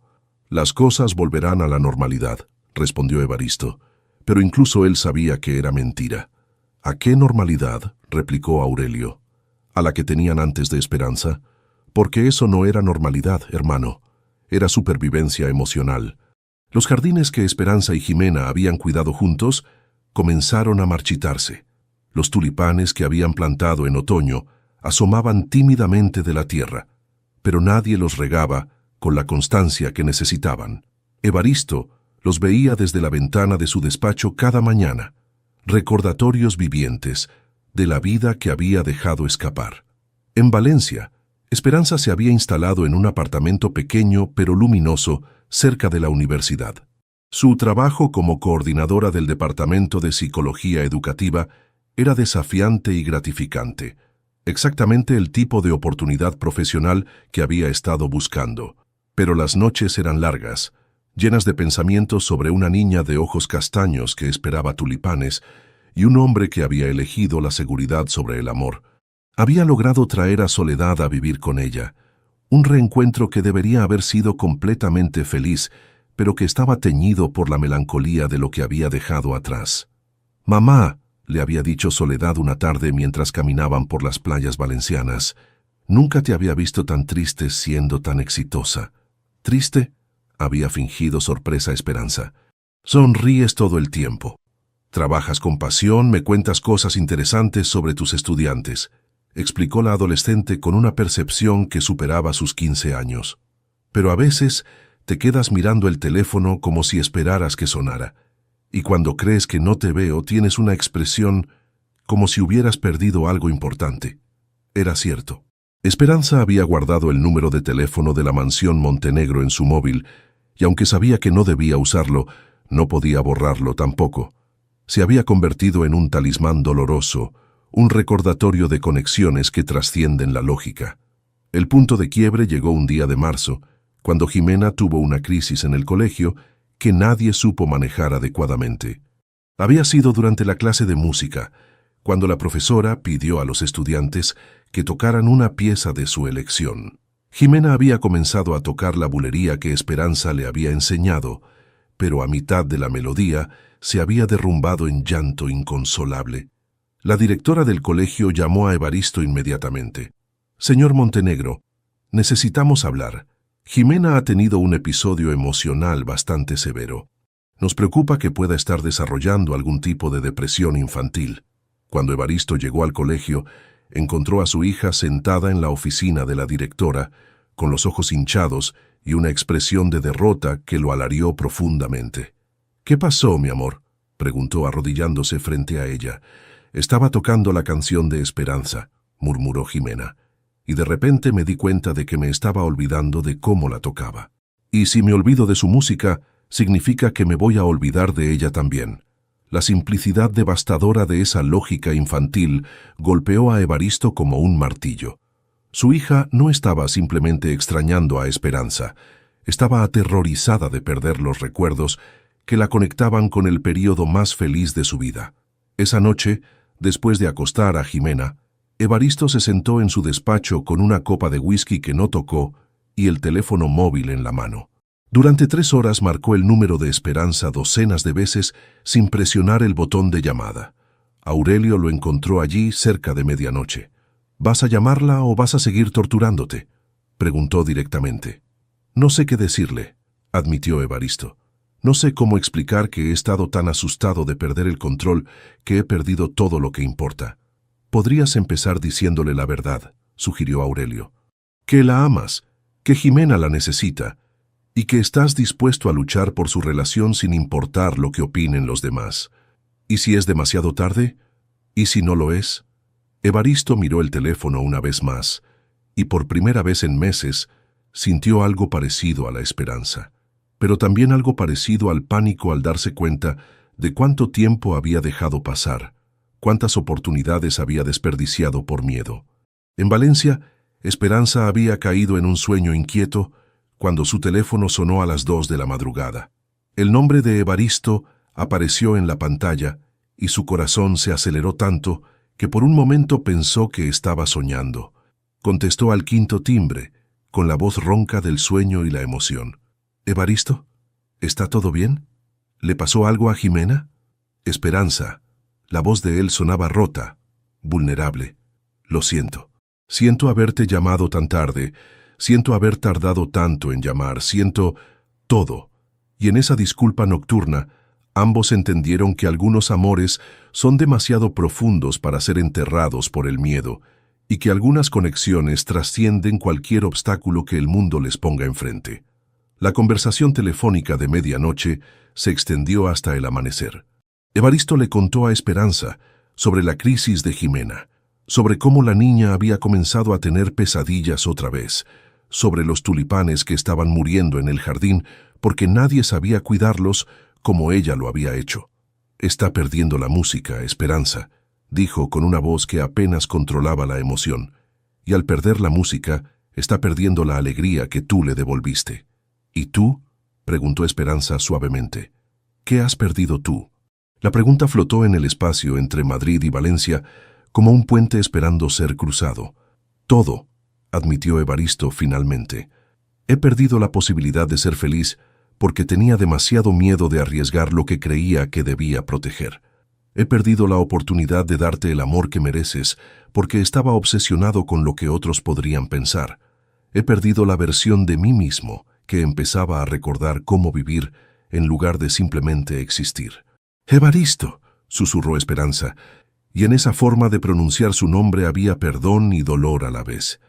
«Las cosas volverán a la normalidad», respondió Evaristo, pero incluso él sabía que era mentira. «¿A qué normalidad?», replicó Aurelio. «¿A la que tenían antes de Esperanza? Porque eso no era normalidad, hermano. Era supervivencia emocional». Los jardines que Esperanza y Jimena habían cuidado juntos comenzaron a marchitarse. Los tulipanes que habían plantado en otoño asomaban tímidamente de la tierra, pero nadie los regaba con la constancia que necesitaban. Evaristo los veía desde la ventana de su despacho cada mañana, recordatorios vivientes de la vida que había dejado escapar. En Valencia, Esperanza se había instalado en un apartamento pequeño pero luminoso cerca de la universidad. Su trabajo como coordinadora del Departamento de Psicología Educativa era desafiante y gratificante, exactamente el tipo de oportunidad profesional que había estado buscando. Pero las noches eran largas, llenas de pensamientos sobre una niña de ojos castaños que esperaba tulipanes y un hombre que había elegido la seguridad sobre el amor. Había logrado traer a Soledad a vivir con ella, un reencuentro que debería haber sido completamente feliz, pero que estaba teñido por la melancolía de lo que había dejado atrás. «Mamá», le había dicho Soledad una tarde mientras caminaban por las playas valencianas, «nunca te había visto tan triste siendo tan exitosa». «¿Triste?», había fingido sorpresa Esperanza. «Sonríes todo el tiempo. Trabajas con pasión, me cuentas cosas interesantes sobre tus estudiantes», explicó la adolescente con una percepción que superaba sus 15 años. «Pero a veces te quedas mirando el teléfono como si esperaras que sonara, y cuando crees que no te veo tienes una expresión como si hubieras perdido algo importante». Era cierto. Esperanza había guardado el número de teléfono de la mansión Montenegro en su móvil, y aunque sabía que no debía usarlo, no podía borrarlo tampoco. Se había convertido en un talismán doloroso, un recordatorio de conexiones que trascienden la lógica. El punto de quiebre llegó un día de marzo, cuando Jimena tuvo una crisis en el colegio que nadie supo manejar adecuadamente. Había sido durante la clase de música, cuando la profesora pidió a los estudiantes que tocaran una pieza de su elección. Jimena había comenzado a tocar la bulería que Esperanza le había enseñado, pero a mitad de la melodía se había derrumbado en llanto inconsolable. La directora del colegio llamó a Evaristo inmediatamente. «Señor Montenegro, necesitamos hablar. Jimena ha tenido un episodio emocional bastante severo. Nos preocupa que pueda estar desarrollando algún tipo de depresión infantil». Cuando Evaristo llegó al colegio, encontró a su hija sentada en la oficina de la directora, con los ojos hinchados y una expresión de derrota que lo alarió profundamente. «¿Qué pasó, mi amor?», preguntó arrodillándose frente a ella. «Estaba tocando la canción de Esperanza», murmuró Jimena, «y de repente me di cuenta de que me estaba olvidando de cómo la tocaba. Y si me olvido de su música, significa que me voy a olvidar de ella también». La simplicidad devastadora de esa lógica infantil golpeó a Evaristo como un martillo. Su hija no estaba simplemente extrañando a Esperanza, estaba aterrorizada de perder los recuerdos que la conectaban con el período más feliz de su vida. Esa noche, después de acostar a Jimena, Evaristo se sentó en su despacho con una copa de whisky que no tocó y el teléfono móvil en la mano. Durante 3 horas marcó el número de Esperanza docenas de veces sin presionar el botón de llamada. Aurelio lo encontró allí cerca de medianoche. «¿Vas a llamarla o vas a seguir torturándote?», preguntó directamente. «No sé qué decirle», admitió Evaristo. «No sé cómo explicar que he estado tan asustado de perder el control que he perdido todo lo que importa». «Podrías empezar diciéndole la verdad», sugirió Aurelio. «Que la amas, que Jimena la necesita, y que estás dispuesto a luchar por su relación sin importar lo que opinen los demás. ¿Y si es demasiado tarde? ¿Y si no lo es?». Evaristo miró el teléfono una vez más, y por primera vez en meses sintió algo parecido a la esperanza, pero también algo parecido al pánico al darse cuenta de cuánto tiempo había dejado pasar, cuántas oportunidades había desperdiciado por miedo. En Valencia, Esperanza había caído en un sueño inquieto cuando su teléfono sonó a las 2 de la madrugada. El nombre de Evaristo apareció en la pantalla y su corazón se aceleró tanto que por un momento pensó que estaba soñando. Contestó al 5.º timbre, con la voz ronca del sueño y la emoción. «¿Evaristo? ¿Está todo bien? ¿Le pasó algo a Jimena?». «Esperanza». La voz de él sonaba rota, vulnerable. «Lo siento. Siento haberte llamado tan tarde. Siento haber tardado tanto en llamar, siento todo». Y en esa disculpa nocturna, ambos entendieron que algunos amores son demasiado profundos para ser enterrados por el miedo, y que algunas conexiones trascienden cualquier obstáculo que el mundo les ponga enfrente. La conversación telefónica de medianoche se extendió hasta el amanecer. Evaristo le contó a Esperanza sobre la crisis de Jimena, sobre cómo la niña había comenzado a tener pesadillas otra vez, sobre los tulipanes que estaban muriendo en el jardín porque nadie sabía cuidarlos como ella lo había hecho. «Está perdiendo la música, Esperanza», dijo con una voz que apenas controlaba la emoción. «Y al perder la música, está perdiendo la alegría que tú le devolviste». «¿Y tú?», preguntó Esperanza suavemente. «¿Qué has perdido tú?». La pregunta flotó en el espacio entre Madrid y Valencia como un puente esperando ser cruzado. «Todo», admitió Evaristo finalmente. «He perdido la posibilidad de ser feliz porque tenía demasiado miedo de arriesgar lo que creía que debía proteger. He perdido la oportunidad de darte el amor que mereces porque estaba obsesionado con lo que otros podrían pensar. He perdido la versión de mí mismo que empezaba a recordar cómo vivir en lugar de simplemente existir». «Evaristo», susurró Esperanza, y en esa forma de pronunciar su nombre había perdón y dolor a la vez.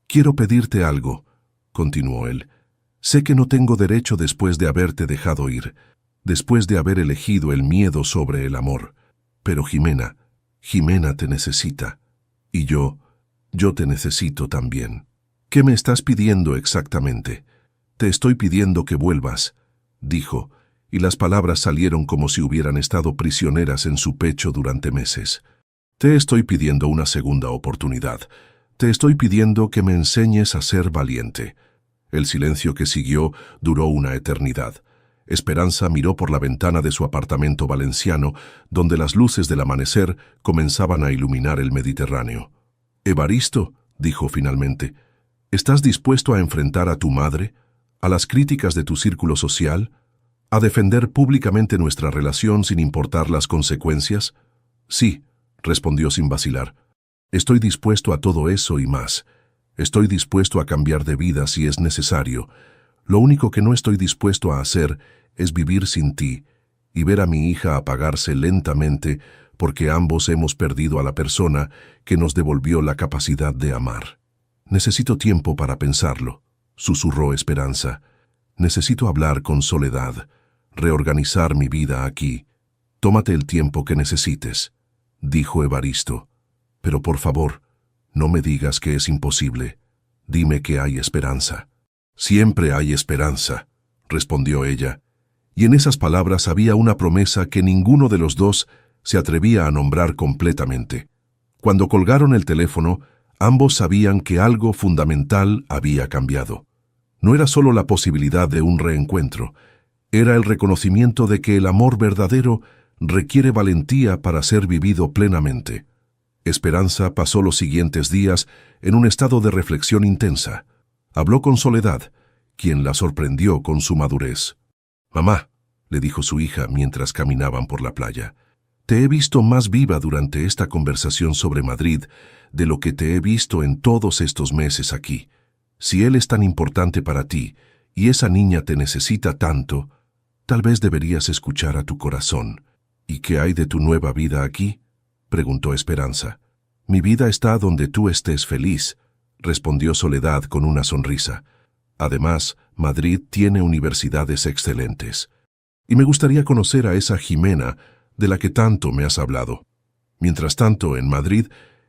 «Quiero pedirte algo», continuó él. «Sé que no tengo derecho después de haberte dejado ir, después de haber elegido el miedo sobre el amor. Pero Jimena te necesita. Y yo te necesito también». «¿Qué me estás pidiendo exactamente?». «Te estoy pidiendo que vuelvas», dijo, y las palabras salieron como si hubieran estado prisioneras en su pecho durante meses. Te estoy pidiendo una segunda oportunidad. Te estoy pidiendo que me enseñes a ser valiente. El silencio que siguió duró una eternidad. Esperanza miró por la ventana de su apartamento valenciano, donde las luces del amanecer comenzaban a iluminar el Mediterráneo. «Evaristo», dijo finalmente, «¿estás dispuesto a enfrentar a tu madre, a las críticas de tu círculo social, a defender públicamente nuestra relación sin importar las consecuencias?» «Sí», respondió sin vacilar. «Estoy dispuesto a todo eso y más. Estoy dispuesto a cambiar de vida si es necesario. Lo único que no estoy dispuesto a hacer es vivir sin ti y ver a mi hija apagarse lentamente porque ambos hemos perdido a la persona que nos devolvió la capacidad de amar. Necesito tiempo para pensarlo», susurró Esperanza. «Necesito hablar con Soledad, reorganizar mi vida aquí. Tómate el tiempo que necesites», dijo Evaristo. «Pero por favor, no me digas que es imposible. Dime que hay esperanza». «Siempre hay esperanza», respondió ella, y en esas palabras había una promesa que ninguno de los dos se atrevía a nombrar completamente. Cuando colgaron el teléfono, ambos sabían que algo fundamental había cambiado. No era solo la posibilidad de un reencuentro, era el reconocimiento de que el amor verdadero requiere valentía para ser vivido plenamente. Esperanza pasó los siguientes días en un estado de reflexión intensa. Habló con Soledad, quien la sorprendió con su madurez. «Mamá», le dijo su hija mientras caminaban por la playa, «te he visto más viva durante esta conversación sobre Madrid de lo que te he visto en todos estos meses aquí. Si él es tan importante para ti y esa niña te necesita tanto, tal vez deberías escuchar a tu corazón». «¿Y qué hay de tu nueva vida aquí?», preguntó Esperanza. «Mi vida está donde tú estés feliz», respondió Soledad con una sonrisa. «Además, Madrid tiene universidades excelentes. Y me gustaría conocer a esa Jimena de la que tanto me has hablado». Mientras tanto, en Madrid,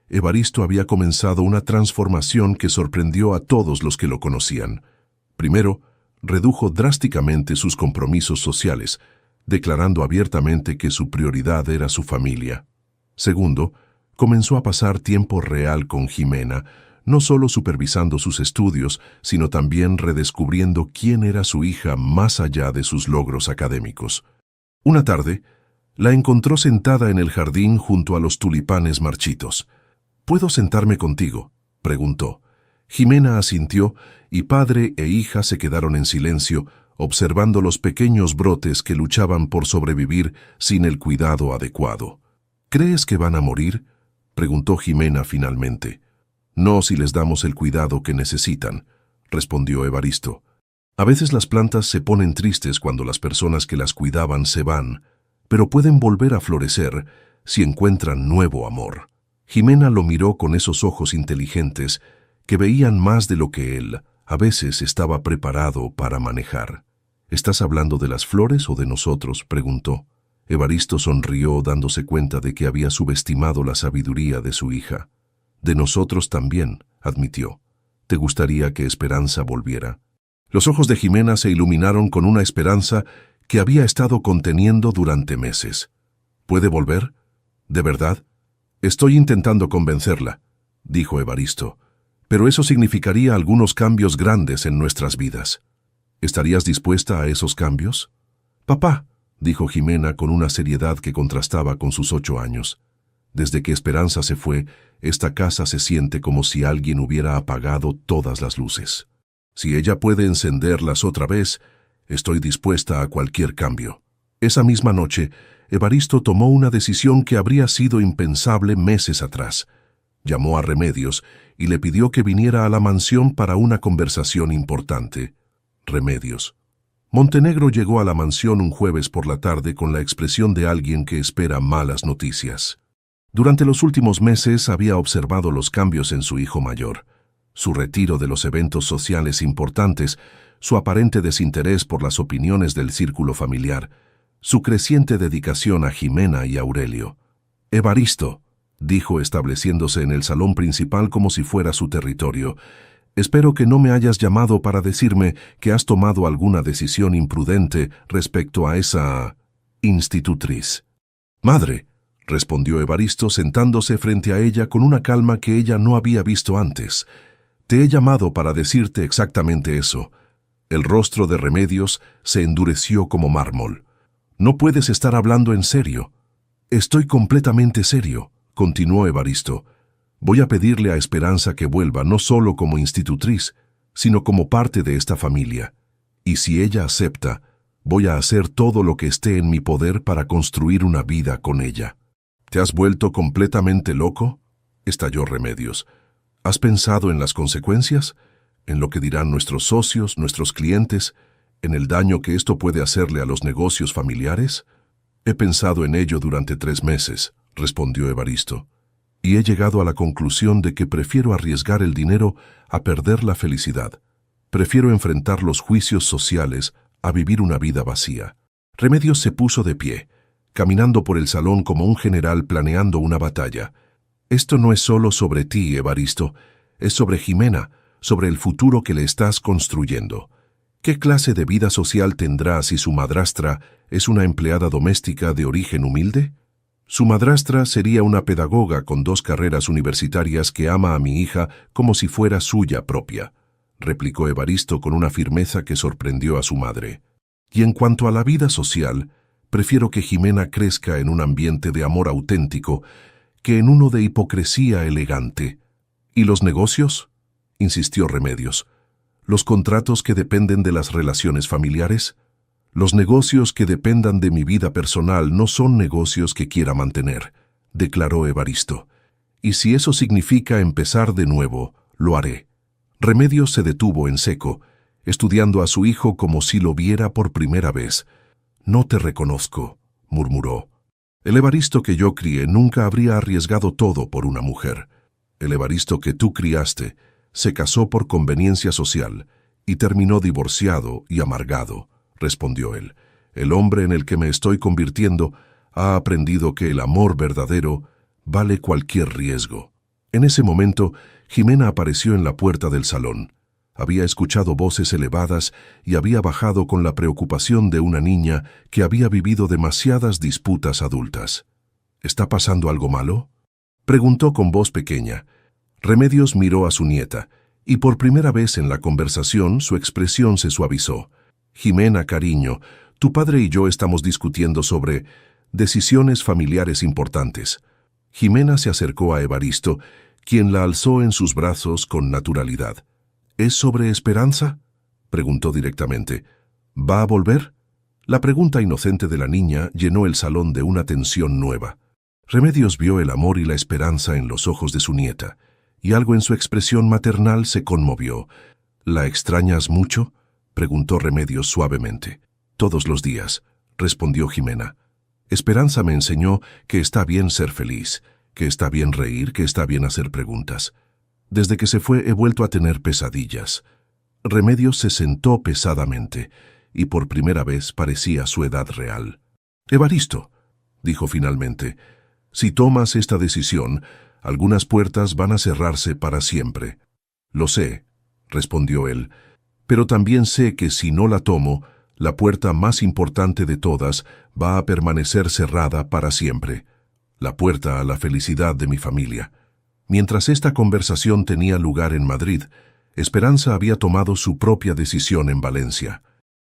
Evaristo había comenzado una transformación que sorprendió a todos los que lo conocían. Primero, redujo drásticamente sus compromisos sociales, declarando abiertamente que su prioridad era su familia. Segundo, comenzó a pasar tiempo real con Jimena, no solo supervisando sus estudios, sino también redescubriendo quién era su hija más allá de sus logros académicos. Una tarde, la encontró sentada en el jardín junto a los tulipanes marchitos. «¿Puedo sentarme contigo?», preguntó. Jimena asintió y padre e hija se quedaron en silencio, observando los pequeños brotes que luchaban por sobrevivir sin el cuidado adecuado. «¿Crees que van a morir?», preguntó Jimena finalmente. «No si les damos el cuidado que necesitan», respondió Evaristo. «A veces las plantas se ponen tristes cuando las personas que las cuidaban se van, pero pueden volver a florecer si encuentran nuevo amor». Jimena lo miró con esos ojos inteligentes que veían más de lo que él, a veces, estaba preparado para manejar. «¿Estás hablando de las flores o de nosotros?», preguntó. Evaristo sonrió dándose cuenta de que había subestimado la sabiduría de su hija. «De nosotros también», admitió. «¿Te gustaría que Esperanza volviera?». Los ojos de Jimena se iluminaron con una esperanza que había estado conteniendo durante meses. «¿Puede volver? ¿De verdad?». «Estoy intentando convencerla», dijo Evaristo, «pero eso significaría algunos cambios grandes en nuestras vidas». «¿Estarías dispuesta a esos cambios?». «Papá», dijo Jimena con una seriedad que contrastaba con sus 8 años. «Desde que Esperanza se fue, esta casa se siente como si alguien hubiera apagado todas las luces. Si ella puede encenderlas otra vez, estoy dispuesta a cualquier cambio». Esa misma noche, Evaristo tomó una decisión que habría sido impensable meses atrás. Llamó a Remedios y le pidió que viniera a la mansión para una conversación importante. Remedios. Montenegro llegó a la mansión un jueves por la tarde con la expresión de alguien que espera malas noticias. Durante los últimos meses había observado los cambios en su hijo mayor. Su retiro de los eventos sociales importantes, su aparente desinterés por las opiniones del círculo familiar, su creciente dedicación a Jimena y Aurelio. «Evaristo», dijo estableciéndose en el salón principal como si fuera su territorio, «espero que no me hayas llamado para decirme que has tomado alguna decisión imprudente respecto a esa institutriz». «Madre», respondió Evaristo sentándose frente a ella con una calma que ella no había visto antes. Te he llamado para decirte exactamente eso. El rostro de Remedios se endureció como mármol. No puedes estar hablando en serio. Estoy completamente serio, continuó Evaristo. Voy a pedirle a Esperanza que vuelva no solo como institutriz, sino como parte de esta familia. Y si ella acepta, voy a hacer todo lo que esté en mi poder para construir una vida con ella. ¿Te has vuelto completamente loco?, estalló Remedios. ¿Has pensado en las consecuencias? ¿En lo que dirán nuestros socios, nuestros clientes? ¿En el daño que esto puede hacerle a los negocios familiares? He pensado en ello durante 3 meses, respondió Evaristo, y he llegado a la conclusión de que prefiero arriesgar el dinero a perder la felicidad. Prefiero enfrentar los juicios sociales a vivir una vida vacía. Remedios se puso de pie, caminando por el salón como un general planeando una batalla. Esto no es solo sobre ti, Evaristo, es sobre Jimena, sobre el futuro que le estás construyendo. ¿Qué clase de vida social tendrá si su madrastra es una empleada doméstica de origen humilde? Su madrastra sería una pedagoga con 2 carreras universitarias que ama a mi hija como si fuera suya propia, replicó Evaristo con una firmeza que sorprendió a su madre. Y en cuanto a la vida social, prefiero que Jimena crezca en un ambiente de amor auténtico que en uno de hipocresía elegante. ¿Y los negocios?, insistió Remedios. ¿Los contratos que dependen de las relaciones familiares? Los negocios que dependan de mi vida personal no son negocios que quiera mantener, declaró Evaristo. Y si eso significa empezar de nuevo, lo haré. Remedios se detuvo en seco, estudiando a su hijo como si lo viera por primera vez. No te reconozco, murmuró. El Evaristo que yo crié nunca habría arriesgado todo por una mujer. El Evaristo que tú criaste se casó por conveniencia social y terminó divorciado y amargado, respondió él. El hombre en el que me estoy convirtiendo ha aprendido que el amor verdadero vale cualquier riesgo. En ese momento, Jimena apareció en la puerta del salón. Había escuchado voces elevadas y había bajado con la preocupación de una niña que había vivido demasiadas disputas adultas. ¿Está pasando algo malo?, preguntó con voz pequeña. Remedios miró a su nieta, y por primera vez en la conversación su expresión se suavizó. Jimena, cariño, tu padre y yo estamos discutiendo sobre decisiones familiares importantes. Jimena se acercó a Evaristo, quien la alzó en sus brazos con naturalidad. ¿Es sobre Esperanza?, preguntó directamente. ¿Va a volver? La pregunta inocente de la niña llenó el salón de una tensión nueva. Remedios vio el amor y la esperanza en los ojos de su nieta, y algo en su expresión maternal se conmovió. ¿La extrañas mucho?, preguntó Remedios suavemente. Todos los días, respondió Jimena. Esperanza me enseñó que está bien ser feliz, que está bien reír, que está bien hacer preguntas. Desde que se fue he vuelto a tener pesadillas. Remedios se sentó pesadamente, y por primera vez parecía su edad real. Evaristo, dijo finalmente, si tomas esta decisión, algunas puertas van a cerrarse para siempre. Lo sé, respondió él, pero también sé que si no la tomo, la puerta más importante de todas va a permanecer cerrada para siempre. La puerta a la felicidad de mi familia. Mientras esta conversación tenía lugar en Madrid, Esperanza había tomado su propia decisión en Valencia.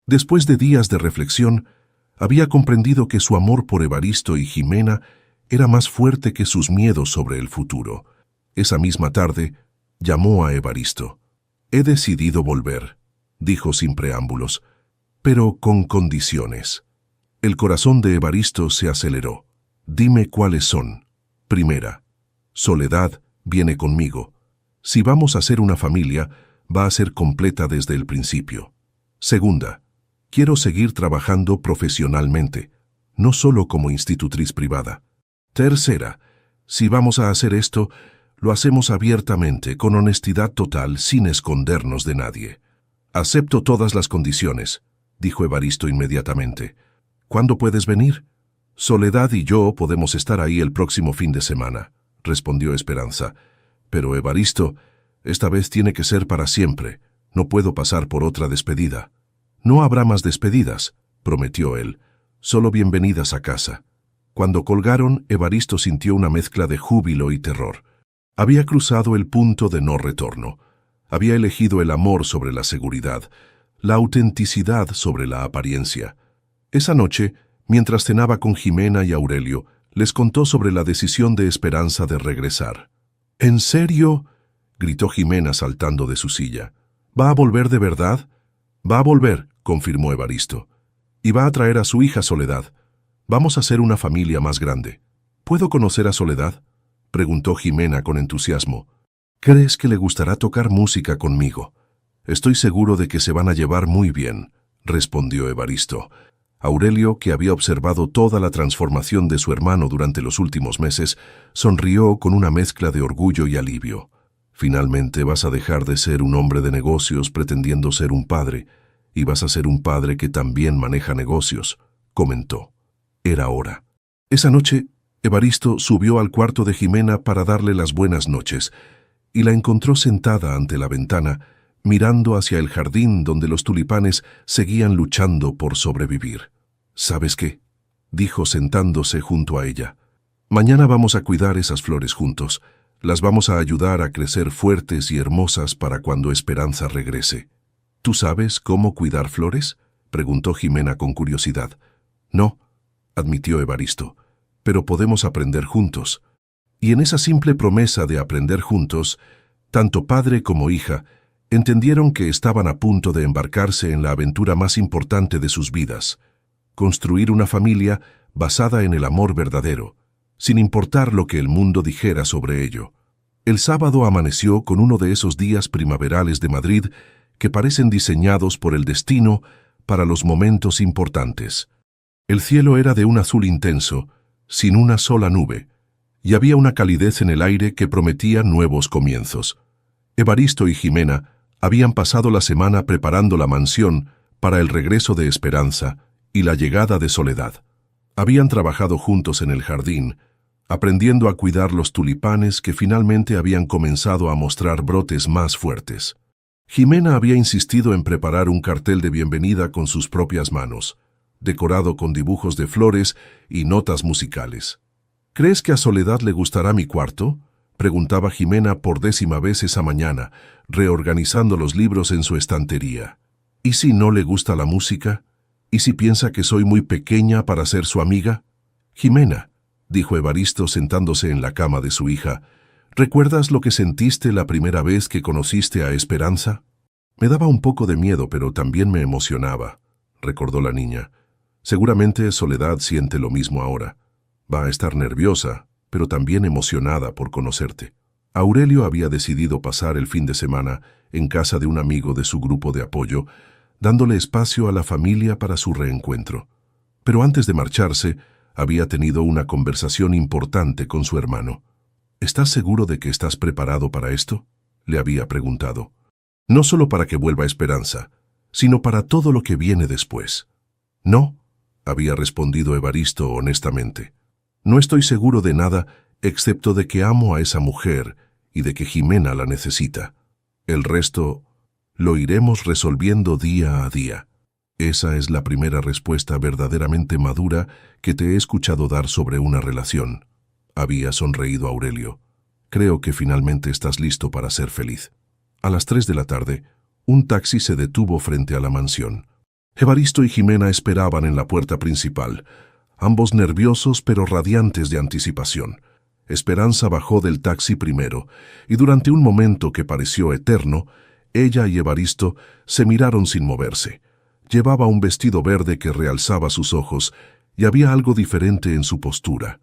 Después de días de reflexión, había comprendido que su amor por Evaristo y Jimena era más fuerte que sus miedos sobre el futuro. Esa misma tarde, llamó a Evaristo. «He decidido volver», dijo sin preámbulos, «pero con condiciones». El corazón de Evaristo se aceleró. «Dime cuáles son». Primera, Soledad viene conmigo. Si vamos a ser una familia, va a ser completa desde el principio. Segunda, quiero seguir trabajando profesionalmente, no solo como institutriz privada. Tercera, si vamos a hacer esto, lo hacemos abiertamente, con honestidad total, sin escondernos de nadie. Acepto todas las condiciones, dijo Evaristo inmediatamente. ¿Cuándo puedes venir? Soledad y yo podemos estar ahí el próximo fin de semana, respondió Esperanza. Pero Evaristo, esta vez tiene que ser para siempre. No puedo pasar por otra despedida. No habrá más despedidas, prometió él. Solo bienvenidas a casa. Cuando colgaron, Evaristo sintió una mezcla de júbilo y terror. Había cruzado el punto de no retorno. Había elegido el amor sobre la seguridad, la autenticidad sobre la apariencia. Esa noche, mientras cenaba con Jimena y Aurelio, les contó sobre la decisión de Esperanza de regresar. ¿En serio?, gritó Jimena saltando de su silla. ¿Va a volver de verdad? Va a volver, confirmó Evaristo. Y va a traer a su hija Soledad. Vamos a ser una familia más grande. ¿Puedo conocer a Soledad?, preguntó Jimena con entusiasmo. ¿Crees que le gustará tocar música conmigo? Estoy seguro de que se van a llevar muy bien, respondió Evaristo. Aurelio, que había observado toda la transformación de su hermano durante los últimos meses, sonrió con una mezcla de orgullo y alivio. Finalmente vas a dejar de ser un hombre de negocios pretendiendo ser un padre, y vas a ser un padre que también maneja negocios, comentó. Era hora. Esa noche, Evaristo subió al cuarto de Jimena para darle las buenas noches, y la encontró sentada ante la ventana, mirando hacia el jardín donde los tulipanes seguían luchando por sobrevivir. ¿Sabes qué?, dijo sentándose junto a ella. Mañana vamos a cuidar esas flores juntos. Las vamos a ayudar a crecer fuertes y hermosas para cuando Esperanza regrese. ¿Tú sabes cómo cuidar flores?, preguntó Jimena con curiosidad. No, admitió Evaristo, pero podemos aprender juntos. Y en esa simple promesa de aprender juntos, tanto padre como hija entendieron que estaban a punto de embarcarse en la aventura más importante de sus vidas: construir una familia basada en el amor verdadero, sin importar lo que el mundo dijera sobre ello. El sábado amaneció con uno de esos días primaverales de Madrid que parecen diseñados por el destino para los momentos importantes. El cielo era de un azul intenso, sin una sola nube, y había una calidez en el aire que prometía nuevos comienzos. Evaristo y Jimena habían pasado la semana preparando la mansión para el regreso de Esperanza y la llegada de Soledad. Habían trabajado juntos en el jardín, aprendiendo a cuidar los tulipanes que finalmente habían comenzado a mostrar brotes más fuertes. Jimena había insistido en preparar un cartel de bienvenida con sus propias manos, decorado con dibujos de flores y notas musicales. ¿Crees que a Soledad le gustará mi cuarto?, preguntaba Jimena por 10ª vez esa mañana, reorganizando los libros en su estantería. ¿Y si no le gusta la música? ¿Y si piensa que soy muy pequeña para ser su amiga? Jimena, dijo Evaristo sentándose en la cama de su hija, ¿recuerdas lo que sentiste la primera vez que conociste a Esperanza? Me daba un poco de miedo, pero también me emocionaba, recordó la niña. Seguramente Soledad siente lo mismo ahora. Va a estar nerviosa, pero también emocionada por conocerte. Aurelio había decidido pasar el fin de semana en casa de un amigo de su grupo de apoyo, dándole espacio a la familia para su reencuentro. Pero antes de marcharse, había tenido una conversación importante con su hermano. ¿Estás seguro de que estás preparado para esto?, le había preguntado. No solo para que vuelva Esperanza, sino para todo lo que viene después. No, había respondido Evaristo honestamente. No estoy seguro de nada excepto de que amo a esa mujer y de que Jimena la necesita. El resto lo iremos resolviendo día a día. Esa es la primera respuesta verdaderamente madura que te he escuchado dar sobre una relación. Había sonreído Aurelio. Creo que finalmente estás listo para ser feliz. A las 3 de la tarde, un taxi se detuvo frente a la mansión. Evaristo y Jimena esperaban en la puerta principal, ambos nerviosos pero radiantes de anticipación. Esperanza bajó del taxi primero, y durante un momento que pareció eterno, ella y Evaristo se miraron sin moverse. Llevaba un vestido verde que realzaba sus ojos, y había algo diferente en su postura.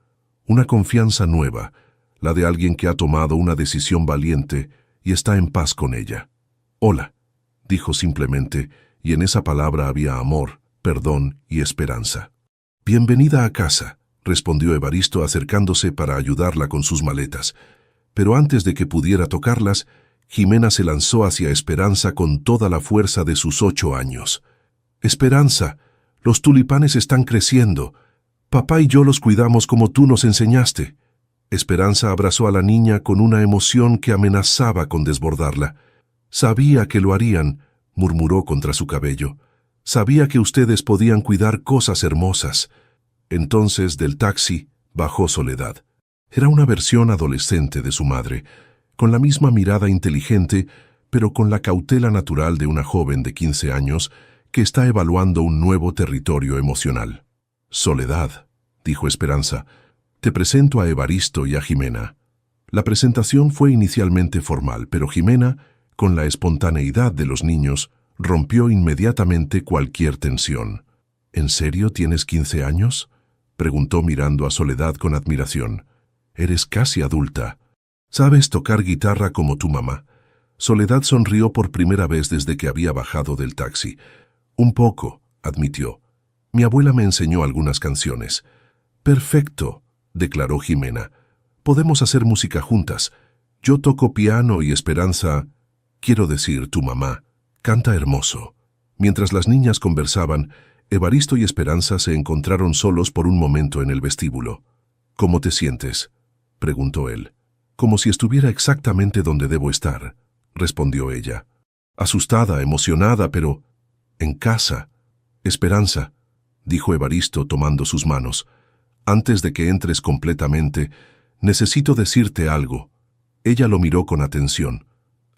Una confianza nueva, la de alguien que ha tomado una decisión valiente y está en paz con ella. «Hola», dijo simplemente, y en esa palabra había amor, perdón y esperanza. «Bienvenida a casa», respondió Evaristo acercándose para ayudarla con sus maletas. Pero antes de que pudiera tocarlas, Jimena se lanzó hacia Esperanza con toda la fuerza de sus 8 años. «Esperanza, los tulipanes están creciendo. Papá y yo los cuidamos como tú nos enseñaste». Esperanza abrazó a la niña con una emoción que amenazaba con desbordarla. «Sabía que lo harían», murmuró contra su cabello. «Sabía que ustedes podían cuidar cosas hermosas». Entonces, del taxi, bajó Soledad. Era una versión adolescente de su madre, con la misma mirada inteligente, pero con la cautela natural de una joven de 15 años que está evaluando un nuevo territorio emocional. Soledad, dijo Esperanza, te presento a Evaristo y a Jimena. La presentación fue inicialmente formal, pero Jimena, con la espontaneidad de los niños, rompió inmediatamente cualquier tensión. ¿En serio tienes 15 años? Preguntó mirando a Soledad con admiración. Eres casi adulta. ¿Sabes tocar guitarra como tu mamá? Soledad sonrió por primera vez desde que había bajado del taxi. Un poco, admitió. Mi abuela me enseñó algunas canciones. Perfecto, declaró Jimena. Podemos hacer música juntas. Yo toco piano y Esperanza, quiero decir, tu mamá, canta hermoso. Mientras las niñas conversaban, Evaristo y Esperanza se encontraron solos por un momento en el vestíbulo. ¿Cómo te sientes?, preguntó él. Como si estuviera exactamente donde debo estar, respondió ella. Asustada, emocionada, pero en casa. Esperanza, dijo Evaristo tomando sus manos. Antes de que entres completamente, necesito decirte algo. Ella lo miró con atención.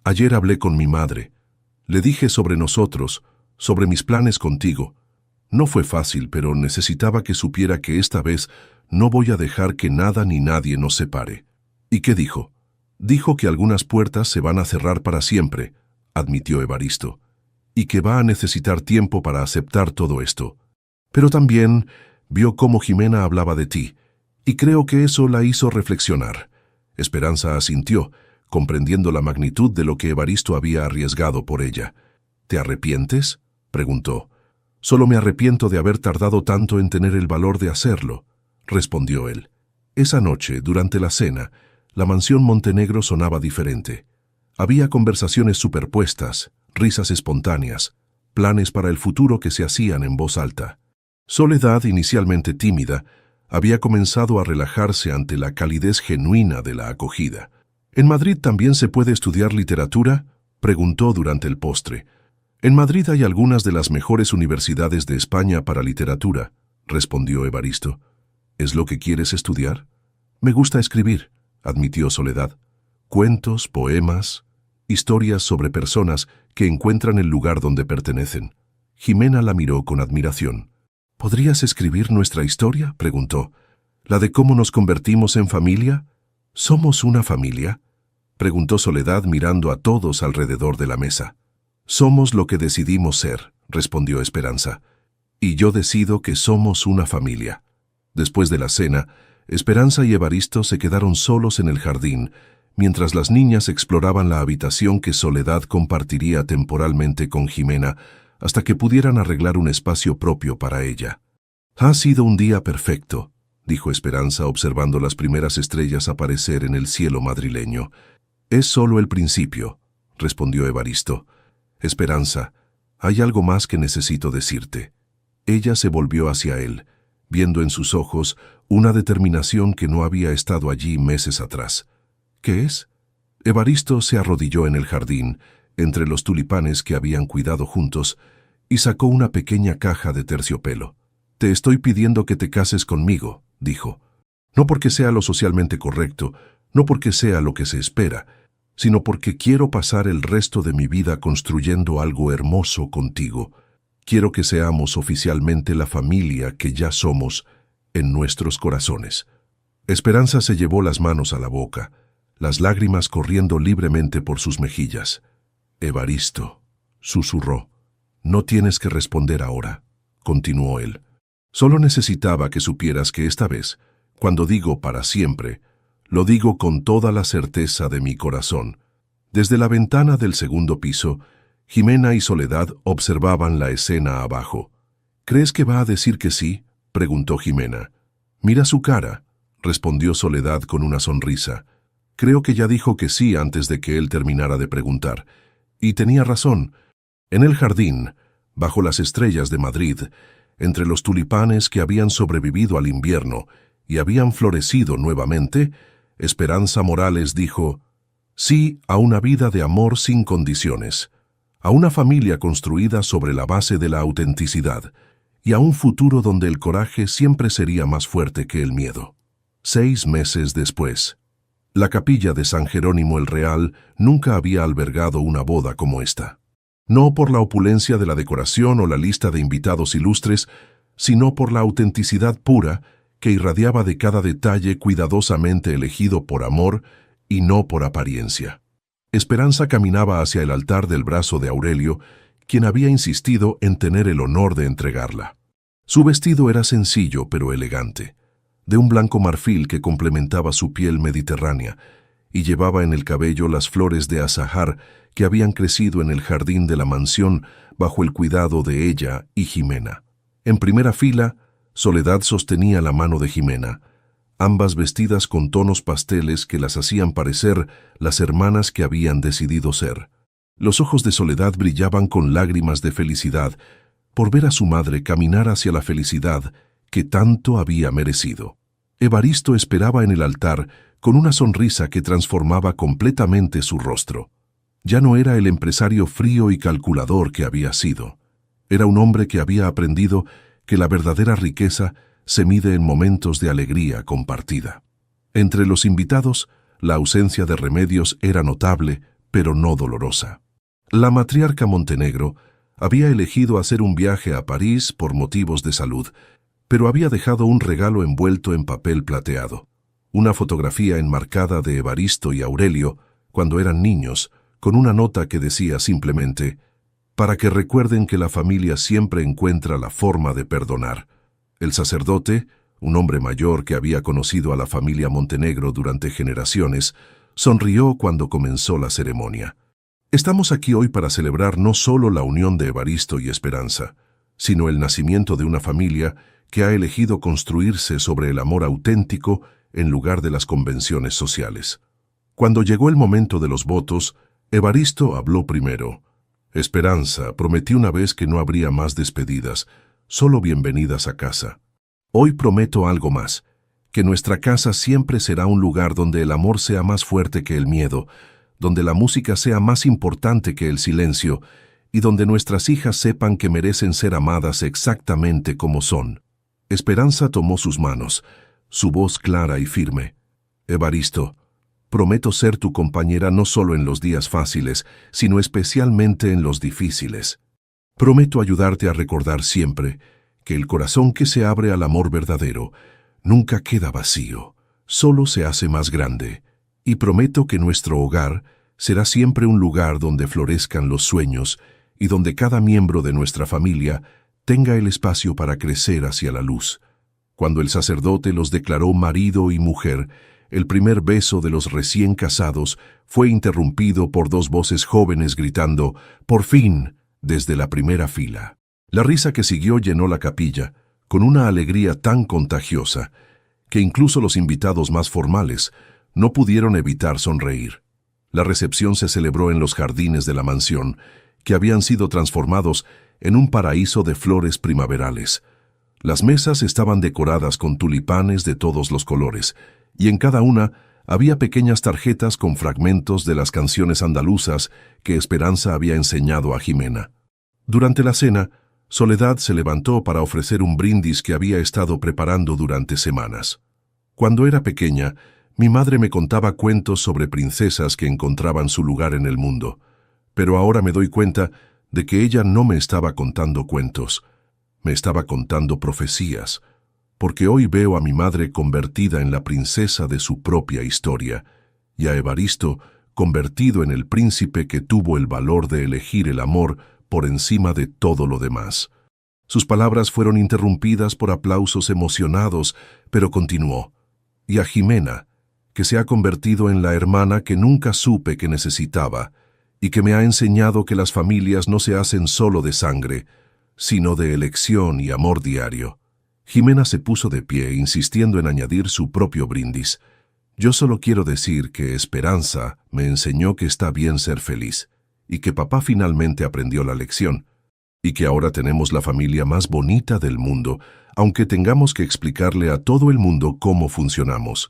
Ayer hablé con mi madre. Le dije sobre nosotros, sobre mis planes contigo. No fue fácil, pero necesitaba que supiera que esta vez no voy a dejar que nada ni nadie nos separe. ¿Y qué dijo? Dijo que algunas puertas se van a cerrar para siempre, admitió Evaristo, y que va a necesitar tiempo para aceptar todo esto. Pero también vio cómo Jimena hablaba de ti, y creo que eso la hizo reflexionar. Esperanza asintió, comprendiendo la magnitud de lo que Evaristo había arriesgado por ella. ¿Te arrepientes?, preguntó. Solo me arrepiento de haber tardado tanto en tener el valor de hacerlo, respondió él. Esa noche, durante la cena, la mansión Montenegro sonaba diferente. Había conversaciones superpuestas, risas espontáneas, planes para el futuro que se hacían en voz alta. Soledad, inicialmente tímida, había comenzado a relajarse ante la calidez genuina de la acogida. ¿En Madrid también se puede estudiar literatura?, preguntó durante el postre. En Madrid hay algunas de las mejores universidades de España para literatura, respondió Evaristo. ¿Es lo que quieres estudiar? Me gusta escribir, admitió Soledad. Cuentos, poemas, historias sobre personas que encuentran el lugar donde pertenecen. Jimena la miró con admiración. ¿Podrías escribir nuestra historia?, preguntó. ¿La de cómo nos convertimos en familia? ¿Somos una familia?, preguntó Soledad mirando a todos alrededor de la mesa. Somos lo que decidimos ser, respondió Esperanza. Y yo decido que somos una familia. Después de la cena, Esperanza y Evaristo se quedaron solos en el jardín, mientras las niñas exploraban la habitación que Soledad compartiría temporalmente con Jimena hasta que pudieran arreglar un espacio propio para ella. Ha sido un día perfecto, dijo Esperanza observando las primeras estrellas aparecer en el cielo madrileño. Es solo el principio, respondió Evaristo. Esperanza, hay algo más que necesito decirte. Ella se volvió hacia él, viendo en sus ojos una determinación que no había estado allí meses atrás. ¿Qué es? Evaristo se arrodilló en el jardín, entre los tulipanes que habían cuidado juntos, y sacó una pequeña caja de terciopelo. Te estoy pidiendo que te cases conmigo, dijo. No porque sea lo socialmente correcto, no porque sea lo que se espera, sino porque quiero pasar el resto de mi vida construyendo algo hermoso contigo. Quiero que seamos oficialmente la familia que ya somos en nuestros corazones. Esperanza se llevó las manos a la boca, las lágrimas corriendo libremente por sus mejillas. Evaristo, susurró. No tienes que responder ahora, continuó él. Solo necesitaba que supieras que esta vez, cuando digo para siempre, lo digo con toda la certeza de mi corazón. Desde la ventana del segundo piso, Jimena y Soledad observaban la escena abajo. ¿Crees que va a decir que sí?, preguntó Jimena. Mira su cara, respondió Soledad con una sonrisa. Creo que ya dijo que sí antes de que él terminara de preguntar. Y tenía razón. En el jardín, bajo las estrellas de Madrid, entre los tulipanes que habían sobrevivido al invierno y habían florecido nuevamente, Esperanza Morales dijo sí a una vida de amor sin condiciones, a una familia construida sobre la base de la autenticidad y a un futuro donde el coraje siempre sería más fuerte que el miedo. 6 meses después. La capilla de San Jerónimo el Real nunca había albergado una boda como esta. No por la opulencia de la decoración o la lista de invitados ilustres, sino por la autenticidad pura que irradiaba de cada detalle cuidadosamente elegido por amor y no por apariencia. Esperanza caminaba hacia el altar del brazo de Aurelio, quien había insistido en tener el honor de entregarla. Su vestido era sencillo pero elegante, de un blanco marfil que complementaba su piel mediterránea, y llevaba en el cabello las flores de azahar que habían crecido en el jardín de la mansión bajo el cuidado de ella y Jimena. En primera fila, Soledad sostenía la mano de Jimena, ambas vestidas con tonos pasteles que las hacían parecer las hermanas que habían decidido ser. Los ojos de Soledad brillaban con lágrimas de felicidad por ver a su madre caminar hacia la felicidad que tanto había merecido. Evaristo esperaba en el altar con una sonrisa que transformaba completamente su rostro. Ya no era el empresario frío y calculador que había sido. Era un hombre que había aprendido que la verdadera riqueza se mide en momentos de alegría compartida. Entre los invitados, la ausencia de Remedios era notable, pero no dolorosa. La matriarca Montenegro había elegido hacer un viaje a París por motivos de salud, pero había dejado un regalo envuelto en papel plateado. Una fotografía enmarcada de Evaristo y Aurelio cuando eran niños, con una nota que decía simplemente: para que recuerden que la familia siempre encuentra la forma de perdonar. El sacerdote, un hombre mayor que había conocido a la familia Montenegro durante generaciones, sonrió cuando comenzó la ceremonia. Estamos aquí hoy para celebrar no solo la unión de Evaristo y Esperanza, sino el nacimiento de una familia que ha elegido construirse sobre el amor auténtico en lugar de las convenciones sociales. Cuando llegó el momento de los votos, Evaristo habló primero. Esperanza, prometí una vez que no habría más despedidas, solo bienvenidas a casa. Hoy prometo algo más, que nuestra casa siempre será un lugar donde el amor sea más fuerte que el miedo, donde la música sea más importante que el silencio, y donde nuestras hijas sepan que merecen ser amadas exactamente como son. Esperanza tomó sus manos, su voz clara y firme. Evaristo, prometo ser tu compañera no solo en los días fáciles, sino especialmente en los difíciles. Prometo ayudarte a recordar siempre que el corazón que se abre al amor verdadero nunca queda vacío, solo se hace más grande. Y prometo que nuestro hogar será siempre un lugar donde florezcan los sueños y donde cada miembro de nuestra familia tenga el espacio para crecer hacia la luz. Cuando el sacerdote los declaró marido y mujer, el primer beso de los recién casados fue interrumpido por 2 voces jóvenes gritando: «¡Por fin!», desde la primera fila. La risa que siguió llenó la capilla, con una alegría tan contagiosa, que incluso los invitados más formales no pudieron evitar sonreír. La recepción se celebró en los jardines de la mansión, que habían sido transformados en un paraíso de flores primaverales. Las mesas estaban decoradas con tulipanes de todos los colores, y en cada una había pequeñas tarjetas con fragmentos de las canciones andaluzas que Esperanza había enseñado a Jimena. Durante la cena, Soledad se levantó para ofrecer un brindis que había estado preparando durante semanas. Cuando era pequeña, mi madre me contaba cuentos sobre princesas que encontraban su lugar en el mundo, pero ahora me doy cuenta de que ella no me estaba contando cuentos, me estaba contando profecías, porque hoy veo a mi madre convertida en la princesa de su propia historia, y a Evaristo convertido en el príncipe que tuvo el valor de elegir el amor por encima de todo lo demás. Sus palabras fueron interrumpidas por aplausos emocionados, pero continuó. Y a Jimena, que se ha convertido en la hermana que nunca supe que necesitaba, y que me ha enseñado que las familias no se hacen solo de sangre, sino de elección y amor diario. Jimena se puso de pie, insistiendo en añadir su propio brindis. Yo solo quiero decir que Esperanza me enseñó que está bien ser feliz, y que papá finalmente aprendió la lección, y que ahora tenemos la familia más bonita del mundo, aunque tengamos que explicarle a todo el mundo cómo funcionamos.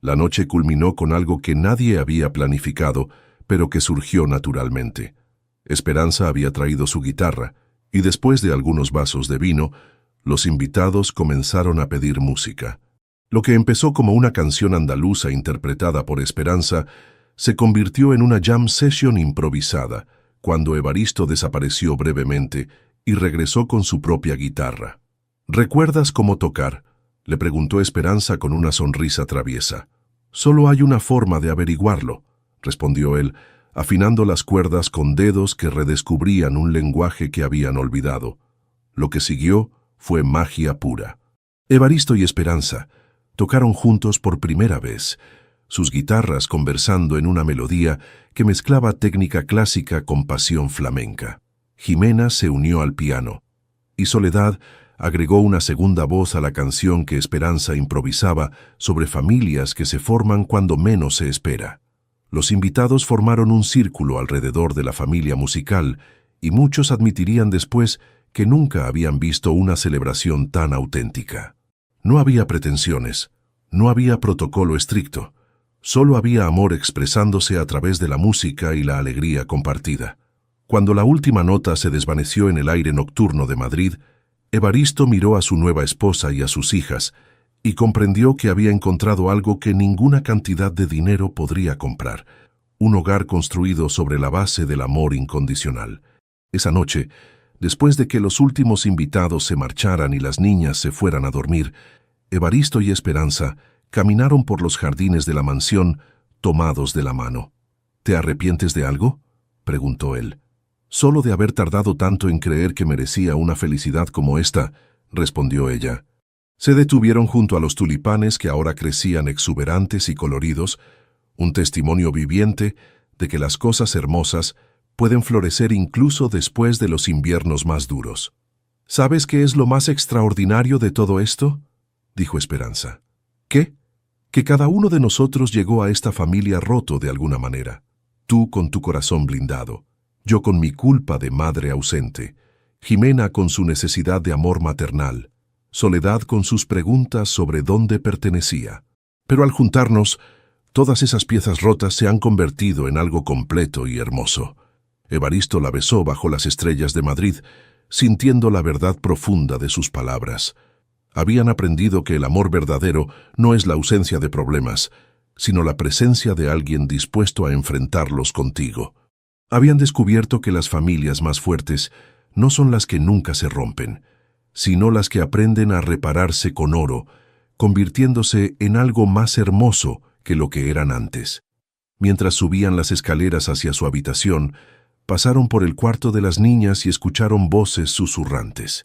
La noche culminó con algo que nadie había planificado, pero que surgió naturalmente. Esperanza había traído su guitarra, y después de algunos vasos de vino, Los invitados comenzaron a pedir música. Lo que empezó como una canción andaluza interpretada por Esperanza se convirtió en una jam session improvisada, cuando Evaristo desapareció brevemente y regresó con su propia guitarra. ¿Recuerdas cómo tocar?, le preguntó Esperanza con una sonrisa traviesa. Solo hay una forma de averiguarlo, respondió él, afinando las cuerdas con dedos que redescubrían un lenguaje que habían olvidado. Lo que siguió fue magia pura. Evaristo y Esperanza tocaron juntos por primera vez, sus guitarras conversando en una melodía que mezclaba técnica clásica con pasión flamenca. Jimena se unió al piano, y Soledad agregó una segunda voz a la canción que Esperanza improvisaba sobre familias que se forman cuando menos se espera. Los invitados formaron un círculo alrededor de la familia musical, y muchos admitirían después que nunca habían visto una celebración tan auténtica. No había pretensiones, no había protocolo estricto, solo había amor expresándose a través de la música y la alegría compartida. Cuando la última nota se desvaneció en el aire nocturno de Madrid, Evaristo miró a su nueva esposa y a sus hijas y comprendió que había encontrado algo que ninguna cantidad de dinero podría comprar: un hogar construido sobre la base del amor incondicional. Esa noche, después de que los últimos invitados se marcharan y las niñas se fueran a dormir, Evaristo y Esperanza caminaron por los jardines de la mansión tomados de la mano. ¿Te arrepientes de algo?, preguntó él. Solo de haber tardado tanto en creer que merecía una felicidad como esta, respondió ella. Se detuvieron junto a los tulipanes que ahora crecían exuberantes y coloridos, un testimonio viviente de que las cosas hermosas pueden florecer incluso después de los inviernos más duros. ¿Sabes qué es lo más extraordinario de todo esto?, dijo Esperanza. ¿Qué? Que cada uno de nosotros llegó a esta familia roto de alguna manera. Tú con tu corazón blindado, yo con mi culpa de madre ausente, Jimena con su necesidad de amor maternal, Soledad con sus preguntas sobre dónde pertenecía. Pero al juntarnos, todas esas piezas rotas se han convertido en algo completo y hermoso. Evaristo la besó bajo las estrellas de Madrid, sintiendo la verdad profunda de sus palabras. Habían aprendido que el amor verdadero no es la ausencia de problemas, sino la presencia de alguien dispuesto a enfrentarlos contigo. Habían descubierto que las familias más fuertes no son las que nunca se rompen, sino las que aprenden a repararse con oro, convirtiéndose en algo más hermoso que lo que eran antes. Mientras subían las escaleras hacia su habitación, pasaron por el cuarto de las niñas y escucharon voces susurrantes.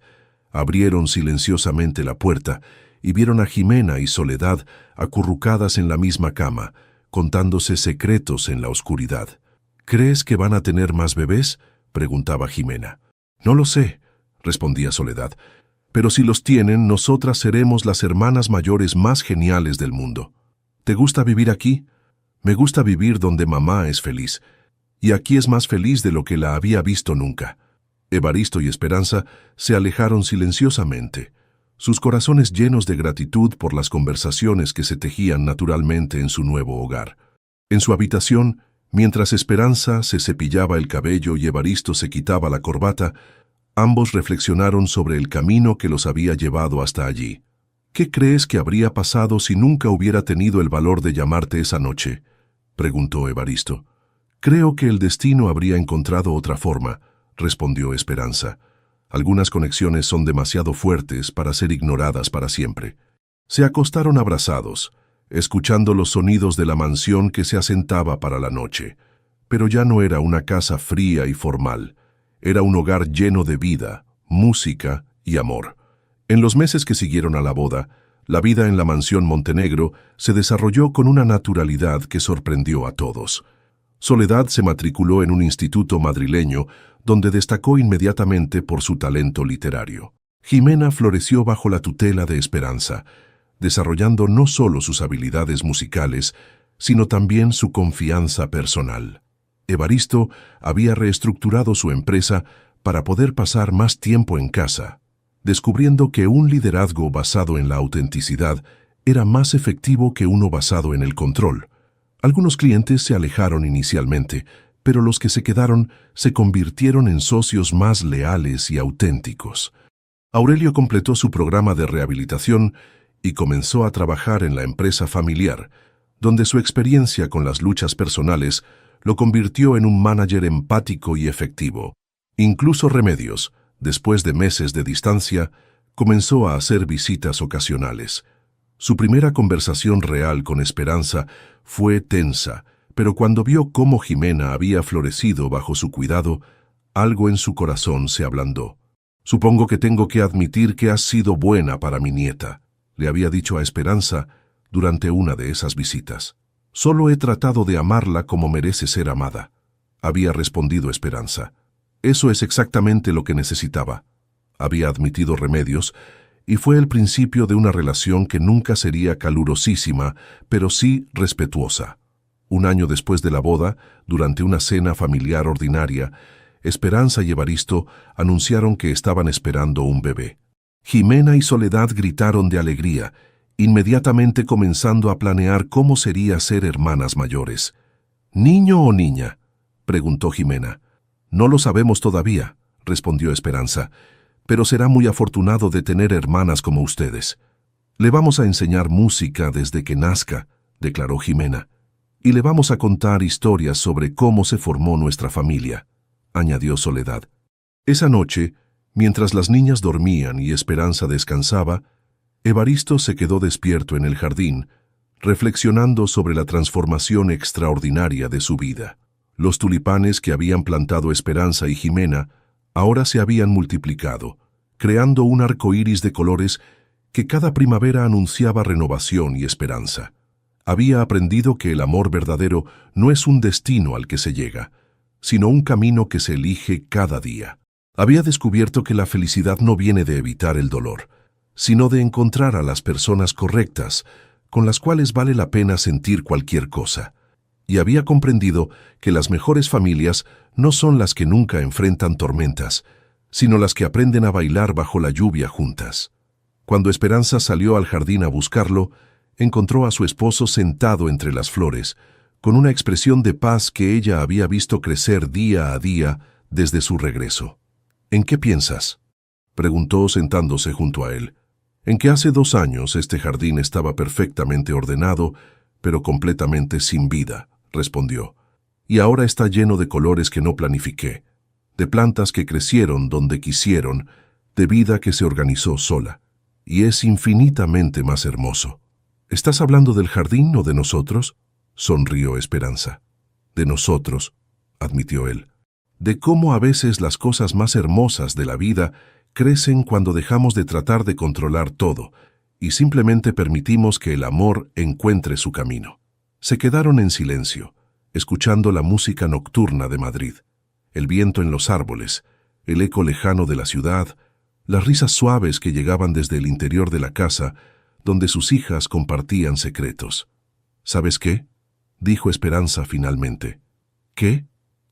Abrieron silenciosamente la puerta y vieron a Jimena y Soledad acurrucadas en la misma cama, contándose secretos en la oscuridad. ¿Crees que van a tener más bebés?, preguntaba Jimena. No lo sé, respondía Soledad, pero si los tienen, nosotras seremos las hermanas mayores más geniales del mundo. ¿Te gusta vivir aquí? Me gusta vivir donde mamá es feliz, y aquí es más feliz de lo que la había visto nunca. Evaristo y Esperanza se alejaron silenciosamente, sus corazones llenos de gratitud por las conversaciones que se tejían naturalmente en su nuevo hogar. En su habitación, mientras Esperanza se cepillaba el cabello y Evaristo se quitaba la corbata, ambos reflexionaron sobre el camino que los había llevado hasta allí. ¿Qué crees que habría pasado si nunca hubiera tenido el valor de llamarte esa noche?, preguntó Evaristo. Creo que el destino habría encontrado otra forma, respondió Esperanza. Algunas conexiones son demasiado fuertes para ser ignoradas para siempre. Se acostaron abrazados, escuchando los sonidos de la mansión que se asentaba para la noche. Pero ya no era una casa fría y formal. Era un hogar lleno de vida, música y amor. En los meses que siguieron a la boda, la vida en la mansión Montenegro se desarrolló con una naturalidad que sorprendió a todos. Soledad se matriculó en un instituto madrileño donde destacó inmediatamente por su talento literario. Jimena floreció bajo la tutela de Esperanza, desarrollando no solo sus habilidades musicales, sino también su confianza personal. Evaristo había reestructurado su empresa para poder pasar más tiempo en casa, descubriendo que un liderazgo basado en la autenticidad era más efectivo que uno basado en el control. Algunos clientes se alejaron inicialmente, pero los que se quedaron se convirtieron en socios más leales y auténticos. Aurelio completó su programa de rehabilitación y comenzó a trabajar en la empresa familiar, donde su experiencia con las luchas personales lo convirtió en un manager empático y efectivo. Incluso Remedios, después de meses de distancia, comenzó a hacer visitas ocasionales. Su primera conversación real con Esperanza fue tensa, pero cuando vio cómo Jimena había florecido bajo su cuidado, algo en su corazón se ablandó. «Supongo que tengo que admitir que has sido buena para mi nieta», le había dicho a Esperanza durante una de esas visitas. «Solo he tratado de amarla como merece ser amada», había respondido Esperanza. Eso es exactamente lo que necesitaba, había admitido Remedios, y fue el principio de una relación que nunca sería calurosísima, pero sí respetuosa. Un año después de la boda, durante una cena familiar ordinaria, Esperanza y Evaristo anunciaron que estaban esperando un bebé. Jimena y Soledad gritaron de alegría, inmediatamente comenzando a planear cómo sería ser hermanas mayores. «¿Niño o niña?», preguntó Jimena. «No lo sabemos todavía», respondió Esperanza, «pero será muy afortunado de tener hermanas como ustedes». «Le vamos a enseñar música desde que nazca», declaró Jimena, «y le vamos a contar historias sobre cómo se formó nuestra familia», añadió Soledad. Esa noche, mientras las niñas dormían y Esperanza descansaba, Evaristo se quedó despierto en el jardín, reflexionando sobre la transformación extraordinaria de su vida. Los tulipanes que habían plantado Esperanza y Jimena ahora se habían multiplicado, creando un arco iris de colores que cada primavera anunciaba renovación y esperanza. Había aprendido que el amor verdadero no es un destino al que se llega, sino un camino que se elige cada día. Había descubierto que la felicidad no viene de evitar el dolor, sino de encontrar a las personas correctas, con las cuales vale la pena sentir cualquier cosa. Y había comprendido que las mejores familias no son las que nunca enfrentan tormentas, sino las que aprenden a bailar bajo la lluvia juntas. Cuando Esperanza salió al jardín a buscarlo, encontró a su esposo sentado entre las flores, con una expresión de paz que ella había visto crecer día a día desde su regreso. «¿En qué piensas?», preguntó sentándose junto a él. «En que hace 2 años este jardín estaba perfectamente ordenado, pero completamente sin vida», respondió. «Y ahora está lleno de colores que no planifiqué, de plantas que crecieron donde quisieron, de vida que se organizó sola. Y es infinitamente más hermoso». «¿Estás hablando del jardín o de nosotros?», sonrió Esperanza. «De nosotros», admitió él. «De cómo a veces las cosas más hermosas de la vida crecen cuando dejamos de tratar de controlar todo y simplemente permitimos que el amor encuentre su camino». Se quedaron en silencio, escuchando la música nocturna de Madrid, el viento en los árboles, el eco lejano de la ciudad, las risas suaves que llegaban desde el interior de la casa, donde sus hijas compartían secretos. «¿Sabes qué?», dijo Esperanza finalmente. «¿Qué?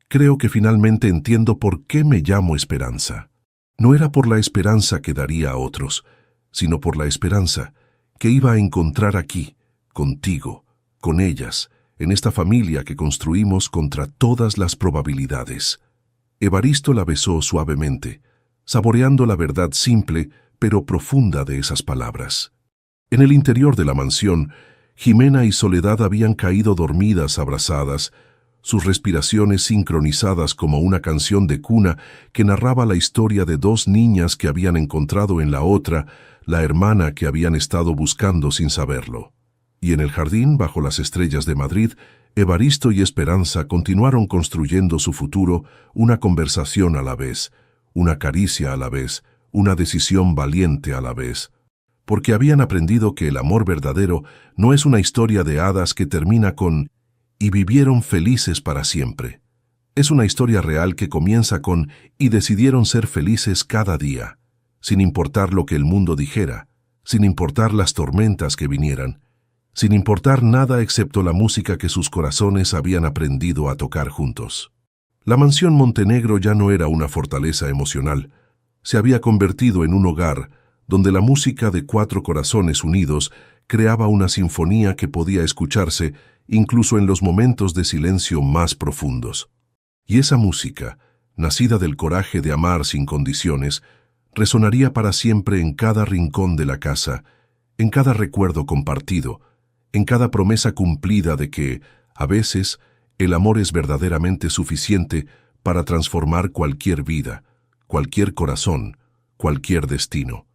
Creo que finalmente entiendo por qué me llamo Esperanza. No era por la esperanza que daría a otros, sino por la esperanza que iba a encontrar aquí, contigo, con ellas, en esta familia que construimos contra todas las probabilidades». Evaristo la besó suavemente, saboreando la verdad simple pero profunda de esas palabras. En el interior de la mansión, Jimena y Soledad habían caído dormidas abrazadas, sus respiraciones sincronizadas como una canción de cuna que narraba la historia de 2 niñas que habían encontrado en la otra, la hermana que habían estado buscando sin saberlo. Y en el jardín, bajo las estrellas de Madrid, Evaristo y Esperanza continuaron construyendo su futuro, una conversación a la vez, una caricia a la vez, una decisión valiente a la vez. Porque habían aprendido que el amor verdadero no es una historia de hadas que termina con «y vivieron felices para siempre». Es una historia real que comienza con «y decidieron ser felices cada día», sin importar lo que el mundo dijera, sin importar las tormentas que vinieran, sin importar nada excepto la música que sus corazones habían aprendido a tocar juntos. La mansión Montenegro ya no era una fortaleza emocional, se había convertido en un hogar donde la música de 4 corazones unidos creaba una sinfonía que podía escucharse incluso en los momentos de silencio más profundos. Y esa música, nacida del coraje de amar sin condiciones, resonaría para siempre en cada rincón de la casa, en cada recuerdo compartido, en cada promesa cumplida de que, a veces, el amor es verdaderamente suficiente para transformar cualquier vida, cualquier corazón, cualquier destino.